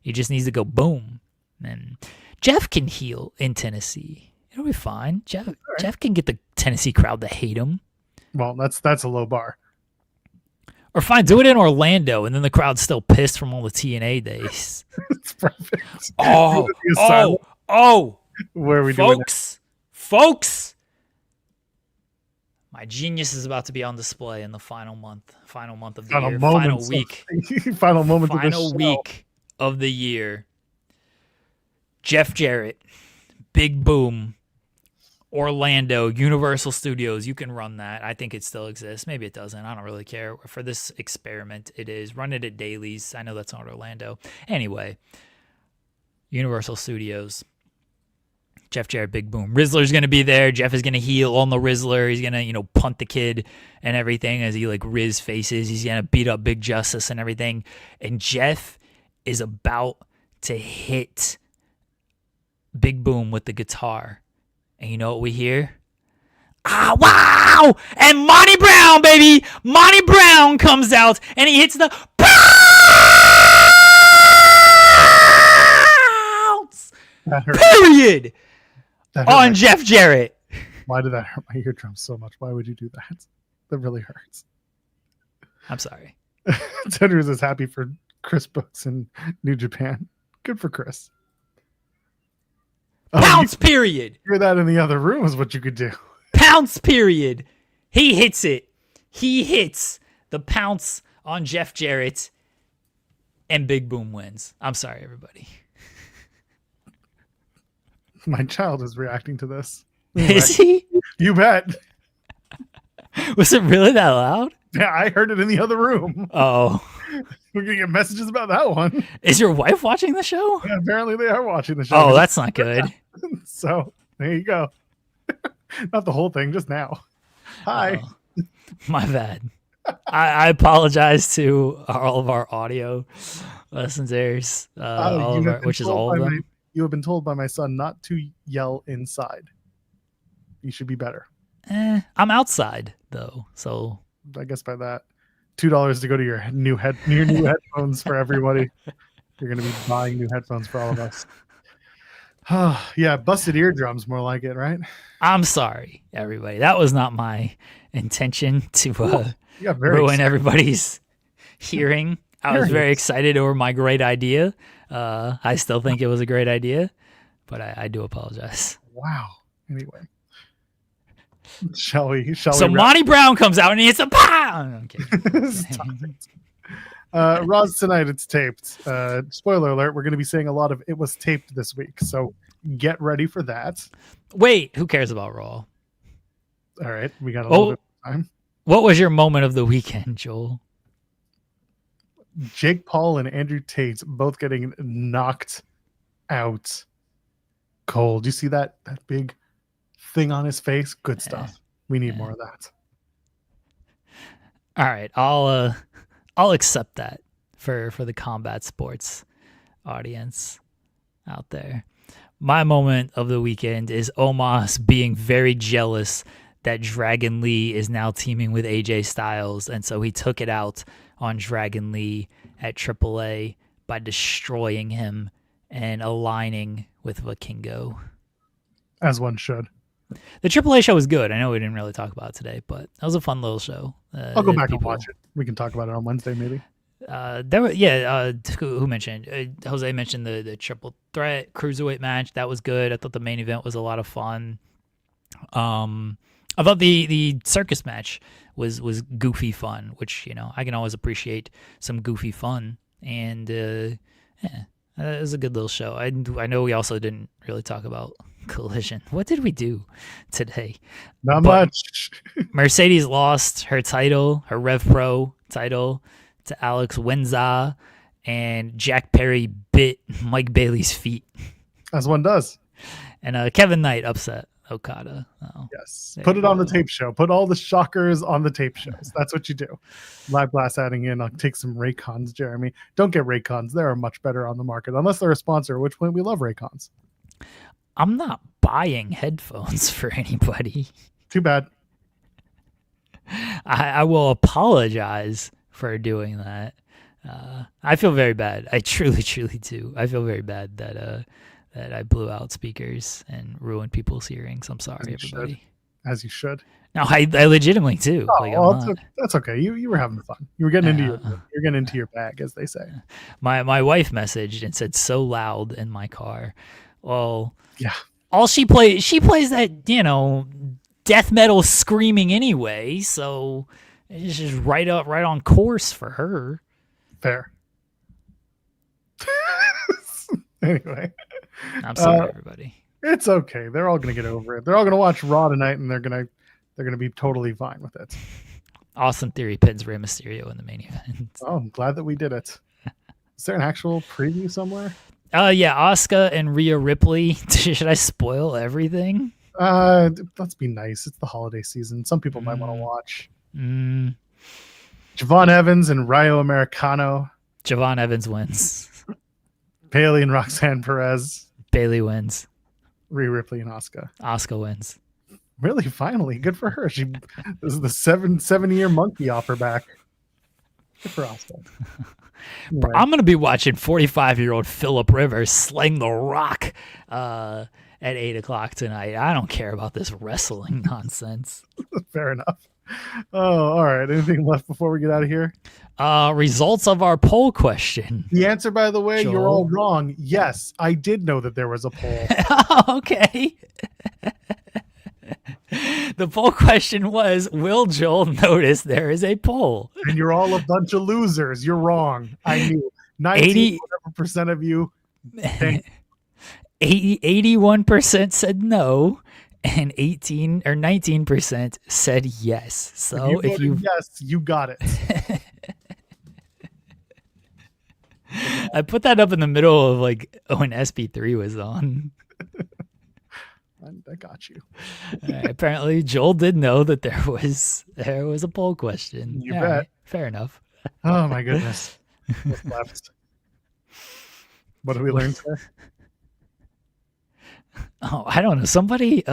He just needs to go boom. And Jeff can heel in Tennessee. It'll be fine. Jeff can get the Tennessee crowd to hate him. Well, that's a low bar. Or fine, do it in Orlando, and then the crowd's still pissed from all the TNA days. It's perfect. Oh. Where are we folks, my genius is about to be on display in the final month of the year, final week, final moment, final week of the year. Jeff Jarrett, Big Boom, Orlando, Universal Studios. You can run that. I think it still exists. Maybe it doesn't. I don't really care. For this experiment, it is. Run it at Dailies. I know that's not Orlando. Anyway, Universal Studios. Jeff Jarrett, Big Boom. Rizzler's going to be there. Jeff is going to heel on the Rizzler. He's going to, punt the kid and everything as he, Riz faces. He's going to beat up Big Justice and everything. And Jeff is about to hit Big Boom with the guitar. And you know what we hear? Ah, wow! And Monty Brown, baby! Monty Brown comes out and he hits the pounce! That hurt. Period! That hurt On Jeff Jarrett. Why did that hurt my eardrums so much? Why would you do that? That really hurts. I'm sorry. Tenders is happy for Chris Brooks in New Japan. Good for Chris. Pounce, period. Hear that in the other room is what you could do. Pounce, period. He hits it. He hits the pounce on Jeff Jarrett, and Big Boom wins. I'm sorry, everybody. My child is reacting to this. Is he? You bet. Was it really that loud? Yeah, I heard it in the other room. Oh. We're going to get messages about that one. Is your wife watching the show? Yeah, apparently they are watching the show. Oh, that's not good. So, there you go. Not the whole thing, just now. Hi. Oh, my bad. I apologize to all of our audio listeners, which is all of them. You have been told by my son not to yell inside. You should be better. I'm outside, though, so... I guess by that, $2 to go to your new headphones for everybody. You're going to be buying new headphones for all of us. Yeah, busted eardrums, more like it, right? I'm sorry, everybody. That was not my intention to ruin excited. Everybody's hearing. I was very excited over my great idea. I still think it was a great idea, but I do apologize. Wow. Anyway. Shall we? So Monty Brown comes out and he hits a pow. Okay. Raw's tonight. It's taped. Spoiler alert: we're going to be saying a lot of "it was taped" this week, so get ready for that. Wait, who cares about Raw? All right, we got a little bit of time. What was your moment of the weekend, Joel? Jake Paul and Andrew Tate both getting knocked out cold. You see that big thing on his face? Good stuff. We need more of that. All right, I'll accept that for the combat sports audience out there. My moment of the weekend is Omos being very jealous that Dragon Lee is now teaming with AJ Styles, and so he took it out on Dragon Lee at AAA by destroying him and aligning with Vikingo. As one should. The AAA show was good. I know we didn't really talk about it today, but that was a fun little show. I'll go back and watch it. We can talk about it on Wednesday, maybe. Who mentioned? Jose mentioned the triple threat cruiserweight match. That was good. I thought the main event was a lot of fun. I thought the circus match was goofy fun, which I can always appreciate some goofy fun. And it was a good little show. I know we also didn't really talk about Collision. What did we do today? Not much. Mercedes lost her title, her Rev Pro title, to Alex Winza, and Jack Perry bit Mike Bailey's feet. As one does. And Kevin Knight upset Okada. Oh, yes. Put it on the tape show. Put all the shockers on the tape shows. That's what you do. Live Blast adding in. I'll take some Raycons, Jeremy. Don't get Raycons. They're much better on the market, unless they're a sponsor, which point we love Raycons. I'm not buying headphones for anybody. Too bad. I will apologize for doing that. I feel very bad. I truly, truly do. I feel very bad that I blew out speakers and ruined people's hearings. I'm sorry, everybody. As you should. No, I legitimately do. That's okay. You were having fun. You were getting into your bag, as they say. My wife messaged and said, "So loud in my car." Well, yeah. All she plays that death metal screaming anyway, so it's just right on course for her. Fair. Anyway, I'm sorry, everybody. It's okay. They're all gonna get over it. They're all gonna watch Raw tonight, and they're gonna be totally fine with it. Austin Theory pins Rey Mysterio in the main event. Oh, I'm glad that we did it. Is there an actual preview somewhere? Yeah, Asuka and Rhea Ripley. Should I spoil everything? Let's be nice. It's the holiday season. Some people might want to watch. Javon Evans and Rayo Americano. Javon Evans wins. Bailey and Roxanne Perez. Bailey wins. Rhea Ripley and Asuka. Asuka wins. Really, finally, good for her. This is the 7-year monkey off her back. Good for Asuka. Bro, I'm gonna be watching 45-year-old Phillip Rivers sling the Rock at 8:00 tonight. I don't care about this wrestling nonsense. Fair enough. Oh, all right. Anything left before we get out of here? Results of our poll question. The answer, by the way, Joel? you're all wrong. Yes, I did know that there was a poll. Okay. The poll question was, will Joel notice there is a poll? And you're all a bunch of losers. You're wrong. I knew. 90% of you. 81% said no, and 19% said yes. So if you yes, you got it. I put that up in the middle of like when SP3 was on. I got you. Apparently, Joel did know that there was a poll question. You All bet. right, fair enough. Oh my goodness. What's left? What did we learn today? Oh, I don't know. Somebody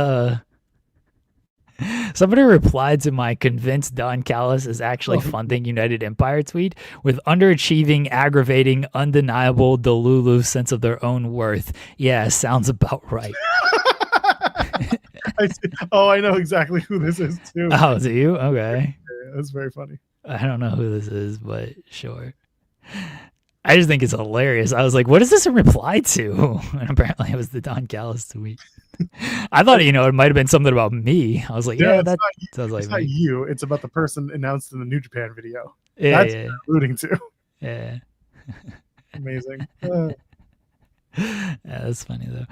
replied to my convinced Don Callis is actually funding United Empire tweet with underachieving, aggravating, undeniable Delulu sense of their own worth. Yeah, sounds about right. I know exactly who this is too. Oh, do you? Okay. Yeah, that's very funny. I don't know who this is, but sure. I just think it's hilarious. I was like, what is this in reply to? And apparently it was the Don Callis tweet. I thought, it might have been something about me. I was like, yeah, that sounds like it's not me. you. It's about the person announced in the New Japan video. Yeah, That's what yeah, you're alluding to. yeah. Amazing. Yeah, that's funny though.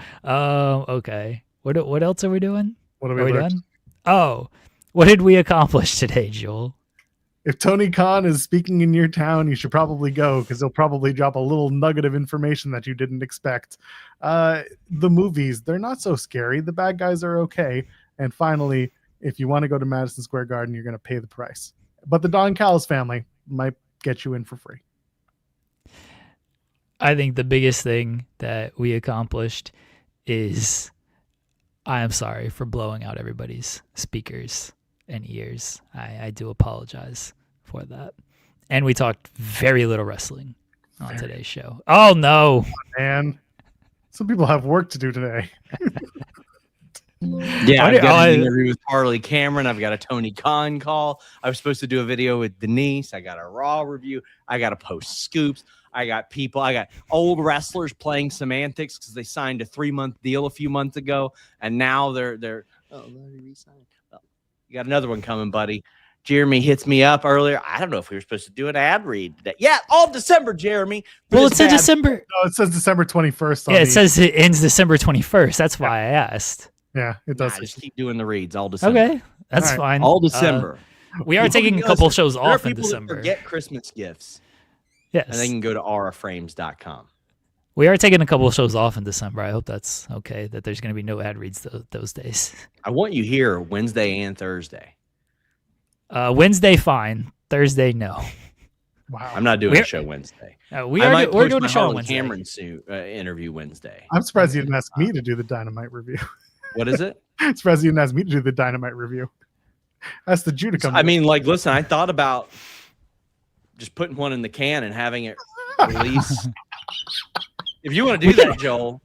Okay. What else are we doing? What Are have we we learned? done? Oh, what did we accomplish today, Joel? If Tony Khan is speaking in your town, you should probably go because he'll probably drop a little nugget of information that you didn't expect. The movies, they're not so scary. The bad guys are okay. And finally, if you want to go to Madison Square Garden, you're going to pay the price. But the Don Callis family might get you in for free. I think the biggest thing that we accomplished is I am sorry for blowing out everybody's speakers and ears. I do apologize for that. And we talked very little wrestling on today's show. Oh, no. Man, some people have work to do today. Yeah, I've got an interview with Harley Cameron. I've got a Tony Khan call. I was supposed to do a video with Denise. I got a Raw review. I got to post scoops. I got old wrestlers playing semantics because they signed a 3-month deal a few months ago, and now they're re-signed. Well, you got another one coming, buddy. Jeremy hits me up earlier. I don't know if we were supposed to do an ad read today. Yeah, all December, Jeremy. Well, it said December. No, it says December 21st. Yeah, it says it ends December 21st. That's why I asked. Yeah, it does. Just keep doing the reads all December. Okay, that's fine. All December. We are taking a couple shows off in There are December. people that forget Christmas gifts. Yes. And they can go to auraframes.com. We are taking a couple of shows off in December. I hope that's okay, that there's going to be no ad reads those days. I want you here Wednesday and Thursday. Wednesday, fine. Thursday, no. Wow. I'm not doing a show Wednesday. We're doing a show on Wednesday. Cameron interview Wednesday. I'm surprised you didn't ask me to do the Dynamite review. What is it? I'm surprised you didn't ask me to do the Dynamite review. Ask the Jew to come. I mean, listen, I thought about just putting one in the can and having it release. If you want to do that,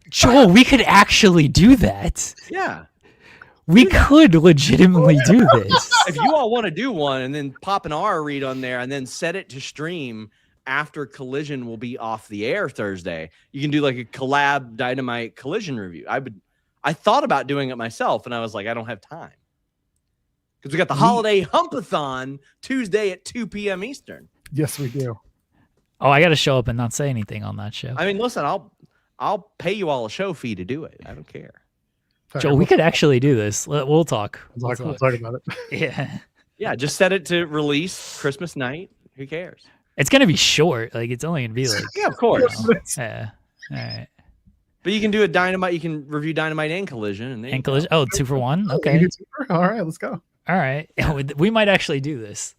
Joel, we could actually do that. Yeah. We could legitimately do this. If you all want to do one and then pop an R read on there and then set it to stream after Collision will be off the air Thursday, you can do like a collab Dynamite Collision review. I thought about doing it myself and I was like, I don't have time. Because we got the holiday humpathon Tuesday at 2 p.m. Eastern. Yes, we do. Oh, I got to show up and not say anything on that show. I mean, listen, I'll pay you all a show fee to do it. I don't care. Joe, we could actually do this. We'll talk. We'll talk about it. Yeah. Yeah, just set it to release Christmas night. Who cares? It's going to be short. Like, it's only going to be like... Yeah, of course. Yeah. All right. But you can do a Dynamite. You can review Dynamite and Collision. And Collision. Oh, 2 for 1? Okay. All right, let's go. All right. We might actually do this.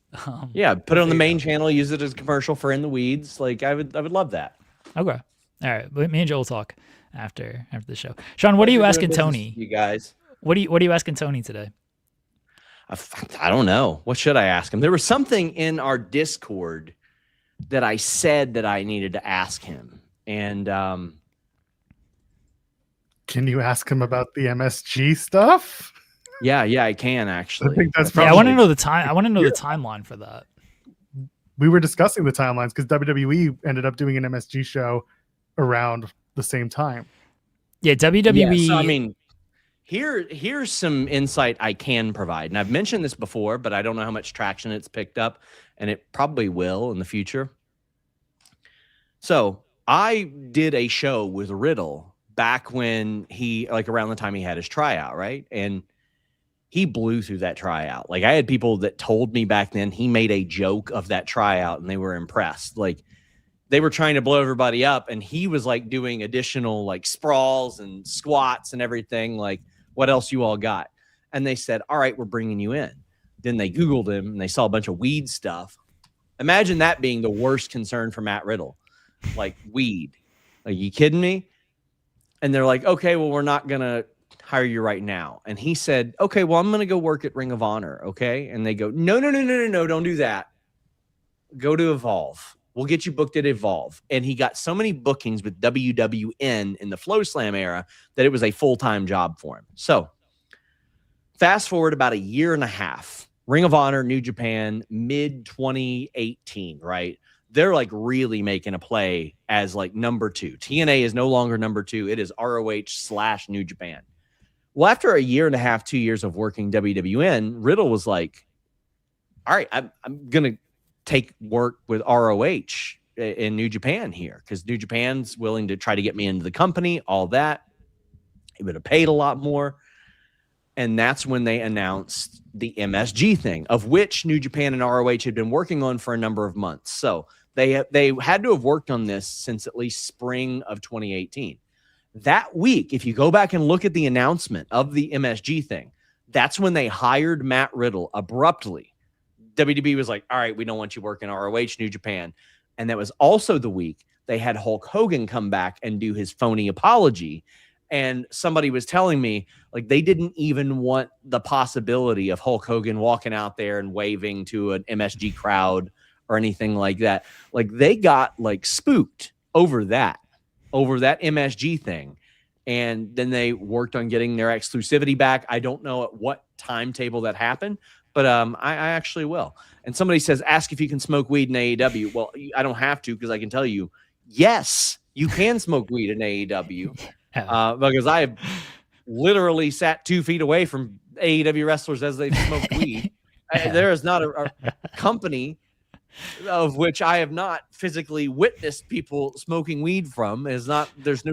Yeah, put it on the main channel. Use it as a commercial for In the Weeds. Like, I would love that. Okay. All right. But me and Joel will talk after the show. Sean, what are you asking Tony? You guys. What are you asking Tony today? I don't know. What should I ask him? There was something in our Discord that I said that I needed to ask him. And can you ask him about the MSG stuff? Yeah, I can actually. I think that's Yeah, I probably. want to know the time. I want to know the timeline for that. We were discussing the timelines because WWE ended up doing an MSG show around the same time. Yeah, WWE. Yeah, so, I mean, here's some insight I can provide. And I've mentioned this before, but I don't know how much traction it's picked up, and it probably will in the future. So I did a show with Riddle back when he, like around the time he had his tryout, right? And he blew through that tryout. Like I had people that told me back then he made a joke of that tryout and they were impressed. Like they were trying to blow everybody up and he was like doing additional like sprawls and squats and everything. Like, what else you all got? And they said, all right, we're bringing you in. Then they Googled him and they saw a bunch of weed stuff. Imagine that being the worst concern for Matt Riddle. Like weed. Are you kidding me? And they're like, okay, well, we're not going to hire you right now. And he said, okay, well, I'm going to go work at Ring of Honor. Okay. And they go, no, don't do that. Go to Evolve. We'll get you booked at Evolve. And he got so many bookings with WWN in the Flow Slam era that it was a full-time job for him. So fast forward about a year and a half, Ring of Honor, New Japan, mid 2018, right? They're like really making a play as like number 2. TNA is no longer number 2. It is ROH/New Japan. Well, after a year and a half, 2 years of working WWN, Riddle was like, all right, I'm going to take work with ROH in New Japan here because New Japan's willing to try to get me into the company, all that. He would have paid a lot more. And that's when they announced the MSG thing, of which New Japan and ROH had been working on for a number of months. So they had to have worked on this since at least spring of 2018. That week, if you go back and look at the announcement of the MSG thing, that's when they hired Matt Riddle abruptly. WWE was like, all right, we don't want you working ROH, New Japan. And that was also the week they had Hulk Hogan come back and do his phony apology. And somebody was telling me, like, they didn't even want the possibility of Hulk Hogan walking out there and waving to an MSG crowd or anything like that. Like, they got, like, spooked over that MSG thing. And then they worked on getting their exclusivity back. I don't know at what timetable that happened, but I actually will. And somebody says, ask if you can smoke weed in AEW. Well, I don't have to because I can tell you, yes, you can smoke weed in AEW. Because I have literally sat 2 feet away from AEW wrestlers as they smoke weed. There is not a company of which I have not physically witnessed people smoking weed from. There's no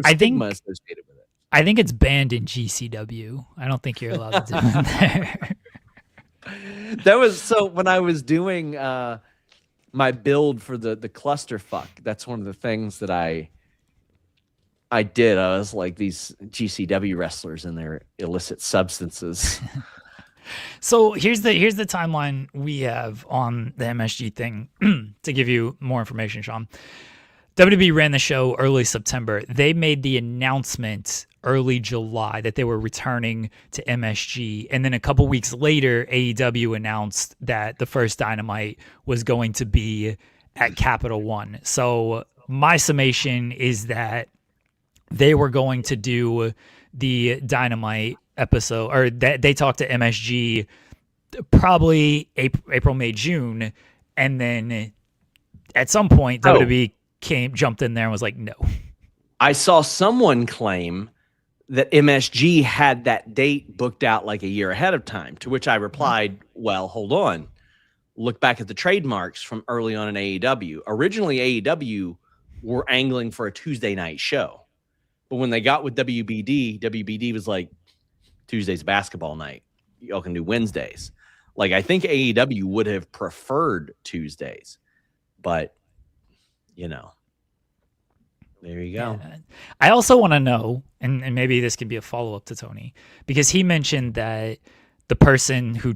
stigma associated with it. I think it's banned in GCW. I don't think you're allowed to do it there. That was so when I was doing my build for the clusterfuck. That's one of the things that I did. I was like, these GCW wrestlers and their illicit substances. So here's the timeline we have on the MSG thing to give you more information, Sean. WWE ran the show early September. They made the announcement early July that they were returning to MSG. And then a couple weeks later, AEW announced that the first Dynamite was going to be at Capital One. So my summation is that they were going to do the Dynamite episode, or that they talked to MSG probably April, May, June, and then at some point WWE jumped in there and was like, no. I saw someone claim that MSG had that date booked out like a year ahead of time, to which I replied, well, hold on. Look back at the trademarks from early on in AEW. Originally, AEW were angling for a Tuesday night show. But when they got with WBD was like, Tuesday's basketball night. Y'all can do Wednesdays. Like, I think AEW would have preferred Tuesdays. But, there you go. Yeah. I also want to know, and maybe this could be a follow-up to Tony, because he mentioned that the person who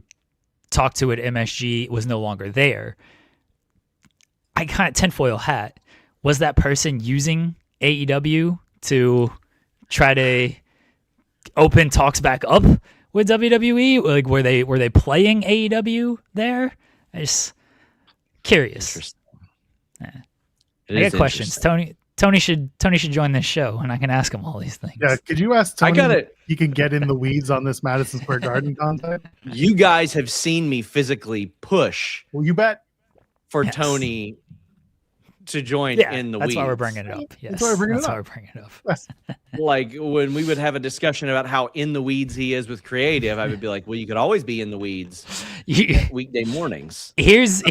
talked to at MSG was no longer there. I got a tinfoil hat. Was that person using AEW to try to open talks back up with WWE? Like, were they playing AEW there? I just curious. Interesting. Yeah. It I is got questions. Tony should join this show, and I can ask him all these things. Yeah, could you ask Tony? I got it. He can get in the weeds on this Madison Square Garden content. You guys have seen me physically push Well, you bet. for Yes. Tony to join Yeah, in the that's weeds. why we're bringing it up. Yes, That's why we're bringing it up. why we're bringing it up. Like when we would have a discussion about how in the weeds he is with creative, I would be like, well, you could always be in the weeds weekday mornings. Here's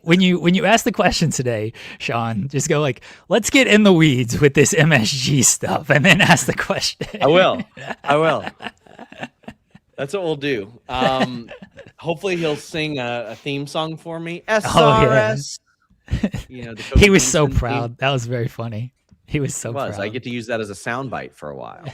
when you ask the question today, Sean, just go like, let's get in the weeds with this MSG stuff, and then ask the question. I will. That's what we'll do. Hopefully he'll sing a theme song for me. SRS. You know, He was so Theme. proud. That was very funny. He was so proud. I get to use that as a soundbite for a while.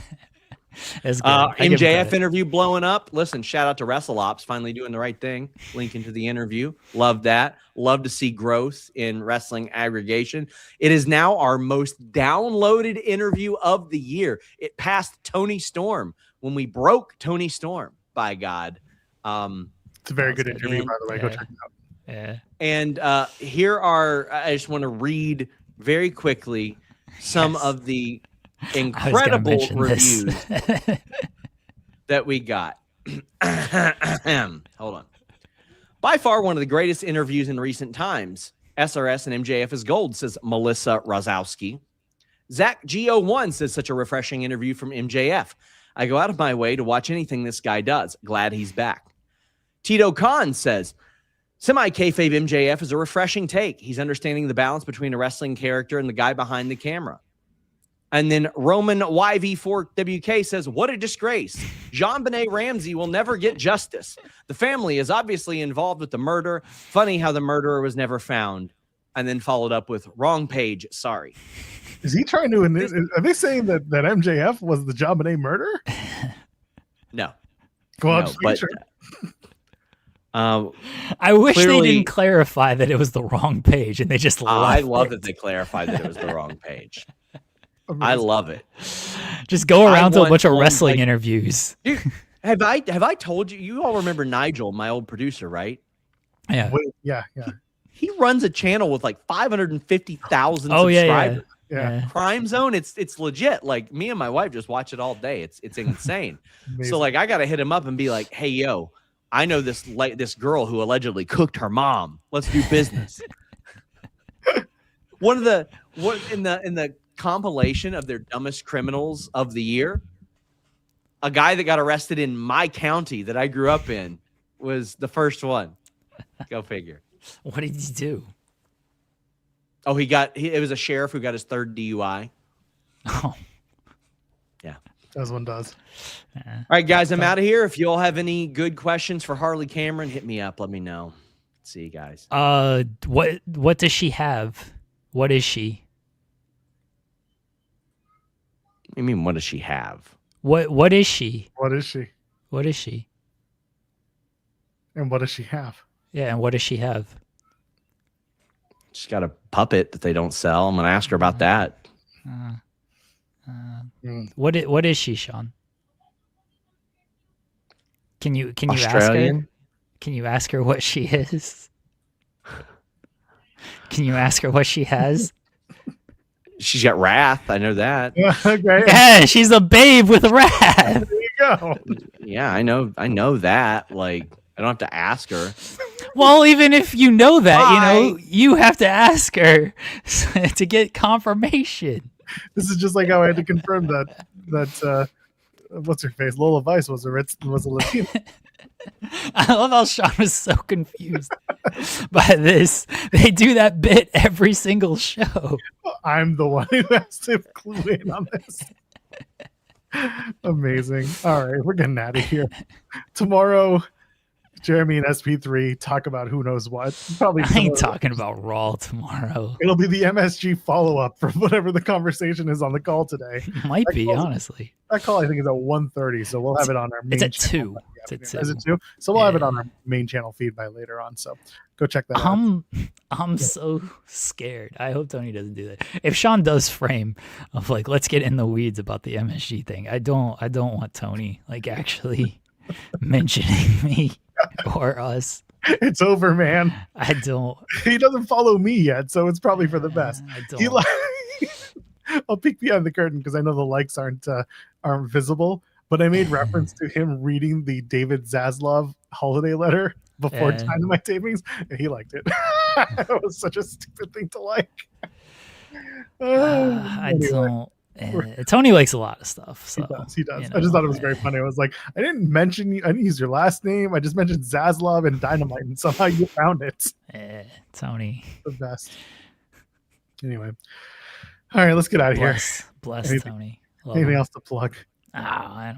That's good. I give him MJF credit. interview blowing up. Listen, shout out to WrestleOps finally doing the right thing. Link into the interview. Love that. Love to see growth in wrestling aggregation. It is now our most downloaded interview of the year. It passed Tony Storm when we broke Tony Storm. By God, It's a very good interview, by the way. Go check it out. Yeah. And here I just want to read very quickly some of the incredible reviews that we got. Hold on. By far one of the greatest interviews in recent times. SRS and MJF is gold, says Melissa Rozowski. Zach G01 says such a refreshing interview from MJF. I go out of my way to watch anything this guy does. Glad he's back. Tito Khan says, semi-kayfabe MJF is a refreshing take. He's understanding the balance between a wrestling character and the guy behind the camera. And then Roman YV4WK says, what a disgrace. Jean-Benet Ramsey will never get justice. The family is obviously involved with the murder. Funny how the murderer was never found. And then followed up with wrong page. Sorry. Is he trying to? Are they saying that MJF was the JonBenet murder? No. Go on, No, but, I wish they clearly- didn't clarify that it was the wrong page, and they just I left love it. that they clarified that it was the wrong page. Amazing. I love it. Just go around to a want bunch of one, wrestling like- interviews. Dude, have I told you? You all remember Nigel, my old producer, right? Yeah. Wait, yeah. He runs a channel with like 550,000 Oh yeah, subscribers. Yeah. Crime Zone, it's legit. Like me and my wife just watch it all day. It's insane. Amazing. So like I gotta hit him up and be like, hey yo, I know this girl who allegedly cooked her mom. Let's do business. What in the compilation of their dumbest criminals of the year, a guy that got arrested in my county that I grew up in was the first one. Go figure. What did he do? Oh, it was a sheriff who got his third DUI. Oh, as one does. All right, guys, I'm out of here. If you all have any good questions for Harley Cameron, hit me up. Let me know. See you guys. what does she have? What is she? I mean, what does she have? What is she? What is she? What is she? And what does she have? Yeah, and what does she have? She's got a puppet that they don't sell. I'm going to ask her about that. What is she, Sean? Can you ask her? Australian? Can you ask her what she is? Can you ask her what she has? She's got wrath. I know that. Okay. Yeah, she's a babe with wrath. There you go. Yeah, I know that. Like, I don't have to ask her. Well, even if you know that, Why? you have to ask her to get confirmation. This is just like how I had to confirm that what's her face? Lola Vice was a Latina. I love how Sean was so confused by this. They do that bit every single show. I'm the one who has to clue in on this. Amazing. All right, we're getting out of here. Tomorrow, Jeremy and SP3 talk about who knows what. Probably I ain't tomorrow. talking about Raw tomorrow. It'll be the MSG follow-up for whatever the conversation is on the call today. Might That be, calls- honestly. That call I think is at 1:30, so we'll have it on our main It's at channel 2. by the It's afternoon. at Is 2. it 2? So we'll have it Yeah. on our main channel feed by later on. So go check that out. I'm so scared. I hope Tony doesn't do that. If Sean does frame of like, let's get in the weeds about the MSG thing, I don't want Tony like actually mentioning me or us. It's over, man. I don't. He doesn't follow me yet, so it's probably for the best. I He don't. I'll peek behind the curtain because I know the likes aren't visible, but I made reference to him reading the David Zaslav holiday letter before Dynamite tapings, and he liked it. It was such a stupid thing to like. I Anyway. don't. Tony likes a lot of stuff. So He does. you I just know, thought it was very funny. I was like, I didn't mention you. I didn't use your last name. I just mentioned Zaslav and Dynamite, and somehow you found it. Tony. The best. Anyway. All right, let's get out of here. Bless Anything- Tony. Love Anything him. else to plug? I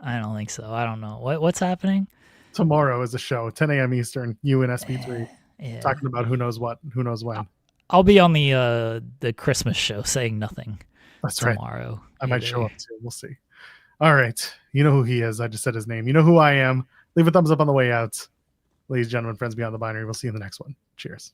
don't think so. I don't know. What's happening? Tomorrow is a show, 10 a.m. Eastern, you and SP3, Yeah. talking about who knows what, who knows when. I'll be on the Christmas show saying nothing That's right. tomorrow. I might show up too. We'll see. All right. You know who he is. I just said his name. You know who I am. Leave a thumbs up on the way out. Ladies and gentlemen, friends beyond the binary. We'll see you in the next one. Cheers.